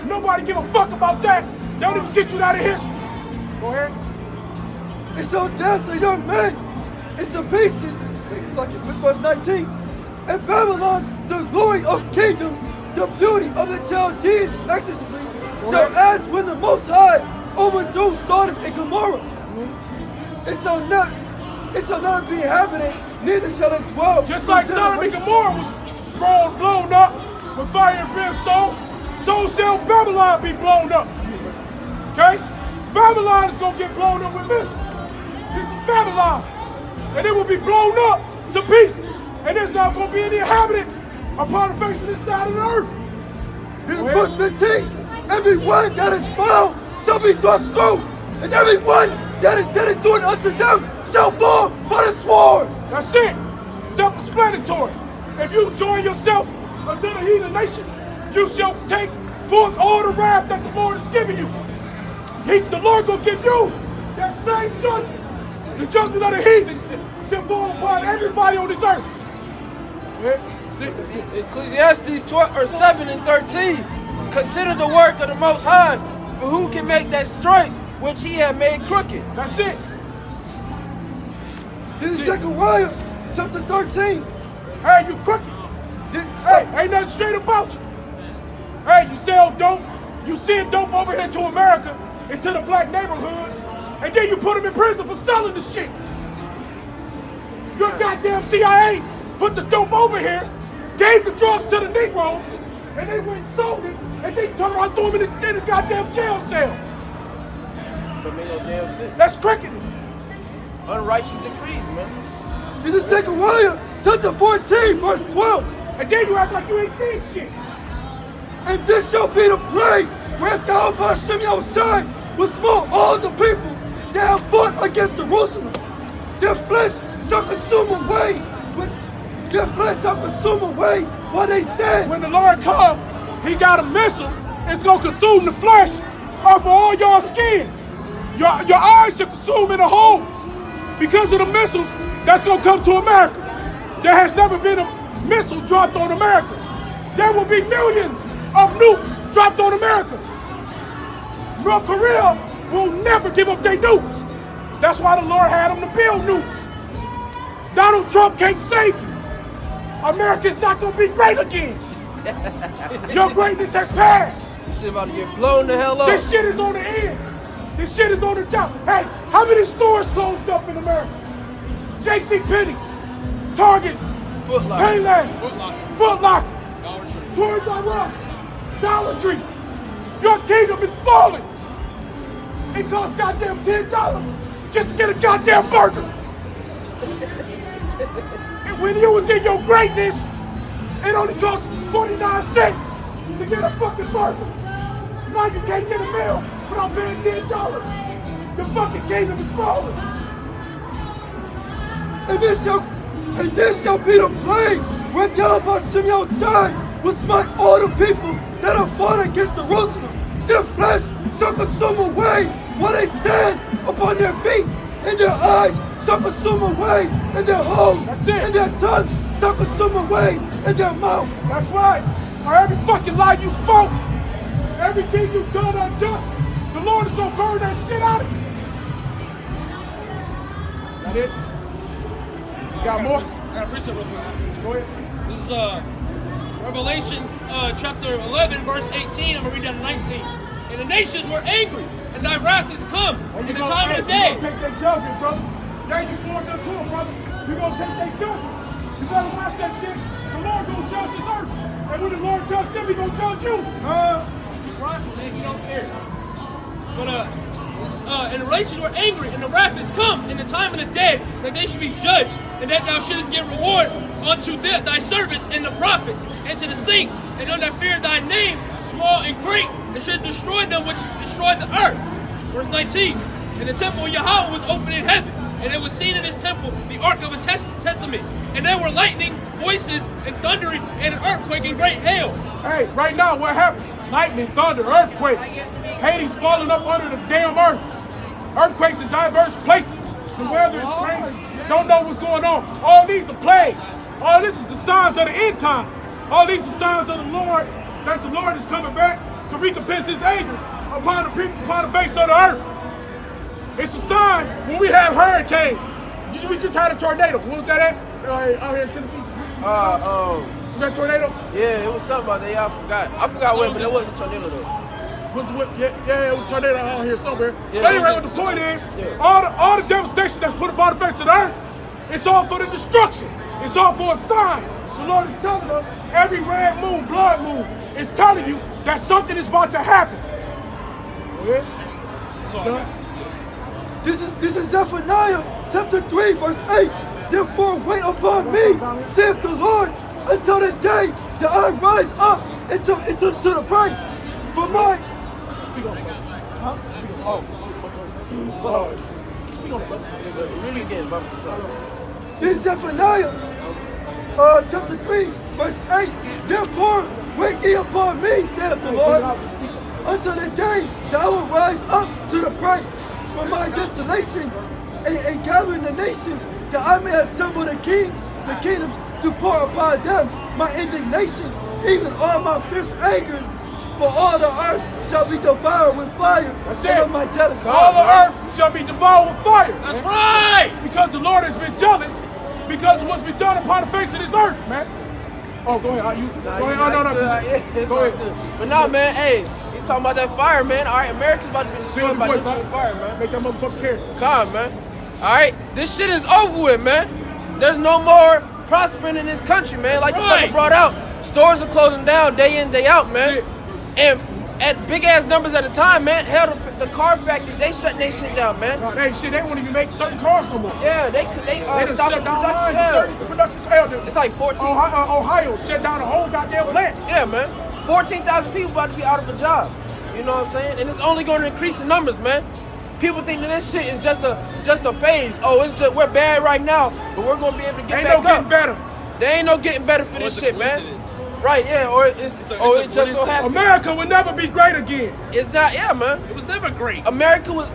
Nobody give a fuck about that. They don't even teach you that in history. Go ahead. And so dash a young man into pieces. It's like in verse 19. And Babylon, the glory of kingdoms, the beauty of the Chaldeans, excessively, shall as when the Most High overthrew Sodom and Gomorrah. It shall not be inhabited, neither shall it dwell. Just like Sodom and Gomorrah was blown up with fire and brimstone, so shall Babylon be blown up. Okay? Babylon is going to get blown up with missiles. This is Babylon. And it will be blown up to pieces. And there's not going to be any inhabitants upon the face of this side of the earth. This is verse 15. Every one that is found shall be thrust through, and every one that is doing unto them shall fall by the sword. That's it. Self-explanatory. If you join yourself unto the heathen nation, you shall take forth all the wrath that the Lord is giving you. The Lord will give you that same judgment. The judgment of the heathen shall fall upon everybody on this earth. Ecclesiastes 7 and 13. Consider the work of the Most High, for who can make that straight which he had made crooked? That's it. This is Zechariah chapter 13. Hey, you crooked. Hey, ain't nothing straight about you. Hey, you sell dope. You send dope over here to America, into the black neighborhoods, and then you put them in prison for selling the shit. Your goddamn CIA put the dope over here, gave the drugs to the Negroes, and they went and sold it, and they turned around and threw them in the goddamn jail cell. But make no damn sense. That's crookedness. Unrighteous decrees, man. This is Zechariah chapter 14, verse 12. And then you act like you ain't did shit. And this shall be the plague where God by Hashem Yahushai will smote all the people that have fought against Jerusalem. Their flesh shall consume away. While they stand. When the Lord comes, he got a missile. It's going to consume the flesh off of all your skins. Your eyes should consume in the holes because of the missiles that's going to come to America. There has never been a missile dropped on America. There will be millions of nukes dropped on America. North Korea will never give up their nukes. That's why the Lord had them to build nukes. Donald Trump can't save you. America's not going to be great again. Your greatness has passed. This shit about to get blown the hell up. This shit is on the end. This shit is on the top. Hey, how many stores closed up in America? J.C. Penney's, Target, Payless, Foot Locker, Toys R Us, Dollar Tree. Your kingdom is falling. It costs goddamn $10 just to get a goddamn burger. And when you was in your greatness, it only cost 49 cents to get a fucking burger. Now you can't get a meal without paying $10. The fucking kingdom is falling. And this shall And this shall be the plague when Yahweh Simeon's side will smite all the people that have fought against Jerusalem. Their flesh shall consume away while they stand upon their feet, and their eyes shall consume away in their holes, and their tongues shall consume away in their mouth. That's right. For every fucking lie you spoke, everything you've done unjust, the Lord is gonna burn that shit out of you. That it? You got more? I got a precept real quick. Go ahead. This is Revelations chapter 11, verse 18. I'm gonna read down to 19. And the nations were angry, and thy wrath is come in the time of the day. You're gonna take their judgment, brother. Thank you for them too, brother. You're gonna take their judgment. You better watch that shit. The Lord gonna judge this earth. And when the Lord judges them, he gonna judge you. Too prideful, man. You don't care. But and the nations were angry, and the wrath is come in the time of the dead, that they should be judged, and that thou shouldest give reward unto thy servants and the prophets, and to the saints, and them that fear thy name, small and great, and should destroy them which destroyed the earth. Verse 19. And the temple of Yahweh was opened in heaven, and it was seen in this temple the ark of a testament, and there were lightning, voices, and thundering, and an earthquake, and great hail. Hey, right now, what happens? Lightning, thunder, earthquakes. Hades falling up under the damn earth. Earthquakes in diverse places. The weather is crazy. Don't know what's going on. All these are plagues. All this is the signs of the end time. All these are signs of the Lord, that the Lord is coming back to recompense his anger upon the people, upon the face of the earth. It's a sign when we have hurricanes. We just had a tornado. What was that at? Out here in Tennessee? Was that a tornado? Yeah, it was something about that. Yeah, I forgot when, but it wasn't a tornado though. Yeah, it was a tornado out here somewhere. Yeah, but anyway, what the point is, all the devastation that's put upon the face of the earth, it's all for the destruction. It's all for a sign. The Lord is telling us, every red moon, blood moon, is telling you that something is about to happen. This is Zephaniah chapter 3, verse 8. Therefore wait upon me, saith the Lord, until the day that I rise up into the break. For my Speak on it, brother. Huh? Speak on it. Oh, shit. Speak on it, brother. Really again, brother. This is Zephaniah chapter 3, verse 8. Therefore wait ye upon me, saith the Lord, until the day that I will rise up to the break from my desolation and gathering the nations, that I may assemble the kingdoms to pour upon them my indignation, even all my fierce anger. For all the earth shall be devoured with fire. That's it. My jealousy. All the earth shall be devoured with fire. That's right. Because the Lord has been jealous because of what's been done upon the face of this earth, man. Oh, go ahead. I'll use it. Go ahead. No. Go ahead. But nah, man, hey, you talking about that fire, man. All right, America's about to be destroyed by this fire, man. Make that motherfucker care. Calm, man. All right, this shit is over with, man. There's no more prospering in this country, man. Like the brother brought out, stores are closing down day in, day out, man. And at big ass numbers at a time, man. Hell, the car factories, they shutting their shit down, man. They won't even make certain cars no more. Yeah, they stopped shut down lines in certain production. It's like 14. Ohio shut down the whole goddamn plant. Yeah, man. 14,000 people about to be out of a job. You know what I'm saying? And it's only going to increase in numbers, man. People think that this shit is just a phase. Oh, it's just we're bad right now, but we're gonna be able to get back up. Ain't no getting better. There ain't no getting better for this shit, man. Right, yeah, or it just so happens. America will never be great again. It's not, yeah, man. It was never great. America was,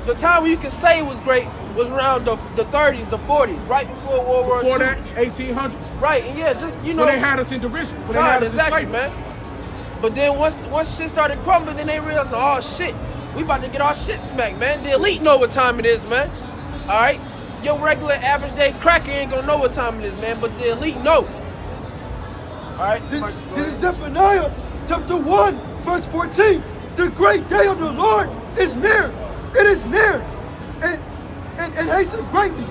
the time when you could say it was great was around the 30s, the 40s, right before World War II. Before that, 1800s. Right, and yeah, just, you know. When they had us in derision. When they had us in slavery. Man. But then once shit started crumbling, then they realized, oh shit, we about to get our shit smacked, man. The elite know what time it is, man. All right? Your regular average day cracker ain't gonna know what time it is, man, but the elite know. All right? This is Zephaniah chapter 1, verse 14. The great day of the Lord is near. It is near. And hasten greatly.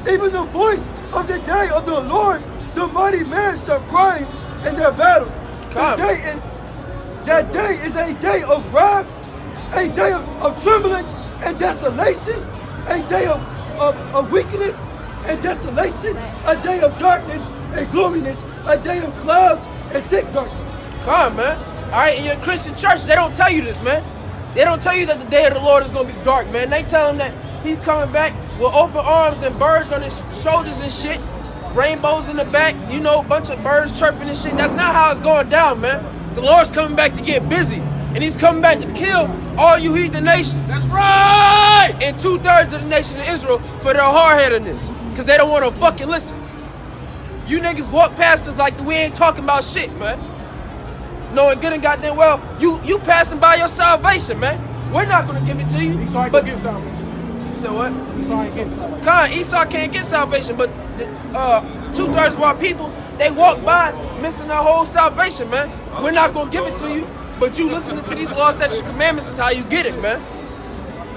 Even the voice of the day of the Lord, the mighty man shall cry in their battle. That day is a day of wrath, a day of trembling and desolation, a day of weakness and desolation, a day of darkness and gloominess, a day of clouds and thick darkness. Come on, man. All right, in your Christian church, they don't tell you this, man. They don't tell you that the day of the Lord is going to be dark, man. They tell him that he's coming back with open arms and birds on his shoulders and shit. rainbows in the back, you know, a bunch of birds chirping and shit. That's not how it's going down, man. The Lord's coming back to get busy. And he's coming back to kill all you heathen nations. That's right! And 2/3 of the nation of Israel for their hard-headedness. Because they don't want to fucking listen. You niggas walk past us like we ain't talking about shit, man. Knowing good and goddamn well, you passing by your salvation, man. We're not going to give it to you. Esau ain't gonna get salvation. You said what? Esau ain't getting salvation. Con, Esau can't get salvation, but 2/3 of our people, they walk by missing our whole salvation, man. We're not going to give it to you, but you listening to these laws, statutes, commandments is how you get it, man.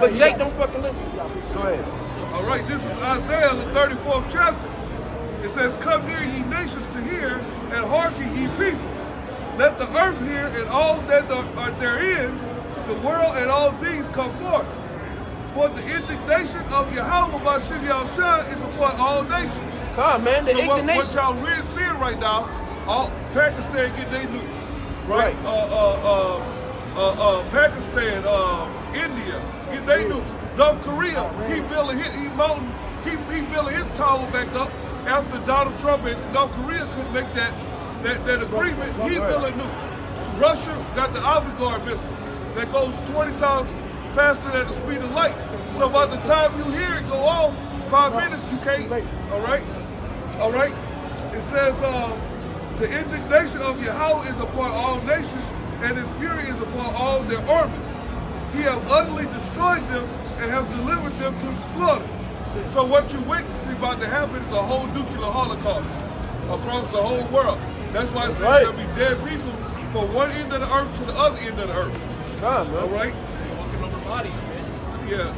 But Jake, don't fucking listen. Go ahead. All right, this is Isaiah, the 34th chapter. It says, "Come near, ye nations, to hear, and hearken, ye people. Let the earth hear, and all that are therein, the world and all things come forth. For the indignation of Yahweh Bashim Yahushua is upon all nations." Come, man, the so indignation. what y'all really seeing right now, all Pakistan getting their nukes, right? Pakistan, India getting their nukes. North Korea, he building his tower back up after Donald Trump and North Korea couldn't make that agreement. He building nukes. Russia got the Avangard missile that goes 20 times faster than the speed of light. So by the time you hear it go off, 5 minutes, you can't. All right. It says, the indignation of Yahweh is upon all nations, and his fury is upon all their armies. He have utterly destroyed them and have delivered them to the slaughter. So what you're witnessing about to happen is a whole nuclear holocaust across the whole world. That's why it says there'll be dead people from one end of the earth to the other end of the earth. God, man. All right? Walking over bodies, man. Yeah,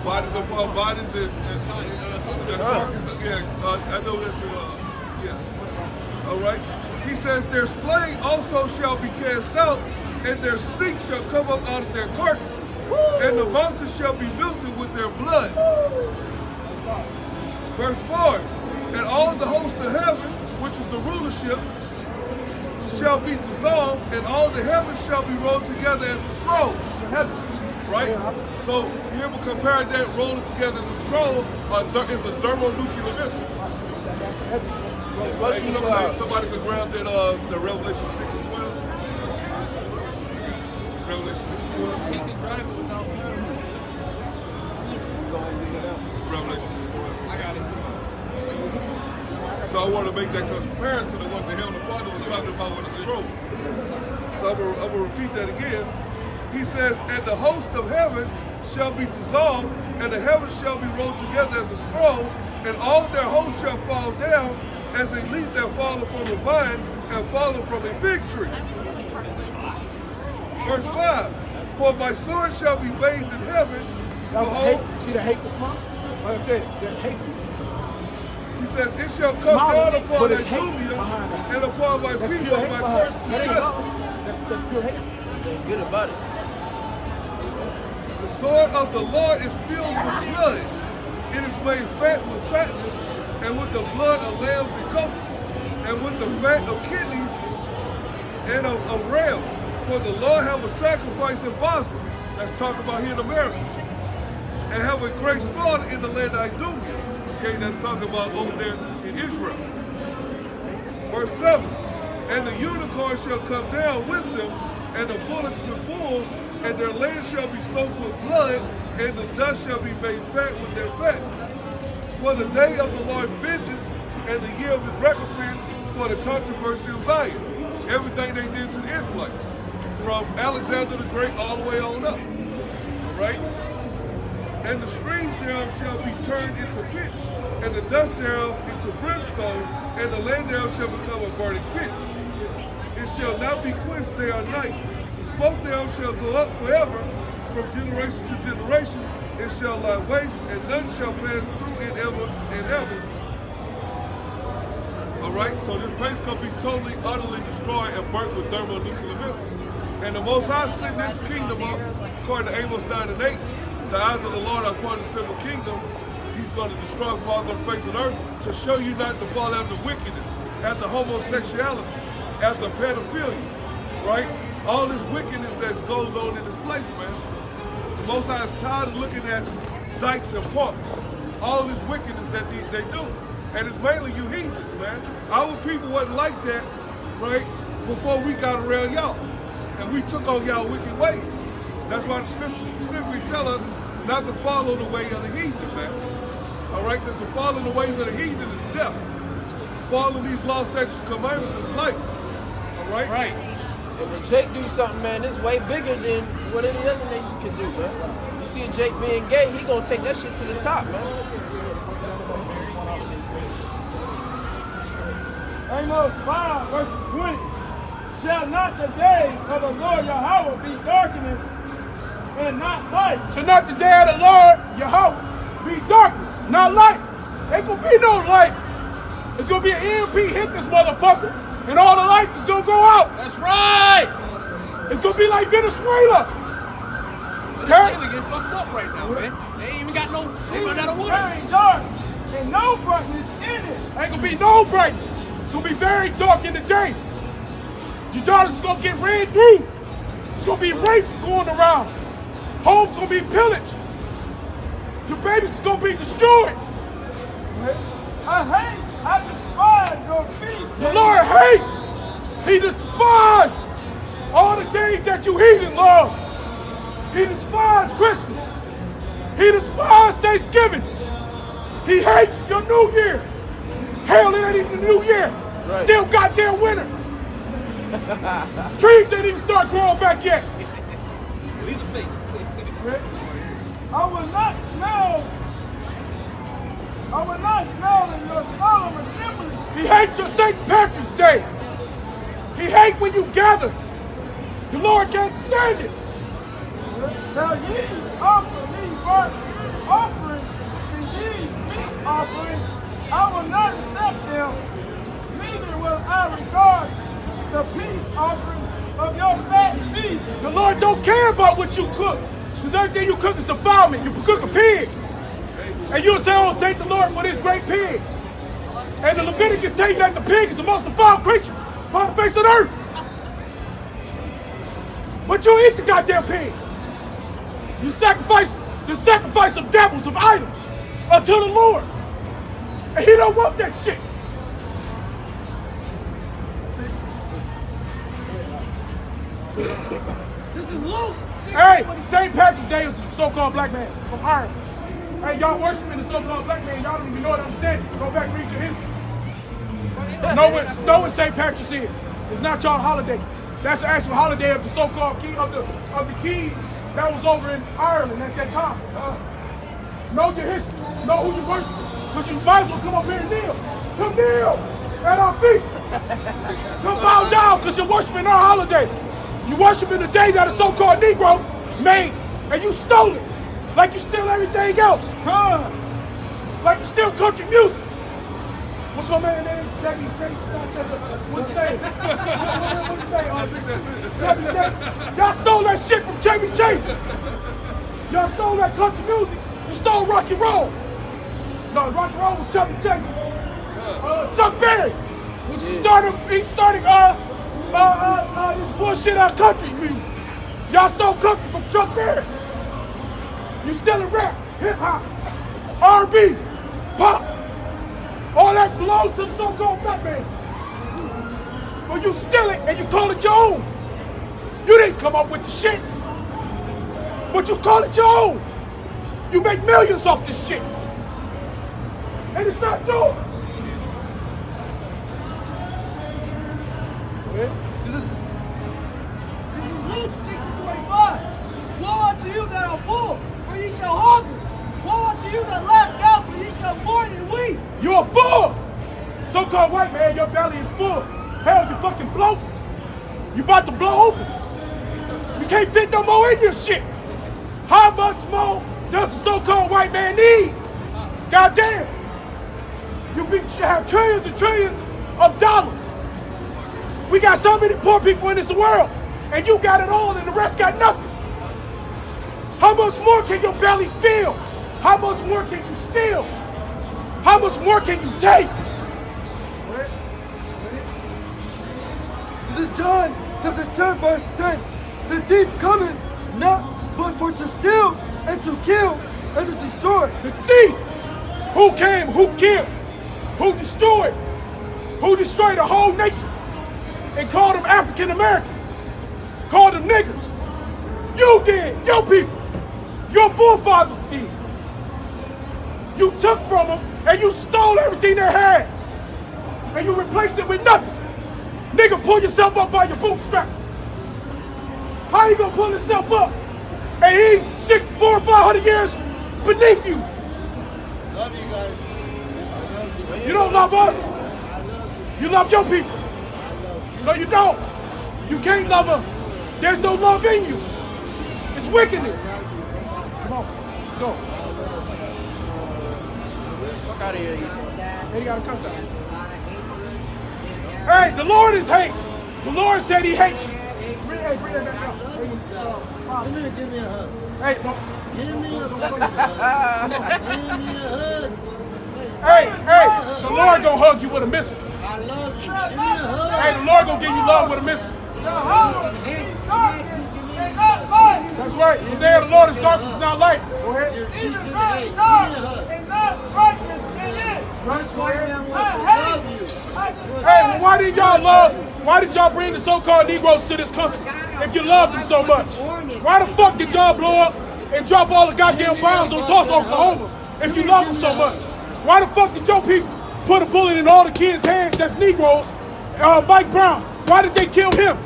bodies upon bodies and carcasses. I know that's all right. He says, their slain also shall be cast out, and their stink shall come up out of their carcasses, and the mountains shall be melted with their blood. Verse 4, and all the host of heaven, which is the rulership, shall be dissolved, and all the heavens shall be rolled together as a scroll. Right? So here we compare that rolling together as a scroll is a thermonuclear missile. Hey, somebody could grab that the Revelation 6 and 12. Revelation 6 and 12. He can drive it without Revelation 6 and 12. I got it. So I want to make that comparison to what the Heavenly Father was talking about with the scroll. So I'm going to repeat that again. He says, and the host of heaven shall be dissolved, and the heavens shall be rolled together as a scroll, and all their hosts shall fall down as a leaf that falleth from a vine and falleth from a fig tree. Verse 5, for my sword shall be bathed in heaven. Behold, see the hate that's small? Like I said, that hate. He says, it shall come down upon Idumea and upon my people, my curse to judgment. That's pure hate. Good about it. The sword of the Lord is filled with blood. It is made fat with fatness, and with the blood of lambs and goats, and with the fat of kidneys and of rams. For the Lord have a sacrifice in Bosra, that's talking about here in America, and have a great slaughter in the land of Idumea. Okay, that's talking about over there in Israel. Verse 7, and the unicorn shall come down with them, and the bullocks with bulls, and their land shall be soaked with blood, and the dust shall be made fat with their fatness. For the day of the Lord's vengeance, and the year of his recompense for the controversy of Zion. Everything they did to the Israelites, from Alexander the Great all the way on up. Right? And the streams thereof shall be turned into pitch, and the dust thereof into brimstone, and the land thereof shall become a burning pitch. It shall not be quenched day or night. The smoke thereof shall go up forever, from generation to generation. It shall lie waste, and none shall pass through it ever and ever. All right, so this place is going to be totally, utterly destroyed and burnt with thermonuclear missiles. And the Most High sent this kingdom up, according to Amos 9 and 8. The eyes of the Lord are upon the civil kingdom. He's going to destroy from all the face of the earth to show you not to fall after wickedness, after homosexuality, after pedophilia, right? All this wickedness that goes on in this place, man. The Most High is tired of looking at dikes and parks. All this wickedness that they do. And it's mainly you heathens, man. Our people wasn't like that, right, before we got around y'all. And we took on y'all wicked ways. That's why the scriptures specifically tell us not to follow the way of the heathen, man. All right, because to follow the ways of the heathen is death. Following these law, statutes, and commandments is life. All right? Right. And when Jake do something, man, it's way bigger than what any other nation can do, man. You see Jake being gay, he gonna take that shit to the top, man. Amos 5 verses 20. Shall not the day of the Lord Yahweh be darkness and not light? Shall not the day of the Lord Yahweh be darkness, not light? Ain't gonna be no light. It's gonna be an EMP hit this motherfucker, and all the light is gonna go out. That's right. It's gonna be like Venezuela. Venezuela getting fucked up right now, man. They ain't even got no, they run out of water. Very dark and no brightness in it. Ain't gonna be no brightness. It's gonna be very dark in the day. Your daughters is gonna get ran through. It's gonna be rape going around. Homes gonna be pillaged. Your babies is gonna be destroyed. I despise your feast. The Lord hates. He despises all the days that you heathen love. He despises Christmas. He despises Thanksgiving. He hates your New Year. Hell, it ain't even the New Year. Right. Still goddamn winter. Trees didn't even start growing back yet. These are fake. I will not smell in your solemn assembly. He hates your St. Patrick's Day. He hates when you gather. The Lord can't stand it. Now ye offer me burnt offerings and ye meat offerings. I will not accept them, neither will I regard the peace offering of your fat feast. The Lord don't care about what you cook, because everything you cook is defilement. You cook a pig, and you'll say, oh, thank the Lord for this great pig. And the Leviticus tell you that the pig is the most defiled creature on the face of the earth. But you eat the goddamn pig. You sacrifice the sacrifice of devils, of idols, unto the Lord. And he don't want that shit. This is Luke. Hey, St. Patrick's Day is a so-called black man from Ireland. Hey, y'all worshiping the so-called black man, y'all don't even know what I'm saying. Go back and read your history. Know what St. Patrick's is. It's not y'all holiday. That's the actual holiday of the so-called king of the king that was over in Ireland at that time. Know your history. Know who you worship. Because you might as well come up here and kneel. Come kneel at our feet. Come bow down because you're worshiping our holiday. You worshiping the day that a so-called Negro made, and you stole it. Like you steal everything else. Like you steal country music. What's my man's name? Chevy Chase? What's his name? What's his name? Chevy Chase. Y'all stole that shit from Chevy Chase. Y'all stole that country music. You stole rock and roll. No, rock and roll was Chevy Chase. Chuck Berry, which he started this bullshit country music. Y'all stole country from Chuck Berry. You stealing rap, hip hop, R&B, pop. All that belongs to the so-called black man. But you steal it and you call it your own. You didn't come up with the shit, but you call it your own. You make millions off this shit, and it's not yours. This is Luke 6:25. Woe unto you that are full, for ye shall hunger. Woe unto you that laugh now, for ye shall mourn and weep. You are full. So-called white man, your belly is full. Hell, you fucking bloat. You about to blow open. You can't fit no more in your shit. How much more does the so-called white man need? Goddamn. You should have trillions and trillions of dollars. We got so many poor people in this world, and you got it all and the rest got nothing. How much more can your belly fill? How much more can you steal? How much more can you take? This is John chapter 10 verse 10. The thief cometh not but for to steal and to kill and to destroy. The thief who came, who killed, who destroyed a whole nation and called them African Americans, called them niggers. You did, your people, your forefathers did. You took from them and you stole everything they had and you replaced it with nothing. Nigga, pull yourself up by your bootstraps. How you gonna pull yourself up and he's 400 or 500 years beneath you? Love you guys. You don't love us. You love your people. No, you don't. You can't love us. There's no love in you. It's wickedness. Come on, let's go. Fuck out of here. Hey, you gotta cuss out. Hey, the Lord is hate. The Lord said he hates you. Bring that back up. Give me a hug. Hey, no. Give me a hug. Give me a hug. Hey, the Lord gonna hug you with a missile. I love you. Give me a hug. Hey, the Lord gonna give you love with a missile. That's right. The day of the Lord is darkness, is not light. Go ahead. You're teaching hate. Give me a hug. This white man wants to love you. Hey, well, why did y'all bring the so-called Negroes to this country if you loved them so much? Why the fuck did y'all blow up and drop all the goddamn bombs on Tulsa, Oklahoma if you love them so much? Why the fuck did your people put a bullet in all the kids' hands that's Negroes? Mike Brown, why did they kill him?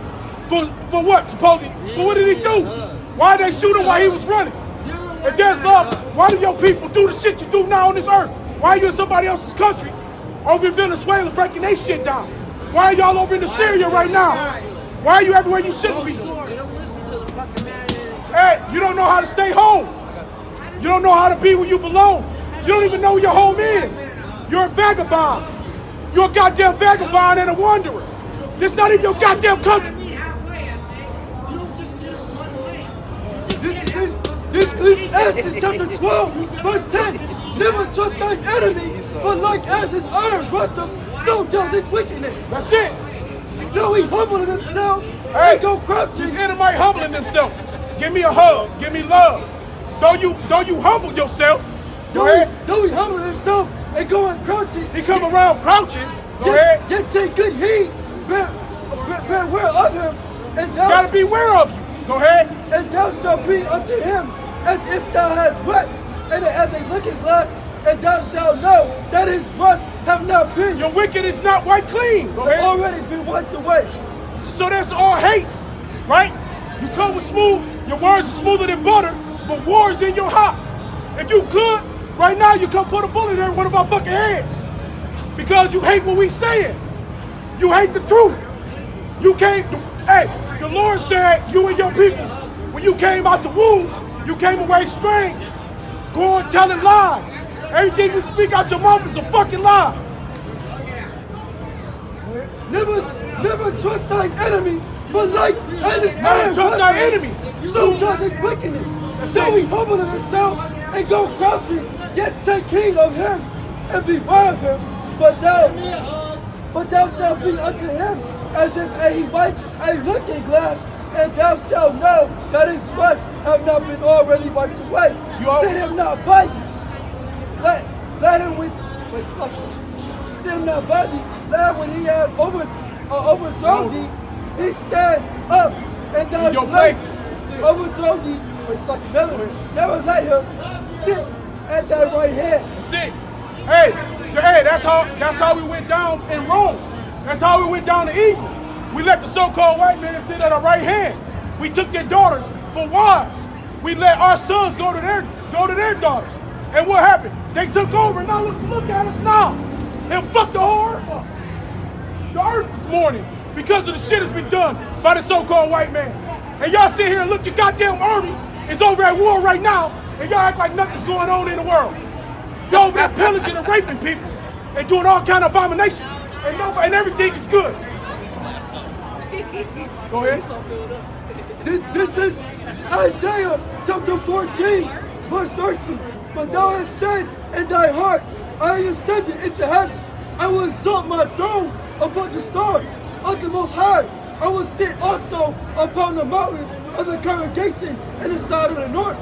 For what, supposedly? For what did he do? Why did they shoot him while he was running? If there's love, why do your people do the shit you do now on this earth? Why are you in somebody else's country? Over in Venezuela breaking their shit down? Why are y'all over in Syria right now? Why are you everywhere you shouldn't be? Hey, you don't know how to stay home. You don't know how to be where you belong. You don't even know where your home is. You're a vagabond. You're a goddamn vagabond and a wanderer. This not even your goddamn country. This Ecclesiastes chapter 12, verse 10. Never trust thine enemy, but like as his iron rusteth, so does his wickedness. That's it. Though he humbling himself, hey, and go crouching. His enemy humbling himself. Give me a hug. Give me love. Don't you humble yourself. Go ahead. Though he humbling himself and going crouching. He come around crouching. Go ahead. Yet take good heed. Beware of him. And thou gotta beware of you. Go ahead. And thou shalt be unto him as if thou hast wept, and as a looking glass, and thou shalt know that his rust have not been. Your wicked is not wiped clean. Go ahead. Already been wiped away. So that's all hate, right? You come with smooth, your words are smoother than butter, but war is in your heart. If you could, right now you come put a bullet in one of our fucking heads. Because you hate what we saying. You hate the truth. You came, hey, the Lord said, you and your people, when you came out the womb, you came away strange, going telling lies. Everything you speak out your mouth is a fucking lie. Never trust thine enemy, but like as his never trust thy enemy. So does his wickedness. So he humbled himself and go crouching, yet take heed of him and beware of him. But thou shalt be unto him as if he wiped a looking glass, and thou shalt know that his rust have not been already wiped away. Set him not by thee. Let him with set him not by thee. Let when he had overthrown thee, he stand up and thy place. Overthrow thee. Never let him sit at thy right hand. That's it. Hey, that's how we went down in Rome. That's how we went down to England. We let the so-called white man sit at our right hand. We took their daughters for wives. We let our sons go to their daughters. And what happened? They took over. Now look at us now. And fuck the whole earth up. The earth is mourning because of the shit that's been done by the so-called white man. And y'all sit here and look, your goddamn army is over at war right now, and y'all act like nothing's going on in the world. Y'all over there pillaging and raping people and doing all kind of abominations, and everything is good. Go ahead. This is Isaiah chapter 14, verse 13. But thou hast said in thy heart, I am ascended into heaven. I will exalt my throne above the stars of the Most High. I will sit also upon the mountain of the congregation in the side of the north.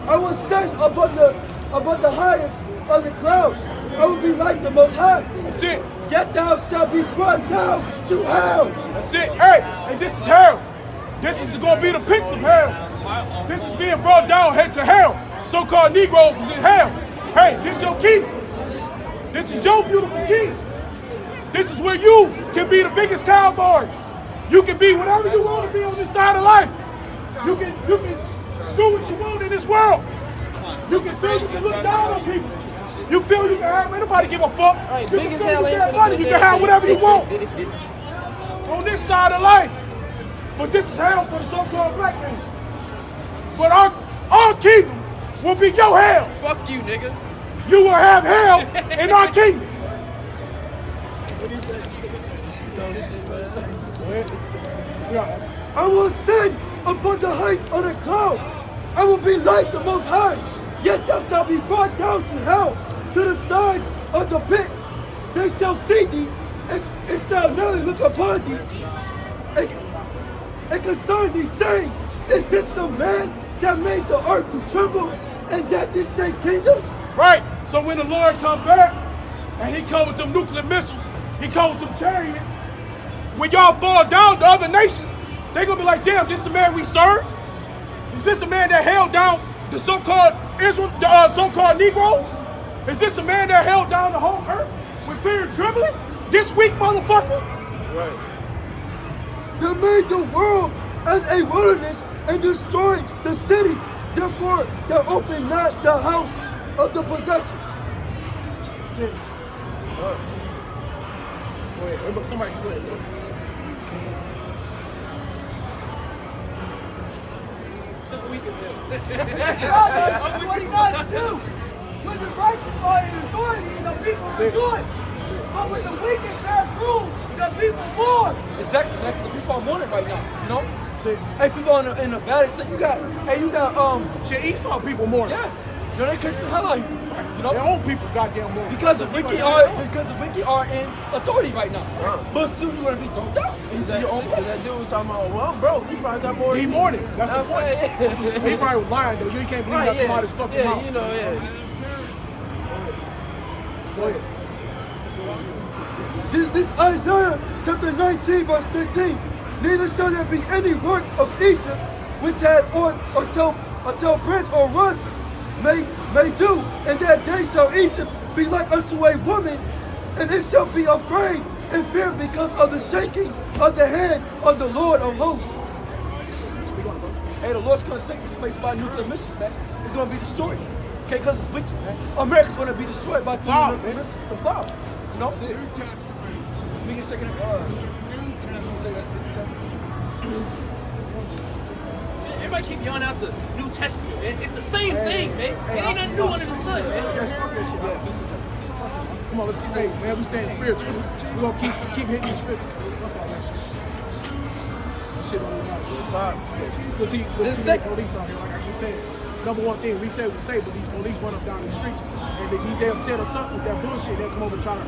I will stand above the highest of the clouds. I will be like the Most High. That's it. Yet thou shalt be brought down to hell. That's it. Hey, this is hell. This is going to be the pits of hell. This is being brought down head to hell. So-called Negroes is in hell. Hey, this is your key. This is your beautiful key. This is where you can be the biggest cowboys. You can be whatever you want to be on this side of life. You can do what you want in this world. You can feel you can look down on people. You feel you can have, nobody give a fuck. Right, You big can as feel hell you ain't can have finna money. do You that. can have whatever you want on this side of life. But this is hell for the so-called black man. But our kingdom will be your hell. Fuck you, nigga. You will have hell in our kingdom. I will ascend upon the heights of the clouds. I will be like the Most High. Yet thou shalt be brought down to hell, to the sides of the pit. They shall see thee, and shall never look upon thee, and concern thee, saying, is this the man that made the earth to tremble, and that this same kingdom? Right. So when the Lord comes back, and he comes with them nuclear missiles, he comes with them chariots, when y'all fall down to other nations, they gonna be like, damn, this is the man we serve? Is this the man that held down the so-called Israel, the so-called Negroes? Is this the man that held down the whole earth with fear and trembling? This weak motherfucker? Right. That made the world as a wilderness and destroyed the cities. Therefore, they open not the house of the possessors. Shit. Go ahead. Somebody go ahead. That's what he does too. When the righteous are in authority, the people rejoice. But when the wicked pass rule, the people mourn. Exactly, man, because the people are mourning right now, you know? Hey, people in the baddest shit, you got, Shit, Esau people more. yeah, you know, they kick the hell out of you, you know? Their own people goddamn more. Because the wicked are in authority right now. But soon you're gonna be thrown down into your own place. That dude was talking about, well, bro, he probably got more. He mourning. That's the point. He probably was lying though. You can't believe that come out his fucking mouth. You know, yeah. Go ahead. This Isaiah chapter 19 verse 15. Neither shall there be any work of Egypt which had until prince or rush may do, and that day shall Egypt be like unto a woman, and it shall be afraid and fear because of the shaking of the hand of the Lord of hosts. Hey, the Lord's gonna shake this place by nuclear missiles, man. It's gonna be destroyed. Okay, because it's wicked, man. America's gonna be destroyed by nuclear missiles. The bomb. You know? Let me get a second. Everybody keep yelling out the New Testament, man. It's the same thing, man. It ain't nothing new under the sun, man. Come on, let's keep faith, man. We staying spiritual. We're gonna keep hitting these scriptures. That shit don't matter. It's hard. Because the police out here, like I keep saying. Number one thing, we say, but these police run up down the street, and they'll set us up with that bullshit. They'll come over and try to,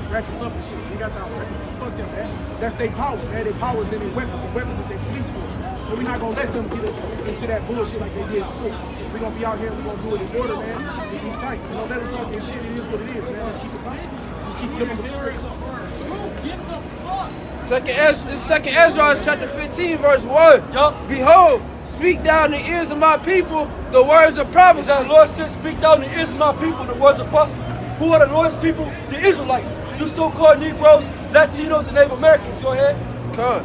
rack us up and shit. We got time for that. Fuck them, man. That's their power, man. Their power is in their weapons. The weapons is their police force. So we're not gonna let them get us into that bullshit like they did before. We're gonna be out here, we're gonna do it in order, man. We keep tight. Let them talk their shit. It is what it is, man. Let's keep it tight. Just keep killing with the straight. Second Ezra chapter 15 verse 1. Yup. Behold, speak down the ears of my people the words of prophecy. The Lord says, speak down the ears of my people the words of prophecy. Who are the Lord's people? The Israelites. You so-called Negroes, Latinos, and Native Americans. Go ahead. Come.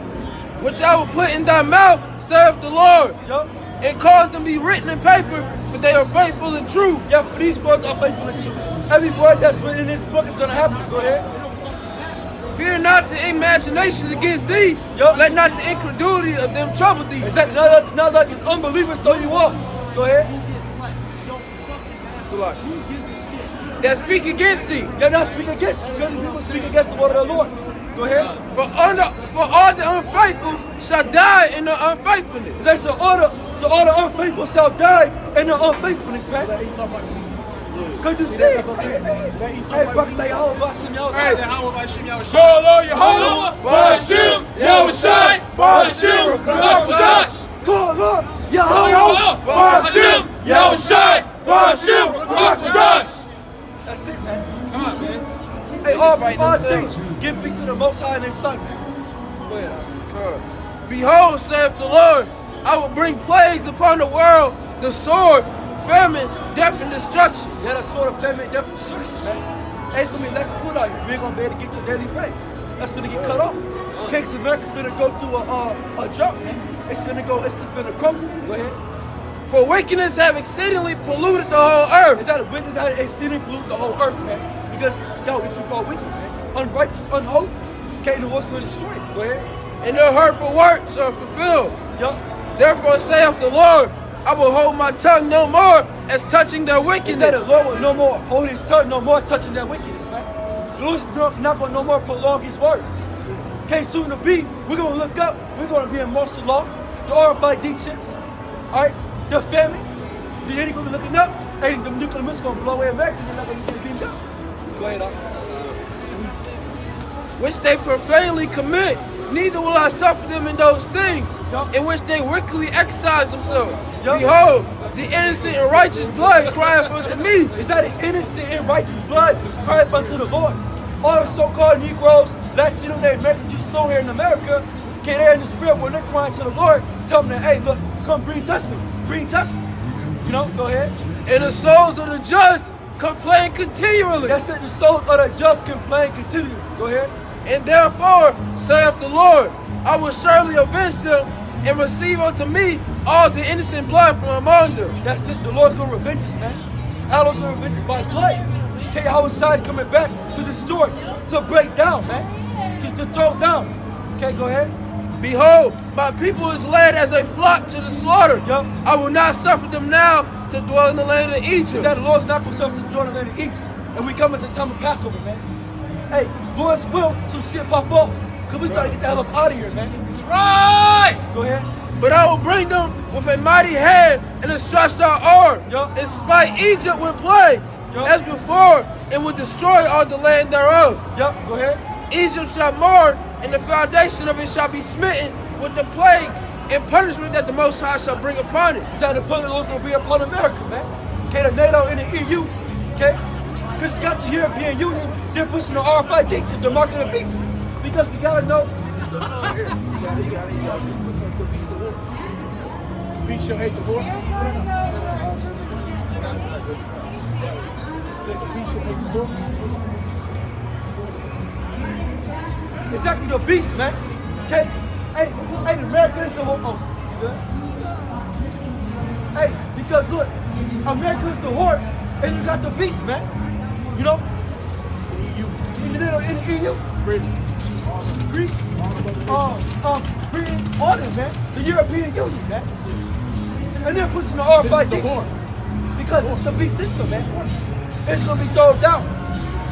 Which I will put in thy mouth, saith the Lord. Yup. And cause them to be written in paper, for they are faithful and true. Yeah, for these words are faithful and true. Every word that's written in this book is gonna happen. Go ahead. Fear not the imaginations against thee. Yup. Let not the incredulity of them trouble thee. Exactly. Now let these unbelievers throw you off. Go ahead. So like, that speak against thee. They're not speaking against you. Because people speak against the word of the Lord. Go ahead. For all the unfaithful shall die in the unfaithfulness. They said, all the unfaithful shall die in the unfaithfulness, man. Because you see it. Hey, Bucket, they all about Shem Yahushai. Hey, how about Shem Yahushai? Shalom Yehovah, Ba'ashem Yahushai, Ba'ashem Rakadash. Call up Yahweh, Ba'ashem Yahushai, Ba'ashem Rakadash. That's it, man. Come on, man. Hey, all fight five themselves. things. Give me to the Most High and His Son, man. Go ahead. Behold, saith the Lord, I will bring plagues upon the world, the sword, famine, death, and destruction. Yeah, that sort of famine, death, and destruction, man. Hey, it's gonna be lack of food out here. You ain't gonna be able to get your daily bread. That's gonna get cut off. Okay, because America's gonna go through a drought, man. It's gonna crumble. Go ahead. For wickedness have exceedingly polluted the whole earth. Is that a witness that exceedingly pollute the whole earth, man? Because, yo, these people are wicked, man. Unrighteous, unholy. Okay, the war's gonna destroy it. Go ahead. And their hurtful works are fulfilled. Yup. Therefore saith the Lord, I will hold my tongue no more as touching their Is wickedness. that the Lord will no more hold his tongue, no more touching that wickedness, man. The Lord's not gonna no more prolong his words. Okay, soon to be, we're gonna look up, we're gonna be in martial law, the RFID chip, alright, the famine, the ain't gonna be looking up, and the nuclear missiles gonna blow away America, they're not gonna be beamed up. Go ahead, which they profanely commit, neither will I suffer them in those things, in which they wickedly exercise themselves. Behold, the innocent and righteous blood crieth unto me. Is that an innocent and righteous blood crieth unto the Lord? All the so-called Negroes, Latinos, they American Jews still here in America, okay, they're in the spirit when they're crying to the Lord, tell them that, hey, look, come bring judgment, bring judgment. You know, go ahead. And the souls of the just complain continually. That's it, the souls of the just complain continually. Go ahead. And therefore, saith the Lord, I will surely avenge them and receive unto me all the innocent blood from among them. That's it, the Lord's gonna revenge us, man. Our Lord's gonna revenge us by blood. Okay, how his side's coming back to destroy, to break down, man. Just to throw down. Okay, go ahead. Behold, my people is led as a flock to the slaughter. Yup. I will not suffer them now to dwell in the land of Egypt. Is that the Lord's not gonna suffer to dwell in the land of Egypt? And we come at the time of Passover, man. Hey, Lord's will, some shit pop off. Cause we try to get the hell up out of here, man. That's right! Go ahead. But I will bring them with a mighty hand and a stretched out arm, and smite Egypt with plagues, as before, and will destroy all the land thereof. Yup, go ahead. Egypt shall mourn, and the foundation of it shall be smitten with the plague and punishment that the Most High shall bring upon it. Is that the punishment Lord's gonna be upon America, man? Okay, the NATO and the EU, okay? Because you got the European Union, they're pushing the RFID chip, the mark of the beast. Because we gotta know. Beast shall hate the horse. Exactly, the beast, man. Okay? Hey, America is the horse. Oh, you good? Hey, because look, America is the horse, and you got the beast, man. You know? In the EU. Britain. Greece. Britain, all them, man. The European Union, man. And they're pushing the RFID because it's the beast system, man. It's gonna be thrown down.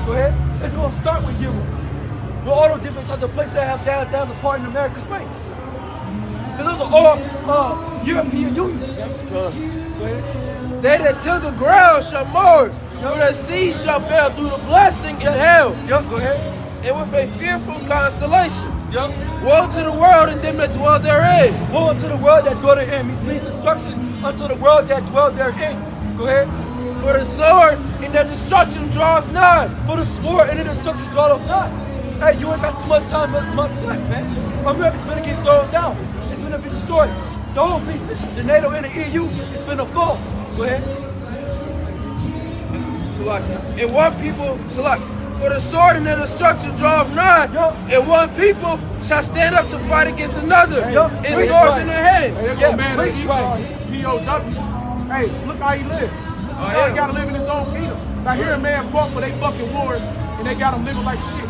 Go ahead. It's gonna start with Europe. With all the different types of places that have a part in America's place. Because those are all European unions, man. Go ahead. They that till the ground shall mourn, for the seed shall fail through the blasting in hell. Yup, go ahead. And with a fearful constellation. Yup. Woe to the world and them that dwell therein. Woe unto the world that dwell therein. Means destruction unto the world that dwell therein. Go ahead. For the sword and the destruction draweth nigh. For the sword and the destruction draweth nigh. Hey, you ain't got too much time, much left, man. America's gonna get thrown down. It's gonna be destroyed. The whole beast system, the NATO and the EU, is gonna fall. Go ahead. And one people, for the sword and the destruction draweth nigh, and one people shall stand up to fight against another, and swords in their hands. Hey, yeah, man, POW. Hey, look how he live. He gotta live in his own kingdom. I hear a man fought for they fucking wars, and they got him living like shit.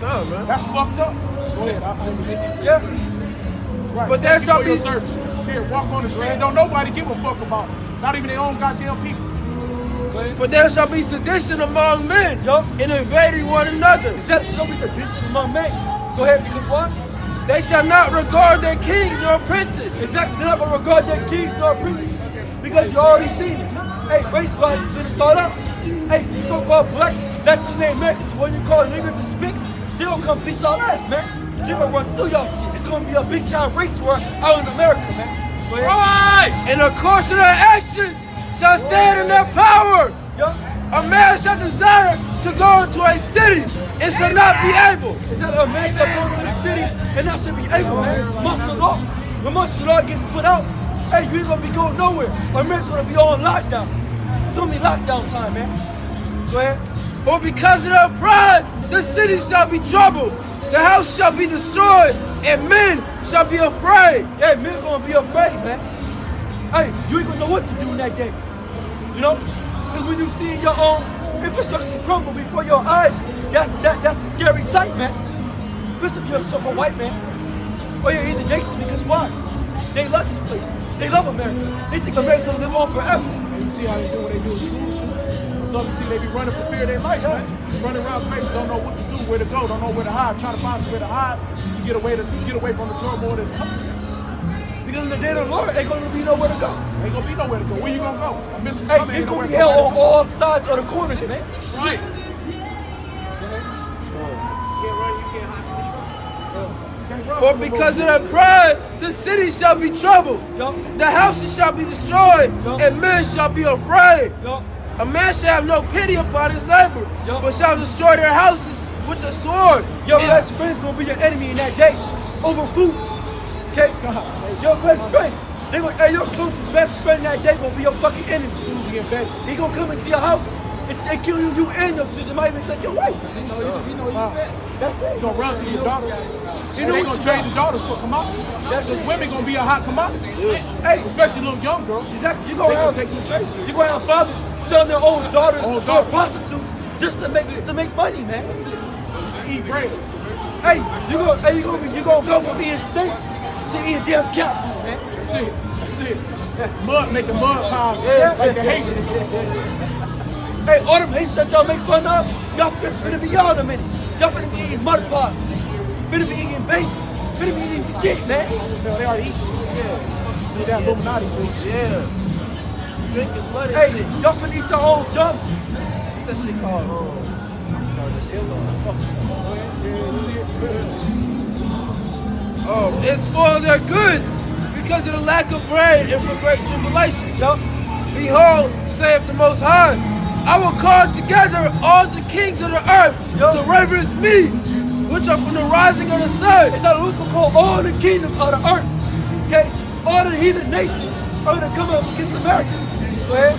Come, man. That's fucked up. Go ahead. Yeah. Right. But there shall be service. Here, walk on the street. Don't nobody give a fuck about it. Not even their own goddamn people. For there shall be sedition among men, and invading one another. There shall be sedition among men. Go ahead, because what? They shall not regard their kings nor princes. Exactly, they're not going to regard their kings nor princes. Because you already seen it. Hey, race riots is going to start up. Hey, so-called blacks, that's your name, Americans, when you call niggers and spics, they don't come beat y'all ass, man. They're going to run through y'all shit. It's going to be a big time race war out in America, man. Go ahead. And the course of their actions shall stand in their power. A man shall desire to go into a city and shall not be able. Is that a man shall go to the city and not should be able, man? Martial law. When martial law gets put out, hey, you ain't gonna be going nowhere. America's gonna be on lockdown. It's gonna be lockdown time, man. Go ahead. For because of their pride, the city shall be troubled, the house shall be destroyed, and men shall be afraid. Yeah, men gonna be afraid, man. Hey, you ain't gonna know what to do in that day. You know? Because when you see your own infrastructure crumble before your eyes, that's a scary sight, man. Especially if you're a white man. Or you're either nation, because why? They love this place. They love America. They think America's gonna live on forever. And you see how they do when they do a school shoot? So you see they be running for fear of their life, man. Running around crazy, don't know what to do, where to go, don't know where to hide, trying to find somewhere to hide to get away from the turmoil that's coming. Because in the day of the Lord, ain't gonna be nowhere to go. Ain't gonna be nowhere to go. Where you gonna go? Hey, it's gonna be hell on all sides of the corners, man. Right. For because of their pride, the city shall be troubled, the houses shall be destroyed, and men shall be afraid. A man shall have no pity upon his neighbor, but shall destroy their houses with the sword. Your best friend's gonna be your enemy in that day over food. Okay? Your best friend. Your closest best friend that day gonna be your fucking enemy. Susie and Betty. He gonna come into your house and kill you and your children. Might even take your wife. He know you best. That's it. He gonna run through your daughters. And they gonna trade the daughters for commodity. Because women gonna be a hot commodity. Hey, especially little young girls. Exactly. You gonna take them to trade. You gonna have fathers selling their own daughters to prostitutes just to make money, man. That's it. Just to eat bread. Hey, you gonna go from eating steaks to eating damn cat food, man. That's it. That's it. Making mud pies like the Haitians. Hey, all them Haitians that y'all make fun of, y'all finna be y'all in a minute. Y'all finna be eating mud pies. Finna be eating babies. Finna be eating shit, man. They already eat shit. Yeah. That Illuminati drink shit. Yeah. Drinking blood. Hey, y'all finna eat your own dung. What's that shit called? It's for their goods, because of the lack of bread and for great tribulation. Behold, saith the Most High, I will call together all the kings of the earth to reverence me, which are from the rising of the sun. It's how we can call all the kingdoms of the earth. Okay? All the heathen nations are gonna come up against America. Go ahead.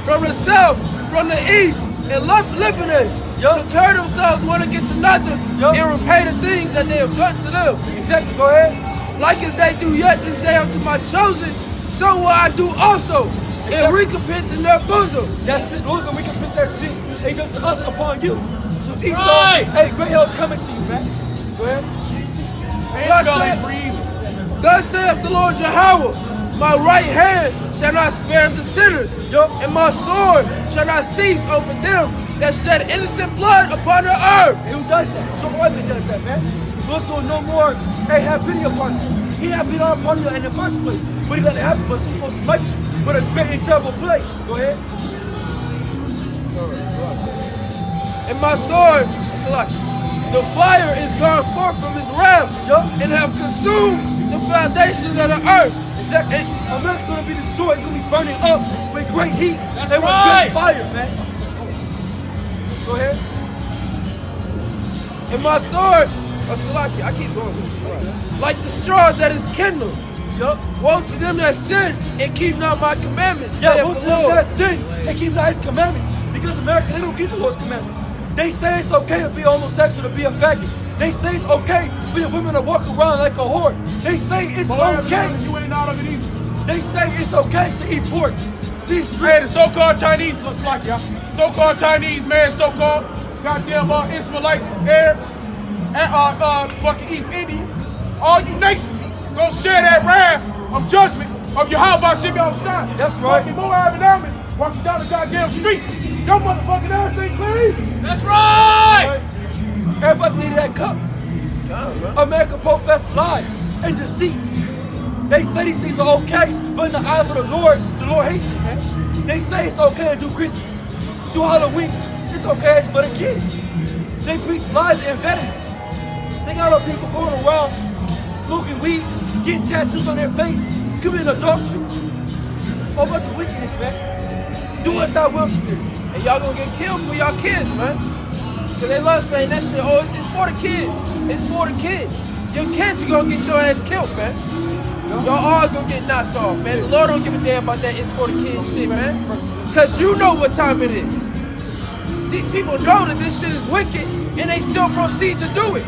From the south, from the east, and Libanese, to turn themselves one against another and repay the things that they have done to them. Exactly, go ahead. Like as they do yet this day unto my chosen, so will I do also, and recompense in their bosom. That's it. Look, recompense that shit they done to us upon you. So Esau, hey, great hell's coming to you, man. Go ahead. Thus saith the Lord Jehovah, my right hand shall not spare the sinners, and my sword shall not cease over them that shed innocent blood upon the earth. Who does that? So Oiler does that, man. God's gonna no more, hey, have pity upon you. He had pity upon you in the first place, but he let it happen, but he's gonna smite you with a great and terrible plague. Go ahead. And my sword, the fire is gone forth from his wrath, and have consumed the foundations of the earth. Exactly. America's gonna be destroyed. It's gonna be burning up with great heat. That's and with great fire, man. Go ahead. And my sword, I keep going with this. Like the straw that is kindled. Woe to them that sin and keep not my commandments. Yeah, woe to them that sin and keep not his commandments. Because America, they don't keep the Lord's commandments. They say it's okay to be homosexual, to be a faggot. They say it's okay for your women to walk around like a whore. They say it's okay. You ain't out of it either. They say it's okay to eat pork. Man, the so-called Chinese, so-called Chinese, man, so-called goddamn Israelites, Arabs, fucking East Indians, all you nations, gonna share that wrath of judgment of Yahweh Shimmy outside. That's right. Fucking Moab and Ammon walking down the goddamn street. Your motherfucking ass ain't clean. That's right. Everybody needed that cup. America professed lies and deceit. They say these things are okay, but in the eyes of the Lord hates it, man. They say it's okay to do Christmas, do Halloween. It's okay for the kids. They preach lies and vanity. They got other people going around smoking weed, getting tattoos on their face, committing adultery. A whole bunch of wickedness, man. Do what thou wilt, Spirit. And y'all gonna get killed for y'all kids, man. Cause they love saying that shit, oh, it's for the kids. It's for the kids. Your kids are gonna get your ass killed, man. Y'all all gonna get knocked off, man. The Lord don't give a damn about that it's for the kids shit, man. Cause you know what time it is. These people know that this shit is wicked and they still proceed to do it.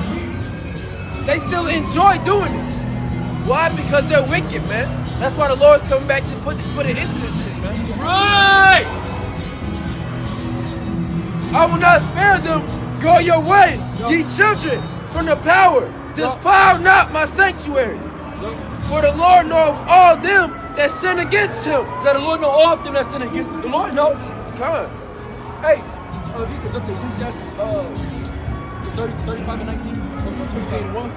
They still enjoy doing it. Why? Because they're wicked, man. That's why the Lord's coming back to put it into this shit, man. Right! I will not spare them. Go your way, ye children, from the power. Defile not my sanctuary. For the Lord knoweth all them that sin against him. That the Lord know all of them that sin against him. The Lord knows. Come on. Hey, if you could jump to Ecclesiastes 35 and 19. 16 and 1.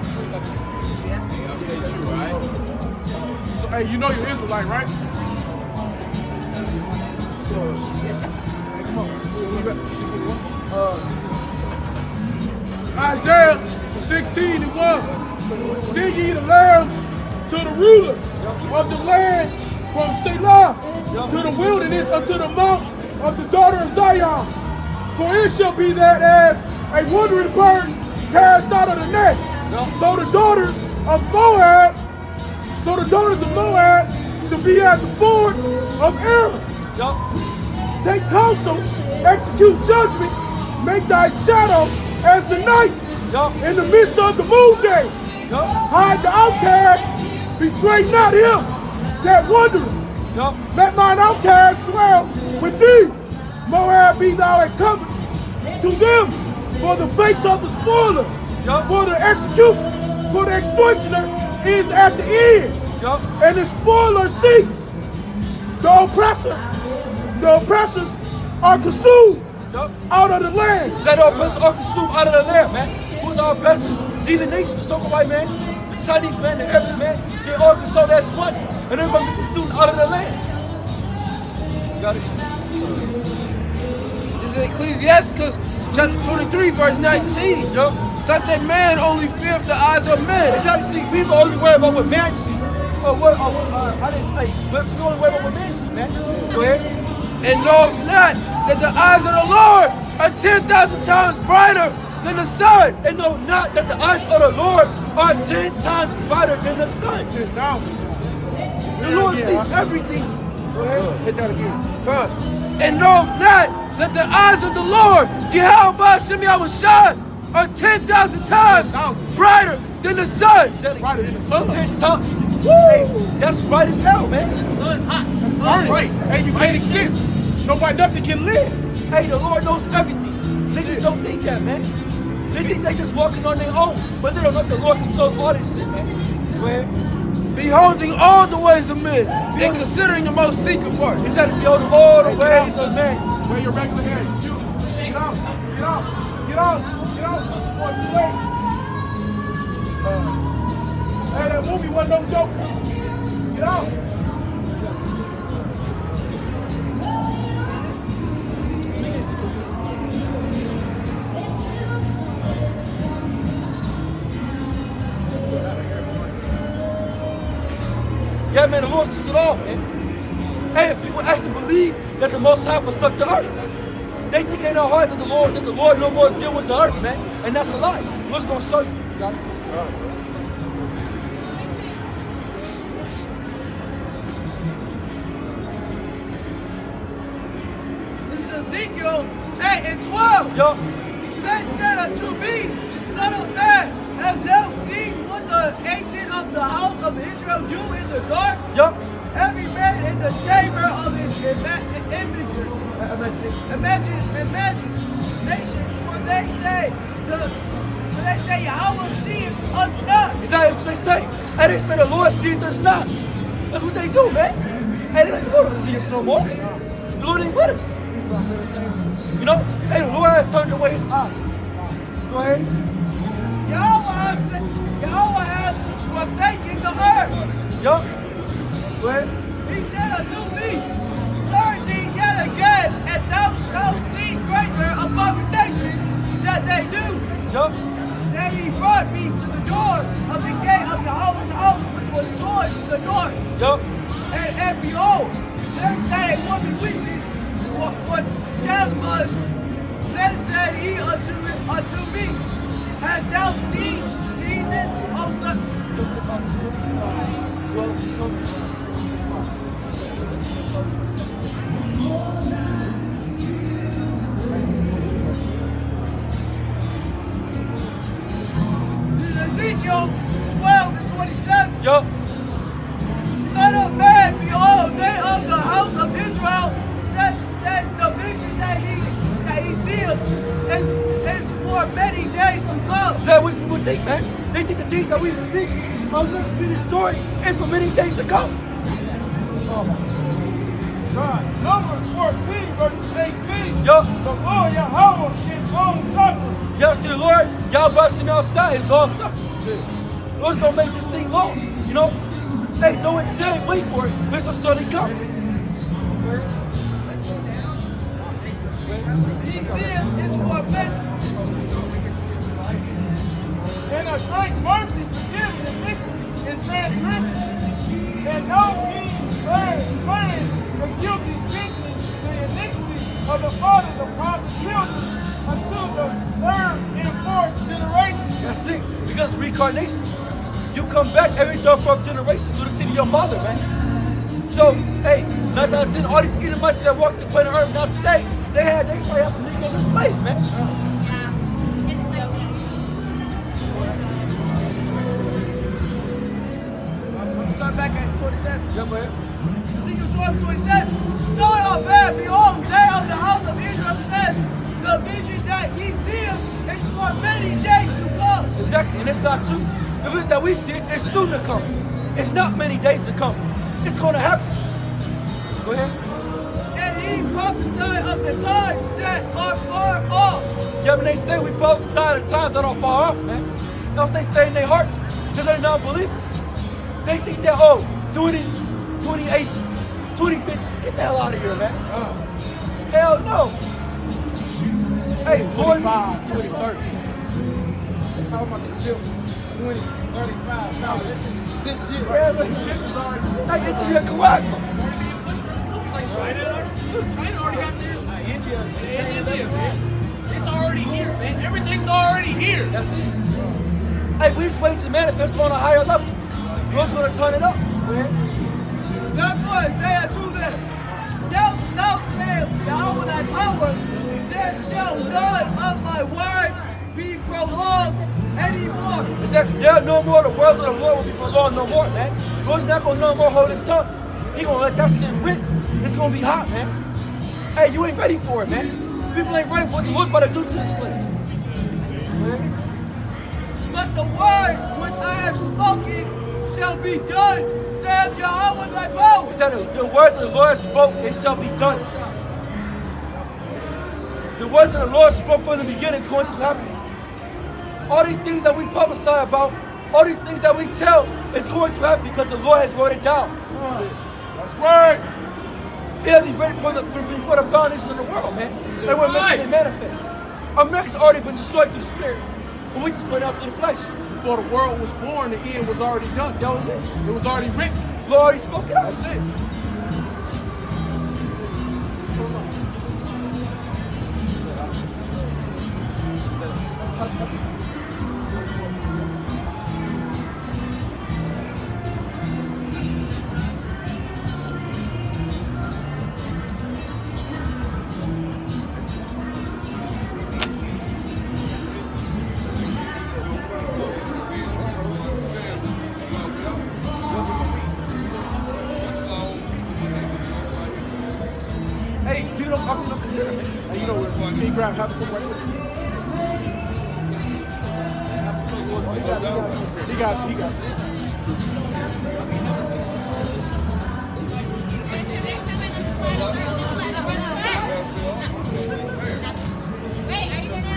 So, hey, you know you're Israelite, right? Isaiah 16 and 1. Sing ye the lamb to the ruler of the land from Selah to the wilderness unto the mount of the daughter of Zion. For it shall be that as a wandering bird cast out of the net. So the daughters of Moab shall be at the ford of Aaron. Take counsel, execute judgment, make thy shadow as the night in the midst of the moon day. Hide the outcast, betray not him that wandereth. Let mine outcast dwell with thee. Moab be thou a covenant to them for the face of the spoiler, for the execution, for the extortioner is at the end, and the spoiler seeks. The oppressors are consumed out of the land. Let the oppressors are consumed out of the land, man. Who's our oppressors? Neither nation, the so-called white man, the Chinese man, the Arab man, they all consumed as one, and they're going to be consumed out of the land. Got it? This is Ecclesiastes chapter 23, verse 19. Such a man only feareth the eyes of men. Exactly. See, people only worry about what man see. But you only worry about what man see, man. Go ahead. And knoweth not that the eyes of the Lord are 10,000 times brighter than the sun. And know not that the eyes of the Lord are 10 times brighter than the sun. 10,000. The Lord sees everything. Go ahead. Hit that again. Come on. And knoweth not that the eyes of the Lord, Yahweh Shem Yahushua, are 10,000 times brighter than the sun. Brighter than the sun. 10 times. Hey, that's bright as hell, man. The sun's hot. That's right. Hey, you can't exist. Nobody, nothing can live. Hey, the Lord knows everything. Niggas don't think that, man. They think they just walking on their own, but they don't know the Lord controls all this shit, man. Go ahead. Beholding all the ways of men and considering the most secret part. He said, beholding all the ways of men. Wear your regular hair. Get out. Get out. Get out. Get out. What's the way? Hey, that movie wasn't no joke. Get out. Yeah, man, the Lord sees it all, man. Hey, people actually believe that the Most High will suck the earth. They think in their heart that the Lord no more deal with the earth, man. And that's a lie. What's going to show you? You got it? All right. Ezekiel 8 and 12. Yo. Then said unto me, Son of man, hast thou seen what the ancient of the house of Israel do in the dark? Yup. Every man in the chamber of his imagination, for they say Yahweh seeth us not. Is that what they say? Hey, they say the Lord seeth us not. That's what they do, man. Hey, they like, the Lord don't see us no more. The Lord ain't with us. You know? Hey, the Lord has turned away his eye. Go ahead. Yahweh has forsaken the earth. Yup. Go ahead. He said unto me, turn thee yet again, and thou shalt see greater abominations that they do. Yup. Then he brought me to the door of the gate of Yahweh's house, which was towards the north. Yup. And behold, there sat a woman weeping for Jasmine, then said he unto me, hast thou seen this, O son? 12. Ezekiel 12 and 27. Yup. Son of man, behold, they of the house of Israel says the vision that he seeth is for many days to come. Is that what people think, man? They think the things that we speak are going to be destroyed and for many days to come. God, Numbers 14, verses 18. Yup. The Lord Yahweh is long suffering. Y'all see the Lord, y'all busting outside is long suffering. Lord's gonna make this thing long, you know? Hey, don't wait for it. This will surely come. He seeth is for many. And a great mercy forgiving iniquity and transgression. And no means burning the guilty judgment, the iniquity of the fathers upon the children until the third and fourth generation. That's it. Because reincarnation. You come back every third, fourth generation to the city of your father, man. So, hey, 9 out of 10, all these Edomites that walked the planet Earth now today, they probably had some niggas as slaves, man. I'm starting back at 27. Yeah, man. Ezekiel 12, 27. Son of man, behold, they of the house of Israel says, the vision that ye seeth is for many days to come. Exactly, and it's not true. The vision that we see, it's soon to come. It's not many days to come. It's going to happen. Go ahead. And he prophesied of the times that are far off. Yeah, when they say we prophesy the times that are far off, man. That's what they say in their hearts, because they're not believers. They think that, 2028, 2050, get the hell out of here, man. Hell no. Hey, 25, 2030. They talking about the children. 20, 35. No, this year. Yeah, but the ship is already. Like, it's correct. China already got theirs. India, man. It's already here, man. Everything's already here. That's it. Hey, we just waiting to manifest on a higher level. Who's going to turn it up, man? Therefore say unto them, thou sayest Yahweh thy power, then shall none of my words be prolonged anymore. Exactly. There no more, the word of the Lord will be prolonged no more, man. Lord's not going to no more hold his tongue. He going to let that shit rip. It's going to be hot, man. Hey, you ain't ready for it, man. People ain't ready for what the Lord's about to do to this place. Man. But the word which I have spoken shall be done, saith Yahweh thy power. He said the word that the Lord spoke, it shall be done. The words that the Lord spoke from the beginning is going to happen. All these things that we prophesy about, all these things that we tell, it's going to happen because the Lord has wrote it down. That's right. He had to be ready before the foundation of the world, man. And we're making it manifest. America's already been destroyed through the spirit, but we just put it out through the flesh. Before the world was born, the end was already done. That was it. It was already written. Lord already spoke it out. That's it. Hey, people don't consider me. Hey, you know what? Can you grab half the cook right quick? He got it. Wait, are you gonna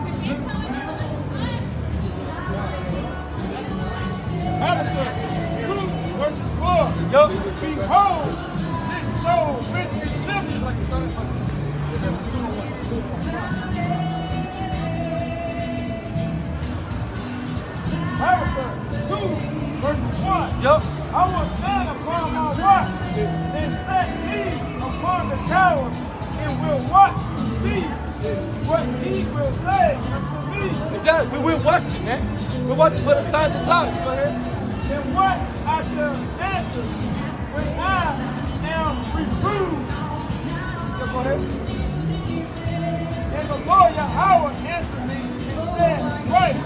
present someone? Habakkuk 2 verses 4. Yup. Behold, this soul richly liveth like a son of Habakkuk 2 verses 1. Yup. I will stand upon my rock and set me upon the tower, and will watch to see what he will say unto me. Exactly. We're watching, man. We're watching for the signs of times. Go ahead. And what I shall answer when I am reproved. So go ahead. And the Lord Yahweh answered me and said, right,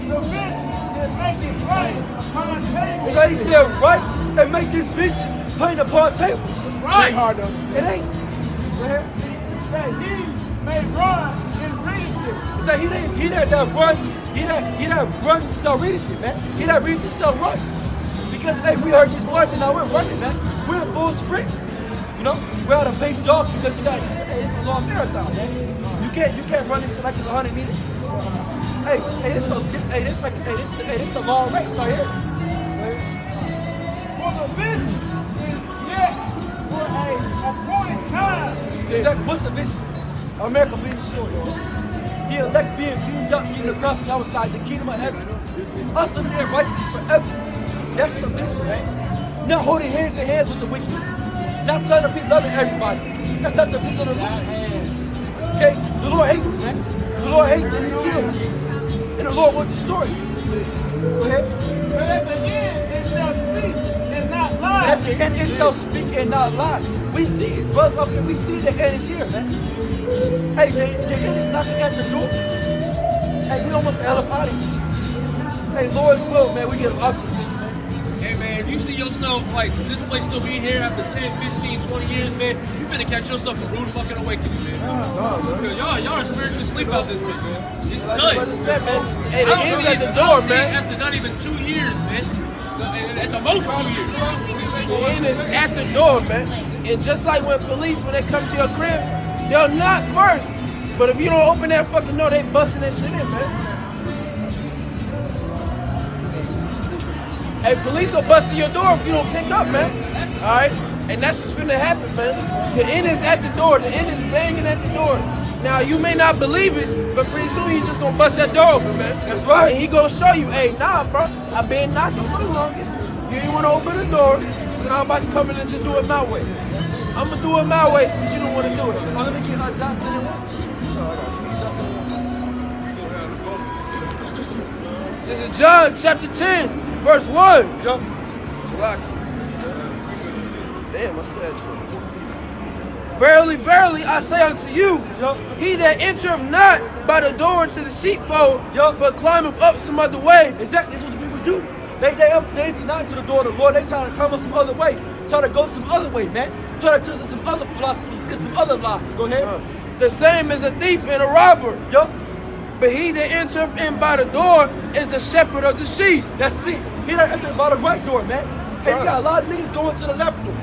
the vision and make it plain upon tables. And he said, right, and make this vision plain upon tables. Right. Hard to understand. It ain't. Go ahead. That he may run and read it. It's like he that run, he that run shall read it, man. He that reads it shall run. Because hey, we heard these words and now we're running, man. We're in full sprint. You know, we're out of pace dogs because you got it's a long marathon, man. You can't run this like it's 100 meters. Hey, this a long race right here. For the vision is yet for a appointed time. What's the vision? America being destroyed. The elect being beamed up, getting across the other side, the kingdom of heaven. Us living in righteousness forever. That's the vision, man. Not holding hands in hands with the wicked. Not trying to be loving everybody. That's not the vision of the Lord. Okay? The Lord hates, man. The Lord hates and he kills. And the Lord will destroy you. Go ahead. But at the end it shall speak and not lie. At the end it shall speak and not lie. We see it. Brothers up here, we see the end is here, man. Hey, man, the end is knocking at the door. Hey, we almost the hell up out of here. Hey, Lord's will, man, we get up to this, man. Hey, man, if you see yourself, like, this place still being here after 10, 15, 20 years, man, you better catch yourself a rude fucking awakening, man. Y'all are spiritually asleep out this bitch, man. It's done. Hey, the end at the door, man. After not even 2 years, man. At the most 2 years. The end is at the door, man. And just like when police, when they come to your crib, they'll knock first. But if you don't open that fucking door, they busting that shit in, man. Hey, police will bust in your door if you don't pick up, man. All right? And that's what's finna happen, man. The end is at the door. The end is banging at the door. Now, you may not believe it, but pretty soon he's just gonna bust that door open, man. That's right. And he gonna show you, hey, nah, bro, I've been knocking for the longest. You ain't wanna open the door, so now I'm about to come in and just do it my way. I'm gonna do it my way since you don't wanna do it. Oh, let me get my John 10 and 1. This is John chapter 10, verse 1. Yup. Damn, what's that? Verily, verily, I say unto you, he that entereth not by the door into the sheepfold, but climbeth up some other way. Exactly, that's what the people do. They enter not into the door of the Lord, they try to climb up some other way. Try to go some other way, man. Try to twist some other philosophies, get some other lies. Go ahead. The same as a thief and a robber. Yup. But he that entereth in by the door is the shepherd of the sheep. That's it. He that entered by the right door, man. Hey, we got a lot of niggas going to the left door.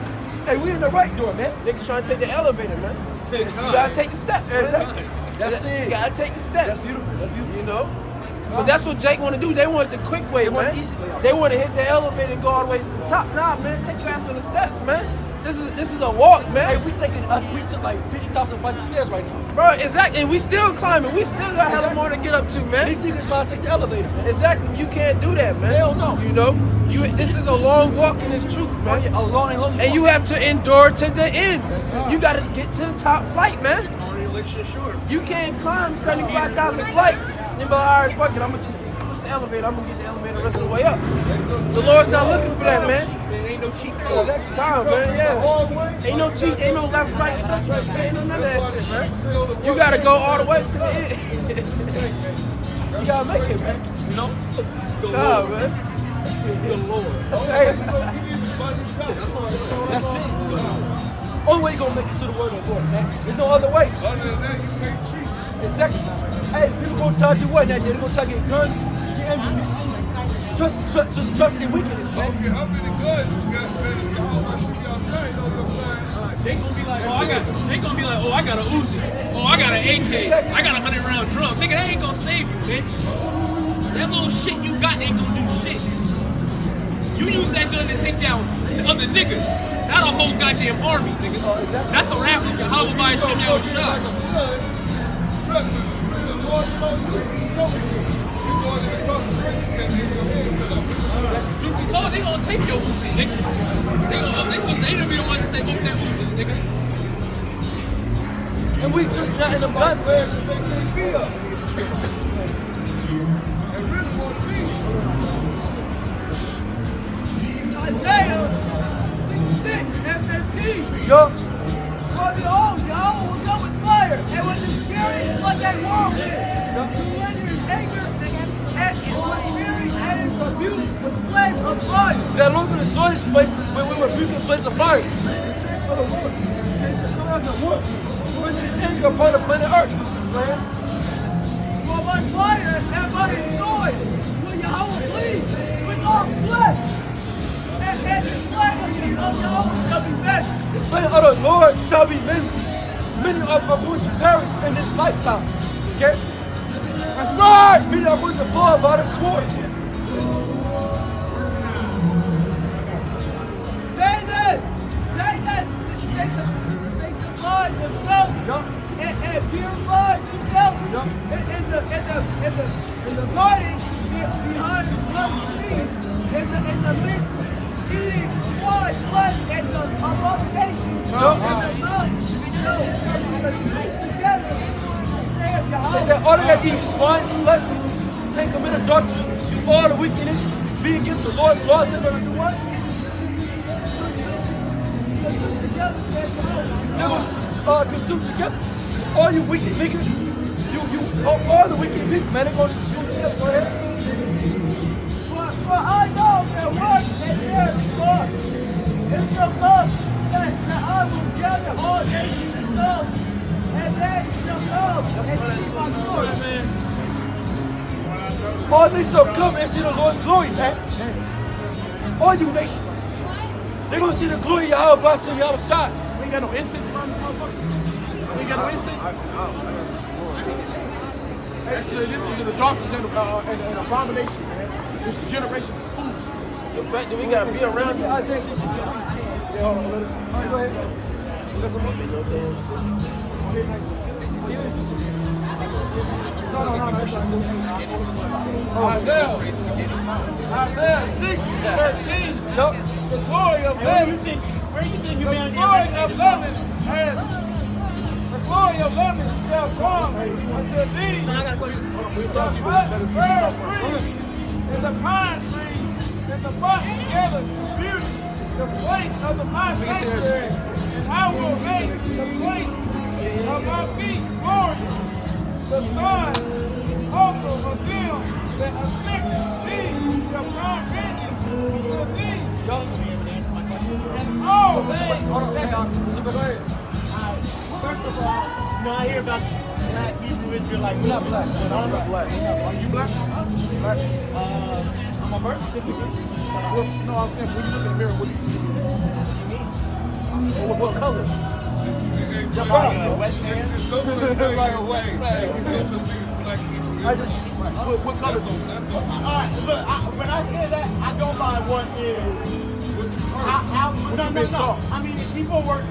Hey, we in the right door, man. Niggas trying to take the elevator, man. You gotta take the steps, man. That's it. You gotta take the steps. That's beautiful. That's beautiful. You know? But that's what Jake want to do. They want the quick way, man. They want to hit the elevator and go all the way to the top. Nah, man, take fast on the steps, man. This is a walk, man. Hey, we took like 50,000 flights of stairs right now. Bro, exactly. And we still climbing. We still got hella more to get up to, man. These niggas trying to take the elevator, man. Exactly. You can't do that, man. Hell no. You know? This is a long walk in this truth, man. A long and lonely and you have to endure to the end. You got to get to the top flight, man. You can't climb 75,000 flights and be like, all right, fuck it, I'm going to just push the elevator. I'm going to get the elevator the rest of the way up. The Lord's not looking for that, man. Ain't no cheat code. Nah, man, yeah. Ain't no cheat, ain't no left, right, center, ain't no none of that shit, man. You got to go all the way to the end. You got to make it, man. You know? Nah, man. Hey. That's it. Only way you gonna make it to the word of the Lord, man. There's no other way. Other than that, you can't cheat. Exactly. Hey, people gonna tell you what that day. They're gonna try to get guns, get ammunition. Just trust in wickedness, man. Okay, how many guns you got? Y'all should be outside, know what I'm saying? They gonna be like, oh, I got a Uzi. Oh, I got an AK. I got a 100-round drum. Nigga, that ain't gonna save you, man. That little shit you got ain't gonna do shit. You use that gun to take down the other niggas. Not a whole goddamn army, nigga. Not the rappers. Yahweh by Hashem Yahushua. Trust me, the Spirit of the Lord told you. He told me. You're going to the cross of Christ, you can't leave your head cut off. Truth be told, they gonna take your Uzi, nigga. They gonna be the ones that say, open that Uzi, nigga. And we just not in them guns. They can't be us. They really want to be. Isaiah 66 and 15. Yup. For behold, Yahweh will come with fire, and with his fury is like a whirlwind. To render his anger and with fury and his rebuke with flames of fire. That Lord gonna destroy this place when we rebuke this place of fire. For the Lord, and shall come as a wolf. With his anger upon the planet Earth. For by fire and by his sword will Yahweh please with all flesh. And the slain of Yahweh shall be measured. The slain of the Lord shall be measured. Many are going to perish in this lifetime. Okay? That's right. Many are going to fall by the sword. They that sanctify themselves and purify themselves in the garden behind the blood tree in the midst eating swine flesh and the abomination and the blood together. They said all that eat swine's flesh can't commit adultery, do all the wickedness, be against the Lord's laws. They're gonna do what? They're gonna consume together. All you wicked niggas, all the wicked people, man, they're gonna consume together. Go ahead. For I know that works and there is God. It shall come that I will gather all nations to come, and they shall come and see my glory. All nations shall come and see the Lord's glory, man. All you nations. They're gonna see the glory of Yahweh by some Yahweh side. We ain't got no incense around this motherfucker. We ain't got no incense. This is an adulterous and an abomination, man. This generation is foolish. The fact that we gotta be around you. Isaiah 66. Yeah, hold on, let us see. All right, go ahead. No. Isaiah 6:13. Yup. The glory of heaven. Where you think you're The going to glory of heaven has. The glory of heaven shall come unto thee. I got a question. The fir tree and the pine tree and the bush together to beauty the place of my sanctuary, and I will make the place of my feet glorious. The sun also of them that afflict thee shall come vengeance to thee. And all things. First of all, I hear about black Hebrew Israelite. We're not black. We're not black. Are you black? Black? I'm a birth certificate. No, I'm saying when you look in the mirror, what do you see? What color? West End. What color? Alright, look, when I say that, I go by what is. How no. I mean, if people were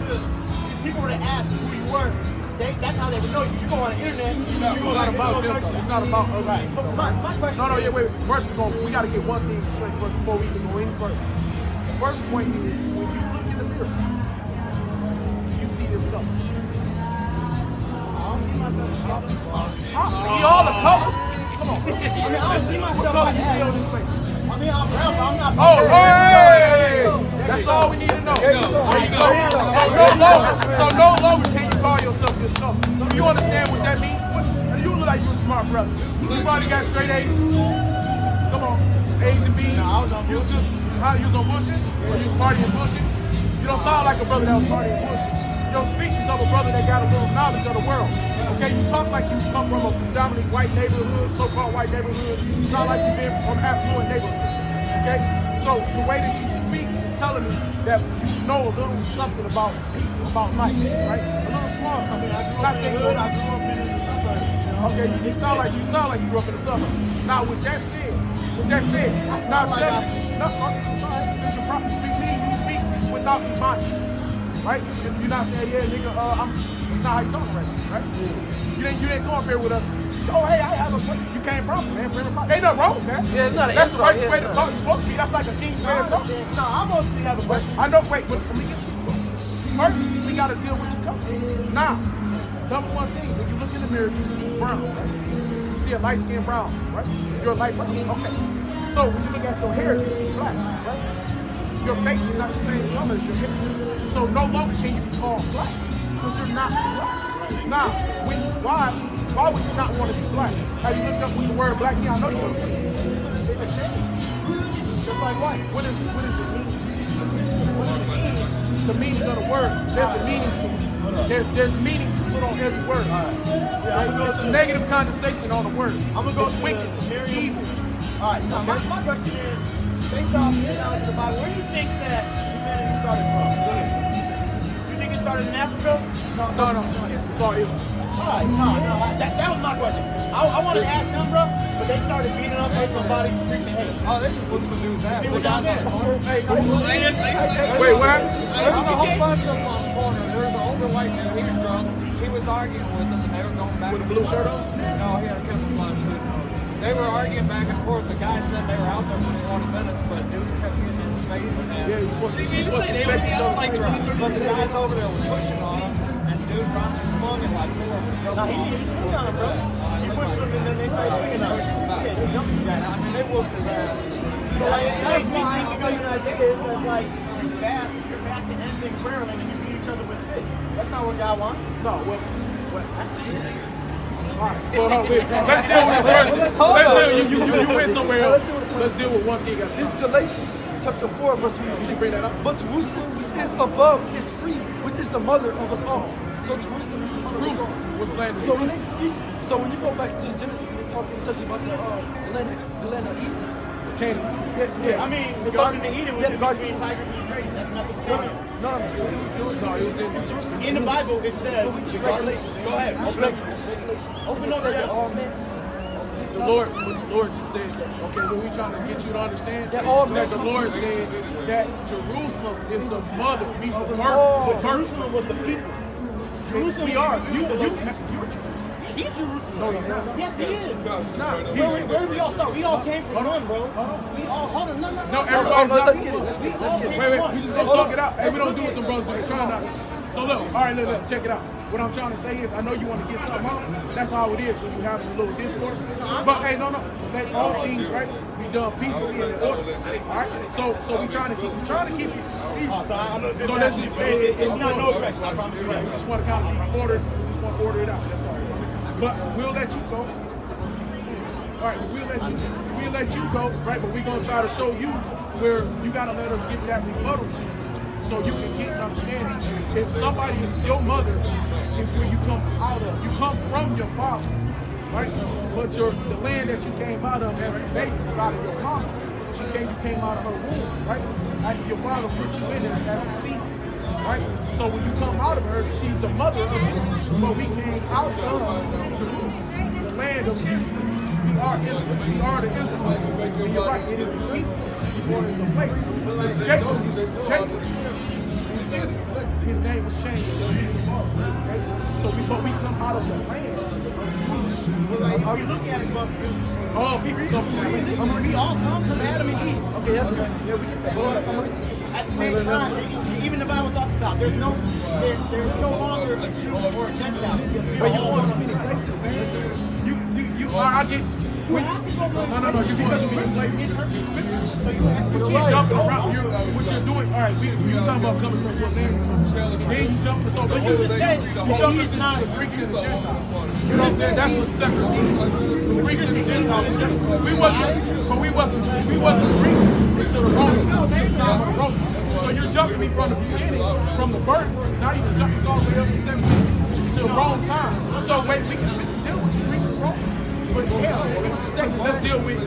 to ask who you were, that's how they would know you. You go on the internet, It's not about them. It's not about us. Right. So my question. No, yeah, wait. First, we got to get one thing straight first before we can go any further. The first point is when you look in the mirror, you see this color. See all the colors? Come on. I don't see myself. What color you see on this face? I'm brown, but I'm not. Oh, hey! That's all we need to know. So no longer can you call yourself this color. Do you understand what that means? You look like you a smart brother. You probably got straight A's in school. Come on. A's and B's. No, I was on bullshit. You was on bullshit? Or you was partying bullshit? You don't sound like a brother that was partying bullshit. Your speech is of a brother that got a little knowledge of the world. Okay, you talk like you come from a predominantly white neighborhood, so-called white neighborhood. You sound like you've been from affluent neighborhood. Okay? So the way that you speak is telling me that you know a little something about life, right? A little small something. I'm not saying good. I grew up in the suburbs. Okay, you sound like you grew up in the suburbs. Now with that said, now tell me, no, I'm sorry, listen, properly speak me, you speak without emotions. Right? You're not saying, yeah, nigga, that's not how you talk right? You didn't come up here with us. So, hey, I have a question. You came from, man. Ain't nothing wrong with that. Yeah, it's not an That's the insult. right way to talk. You're supposed to be. That's like a king's way to talk. No, I mostly have a question. I know, wait, but let me get you. First, we got to deal with your culture. Now, number one thing, when you look in the mirror, you see brown, right? You see a light-skinned brown, right? You're a light brown. Okay. So when you look at your hair, you see black, right? Your face is not the same color as your hair. So no longer can you be called black because you're not black. Now, why would you not want to be black? Have you looked up what the word black means? I know you don't. It's a shame. Just like white. What is it mean? The meaning of the word. There's a meaning to it. There's meanings put on every word. Right? It's a negative connotation on the word. I'm gonna go wicked. It's evil. All right. Now my question is, based off the knowledge of the Bible, where do you think that humanity started from? You think it started in Africa? No. It's all Israel. All right, no. That was my question. I wanted to ask them, bro, but they started beating up on somebody preaching hate. Oh, they just put some dudes down. People down there. Wait, what happened? There was a whole bunch of them on the corner. There was an older white man. He was drunk. He was arguing with them, and they were going back. With a blue shirt on? No, he had a camouflage shirt. They were arguing back and forth. The guy said they were out there for 20 minutes, but dude kept getting in his face. And yeah, you're supposed to like 20, but the guys over there were pushing on him, and dude finally swung and like four of them. No, he swung on him, bro. He pushed him, and then they started swinging on him. Yeah, they jumped him back. I mean, they whooped his ass. So that's me thinking because in Isaiah it says like, you're fasting and things prayerly, and you beat each other with fists. That's not what God wants. No, well, all right. Well, let's deal with it first. You went somewhere else. Let's deal with one thing. This is Galatians chapter 4, verse 26. Bring that up. But Jerusalem, which is above, is free, which is the mother of us all. So Jerusalem is Jerusalem. What's land? So when they speak, so when you go back to Genesis, they talk about the land of Eden. Canaan. Yeah, I mean, the Garden of Eden was between Tigris and Euphrates. That's Mesopotamia. No, it was in Jerusalem. In the Bible, it says the Garden. Go ahead. Open up that. The Lord just said that. Okay, what we trying to get you to understand that the Lord said that Jerusalem is the mother, means the birth. But Jerusalem was the people. Jerusalem, we are. He's Jerusalem. No, he's not. Yes, he is. It's not. Where did we all start? We all came from one, bro. We all, hold on, no. No, everybody's not. Let's get it. Wait, we just gonna talk it out. Hey, we don't do what them brothers do. We're trying not to. So look, all right, look, check it out. What I'm trying to say is, I know you want to get something out. That's how it is when you have a little discourse. But hey, no. Let all things right be done peacefully and in order. All right. So we trying to keep it peaceful. So let's just it's not no aggression. I promise you. We just want to kind of keep order. We just want to order it out. That's all. But we'll let you go. All right, we'll let you go, right? But we're gonna try to show you where you gotta let us give that rebuttal to you, so you can get an understanding. If somebody is your mother, is where you come out of. You come from your father, right? But the land that you came out of as a baby was out of your mama. You came out of her womb, right? And your father put you in there as a seed. Right? So when you come out of her, she's the mother of you. But we came out of Jerusalem, the land of Israel. We are Israel. We are the Israelites. And you're right, it is a people. Before it's a place. It's Jacob. It's Israel. His name was changed. Okay? So we come out of the land. Are we looking at it above you? All people come from that land. We all come from Adam and Eve. Okay, that's good. Yeah, we get that. At the same time, even the Bible talks about there's no longer a Jew or a Gentile. But you go to many places, man. You are. I get. No. You go to many places. So you have to keep jumping around. What you're doing. All right. You talking about coming from what land? Then you jumping so. But you just said he's not the Greeks and the Gentiles. You know what I'm saying? That's what's separate. The Greeks and the Gentiles are separate. We wasn't Greeks until the Romans. So you're jumping me from the beginning, from the birth. Now you're jumping all the way up to 17 to the wrong time. So wait, we can deal with the Greeks and Romans. But yeah, it's a second. Let's deal with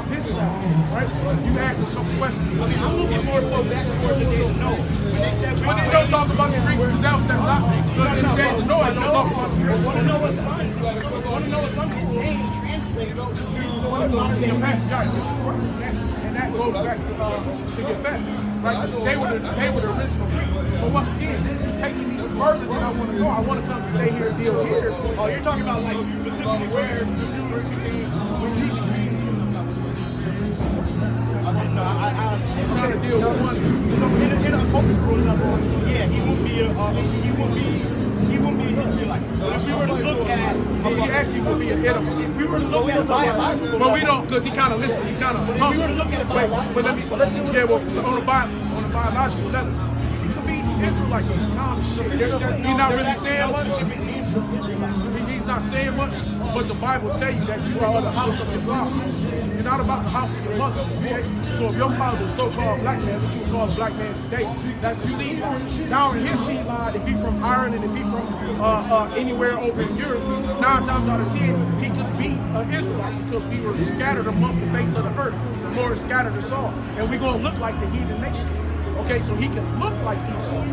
this side, right? You asked a couple questions. I mean, I'm looking more so back towards the days of Noah. When they don't talk about the Greeks, because that's not. Because in the days of Noah, they don't talk about the Greeks. Want to know what sons? His name translated to modern day past. And that goes back to your family, right? They were the original Greeks. But once again, taking me further than I want to go. I want to come and stay here and deal here. Oh, you're talking about like specifically where the Jews became. I'm trying to deal with one. In a focus group, yeah, he wouldn't be an Israelite. if we were to look at, he actually would be an Edomite. If we were to look at the biological, but we don't, because he kind of listened. He's kind of. If we were to look at it, but let me. Yeah, well, on the biological level, he could be Israelite. He's not really saying much. He's not saying much, but the Bible tells you that you are the house of your father. You're not about the house of your mother. Okay? So if your father is so-called black man, what you call a black man today, that's the seed line. Now in his seed line, if he's from Ireland, if he's from anywhere over in Europe, 9 times out of 10, he could be an Israelite because we were scattered amongst the face of the earth. The Lord scattered us all, and we're going to look like the heathen nation. Okay, so he can look like Esau,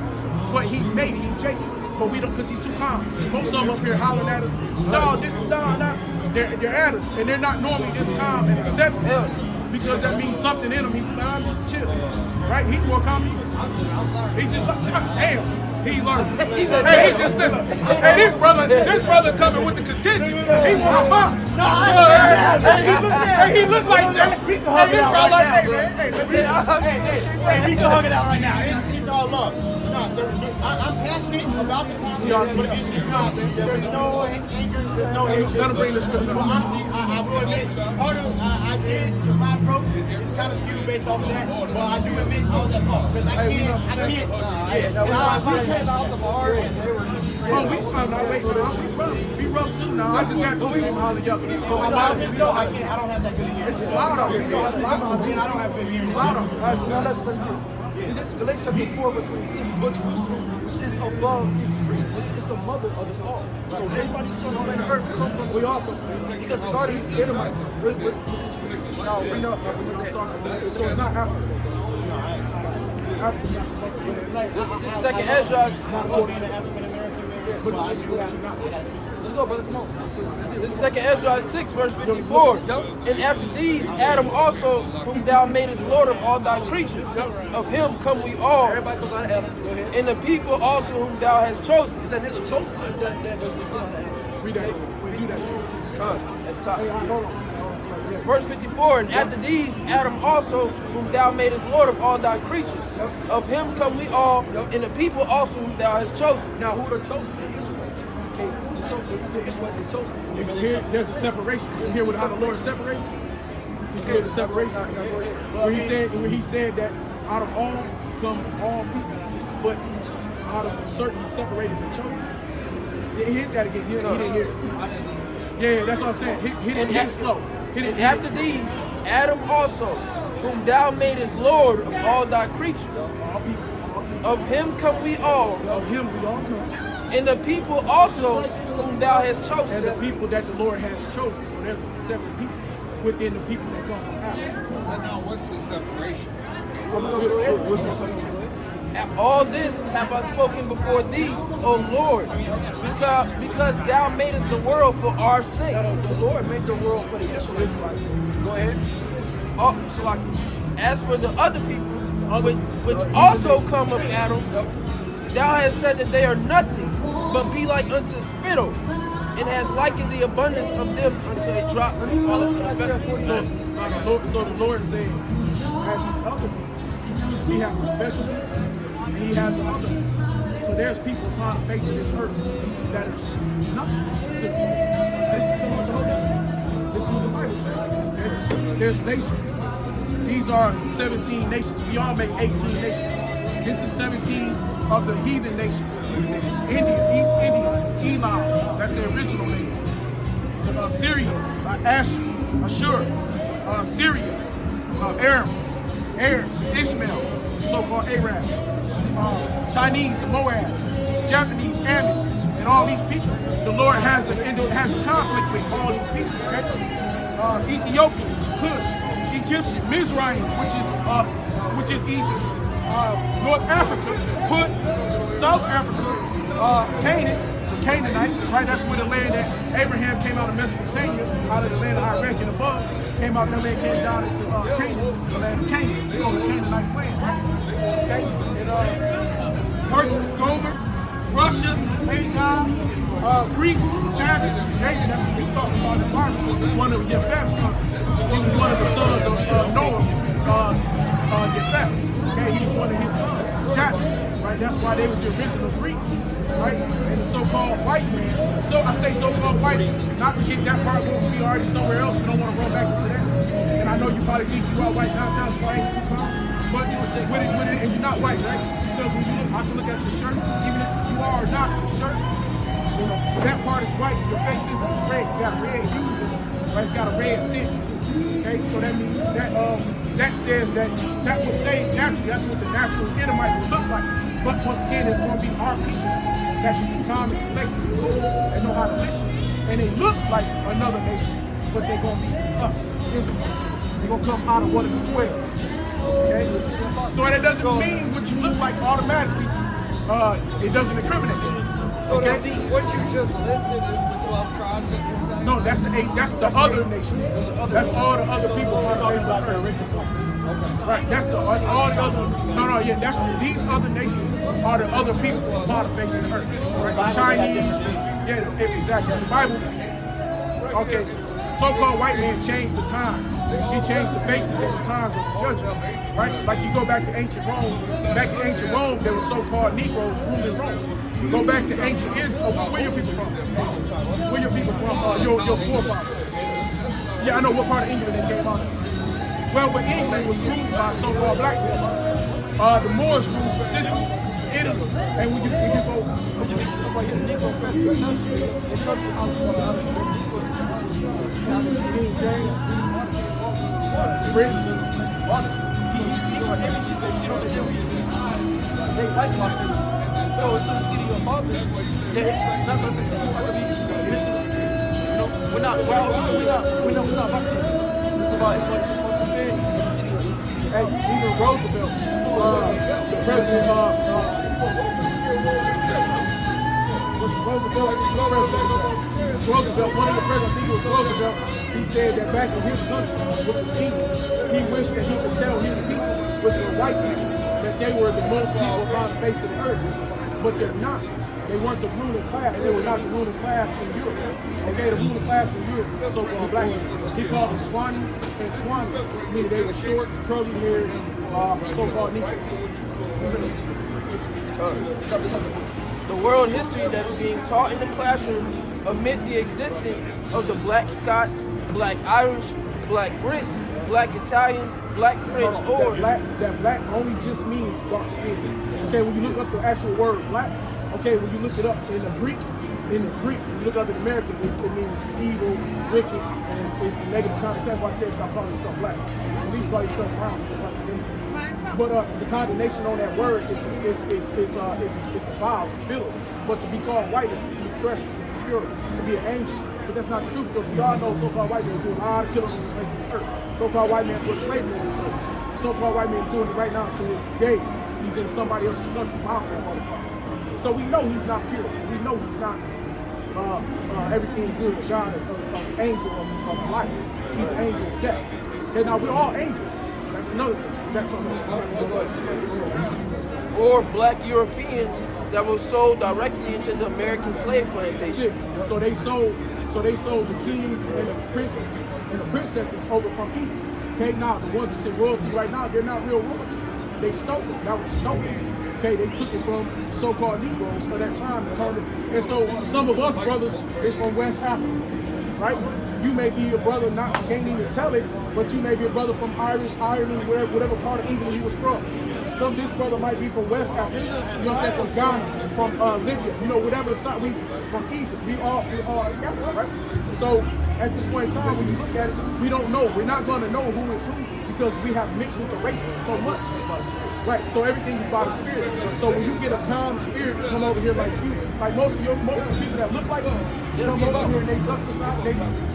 but he maybe he Jacob. But we don't, because he's too calm. Most of them up here hollering at us, no, this is no. They're at us, and they're not normally this calm and accepting because that means something in them. He's like, I'm just chilling, right? He's more calm. He just like, damn, he learned. Hey, he just listen. Hey, this brother coming with the contention. He want a box. Hey, he look like that. Hey, this brother like, hey, man, hey, we can hug it out right now. It's all love. I'm passionate about the topic, but it's not. There's no anger, there's no hate. Let him bring the scripture. Well, honestly, I will admit, part of I did to my approach is kind of skewed based off of that. But I do admit all that fault because I can't. Oh, we started our way. We rough too now. I just got two people hollering y'all. I don't have that good ear. It's loud out here. It's loud out here. I don't have good ear. It's loud out here. All right, so now let's get it. This Galatians chapter 4, verse 26, but Jerusalem, which is above, is free, which is the mother of us all. So everybody saw on the earth come from, we all come from. Because regarding the Edomites, now we know that. So it's not Africa. This second Esdras. Let's go, brother, come on. This second Ezra 6, verse 54. And after these, Adam also, whom thou madest Lord of all thy creatures, of him come we all. Everybody comes out of Adam. Go ahead. And the people also whom thou hast chosen. Is that there's a chosen that was written out of Adam? Read that. We do that. At the top. Verse 54, and after these, Adam also, whom thou madest Lord of all thy creatures, of him come we all, and the people also whom thou hast chosen. Now, who are chosen? The Israelites. Okay, so the Israelites are chosen. Here, there's a separation. You hear how the Lord separated? You hear the separation? Where he said that out of all come all people, but out of a certain separated and chosen. He hit that again. He didn't hear it. Yeah, that's what I'm saying. Hit it slow. And after these, Adam also, whom thou madest Lord of all thy creatures, of him come we all. Of him we all come. And the people also whom thou hast chosen. And the people that the Lord has chosen. So there's a separate people within the people that come after. Now, what's the separation? All this have I spoken before thee, O Lord, because thou madest the world for our sake. The Lord made the world for the Israelites. Go ahead. As for the other people, which also come of Adam, thou hast said that they are nothing, but be like unto spittle, and has likened the abundance of them unto a drop of the festival. So the Lord said, as other people, he has a special people, and he has others. So there's people upon the face of this earth that are nothing to me. This is what the Holy Spirit. This is what the Bible says. There's nations. These are 17 nations. We all make 18 nations. This is 17 of the heathen nations. India, East India, Elam, that's the original name. The Assyrians, Ashur, Syria, Aram, Arabs, Ishmael, so-called Arabs, Chinese, the Moab, Japanese, Ammon, and all these people. The Lord has a conflict with all these people. Okay? Ethiopian, Cush, Egyptian, Mizraim, which is Egypt, North Africa, Put, South Africa, Canaan, the Canaanites, right? That's where the land that Abraham came out of Mesopotamia, out of the land of Iraq and above, came out that land, came down into Canaan, the land of Canaan, to go to Canaanite's land, right? Okay? And Turkey, Gomer, Russia, Hagar, Greek, Javan, that's what we're talking about in the Bible, one of Yefeth's sons. He was one of the sons of Noah, Yefeth. Okay, he was one of his sons, Javan. Right? Right? That's why they was the original Greeks, right? And the so-called white man. So I say so-called white, not to get that part where we already somewhere else. We don't want to run back into that. And I know you probably think you are white downtown, so I ain't too calm. But with it, and you're not white, right? Because when you look, I can look at your shirt, even if you are or not, your shirt, you know, that part is white. Your face isn't red. You got red hues in it, right? It's got a red tint too. Okay, so that means that says that was saved naturally. That's what the natural Edomite would look like. But once again, it's going to be our people that can be calm and collected and know how to listen. And they look like another nation, but they're going to be us, Israelites. They're going to come out of one of the 12. Okay? So that doesn't mean what you look like automatically. It doesn't incriminate you. Okay? So what you just listed is the 12 tribes that you're saying? No, that's the 8. That's the other nations. That's all the other people on the face of the earth. Right. That's all the other. No. Yeah. That's these other nations are the other people on the face of the earth. Right. The Chinese. Yeah. Exactly. The Bible. Okay. So-called white man changed the times. He changed the faces and the times of the judges. Right. Like you go back to ancient Rome. Back in ancient Rome, there were so-called Negroes ruling Rome. Go back to ancient Israel. Where your people from? Where your people from? Your forefathers. Yeah, I know what part of England they came out of. Well, when England was ruled by so-called black people, the Moors ruled Sicily, Italy, and when you go, King James, Britain, they like so it's to the city of fathers. Yeah, it's not going to continue like it is to the city. You know, we're not about to. It's about the city. Hey, even Roosevelt, the president Roosevelt, one of the presidents, I think it was Roosevelt, he said that back in his country, which was England, he wished that he could tell his people, which were white people, that they were the most people upon the face of the earth. But they're not. They weren't the ruling class. They were not the ruling class in Europe. Okay, the ruling class in Europe is the so-called black people. He called them Swanee and Twanee, meaning they were short, curly haired, so-called Negroes. The world history that is being taught in the classrooms amid the existence of the black Scots, black Irish, black Brits, black Italians, black French, or that black only just means dark skin. Okay, when you look up the actual word black, okay, when you look it up in the Greek, when you look up in American, it means evil, wicked, and it's a negative connotation. Why I said stop calling yourself black. At least call yourself brown. But the condemnation on that word is a vile civility. But to be called white is to be fresh, to be pure, to be an angel. But that's not the truth, because we all know so-called white men are doing a lot of killing on the face of this earth. So-called white man put slavery on this earth. So-called white man is doing it right now to this day. He's in somebody else's country, so we know he's not pure. We know he's not everything good. God is an angel of life. He's an angel of death. Okay, now we're all angels. That's another thing. That's something. Or black Europeans that were sold directly into the American slave plantation. So they sold the kings and the princes and the princesses over from England. Okay, now the ones that sit royalty right now, they're not real royalty. They stole it. That was stolen. Okay, they took it from so-called Negroes of that time and turned it. And so some of us brothers is from West Africa, right? You may be a brother, can't even tell it, but you may be a brother from Irish, Ireland, whatever part of England you was from. Some of this brother might be from West Africa, you know what I'm saying, from Ghana, from Libya, you know, whatever side, from Egypt, we all scattered, right? So at this point in time, when you look at it, we don't know. We're not going to know who is who because we have mixed with the races so much. Right, so everything is by the spirit. So when you get a calm spirit to come over here like you, like most of the people that look like you, come over here and they dust us out,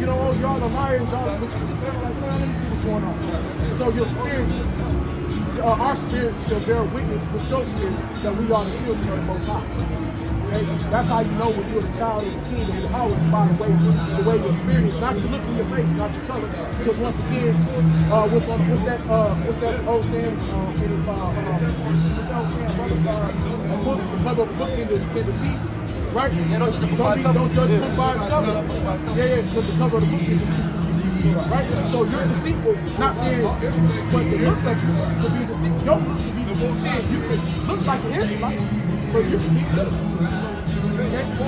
you know, oh, y'all are liars, y'all, but you just kind of like, well, let me see what's going on. So your spirit, our spirit shall bear witness with your spirit that we are the children of the Most High. Okay? That's how you know when you're the child of the King of Yahweh, by the way your spirit is. Not your look in your face, not your color. Because once again, what's that old saying? The cover of a book can deceive, right? Don't judge a book by its cover. Yeah, because the cover of the book can deceive. Right? So you're deceitful, not saying, but the look like you to be deceitful. Your look to be deceitful. Shit, you could look like an Israelite, but you can be good.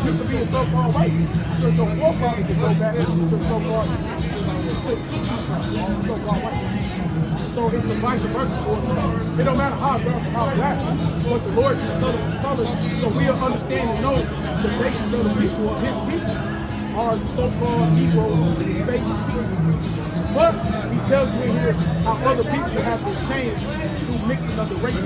You could be a so-called white. Because your forefathers can go back to so-called white. So it's a vice versa for us. It don't matter how black, but the Lord can tell us so we'll understand and know the nations of the people of his people are so-called Negro basic people. But he tells you in here how other people have been changed through mixing of the races.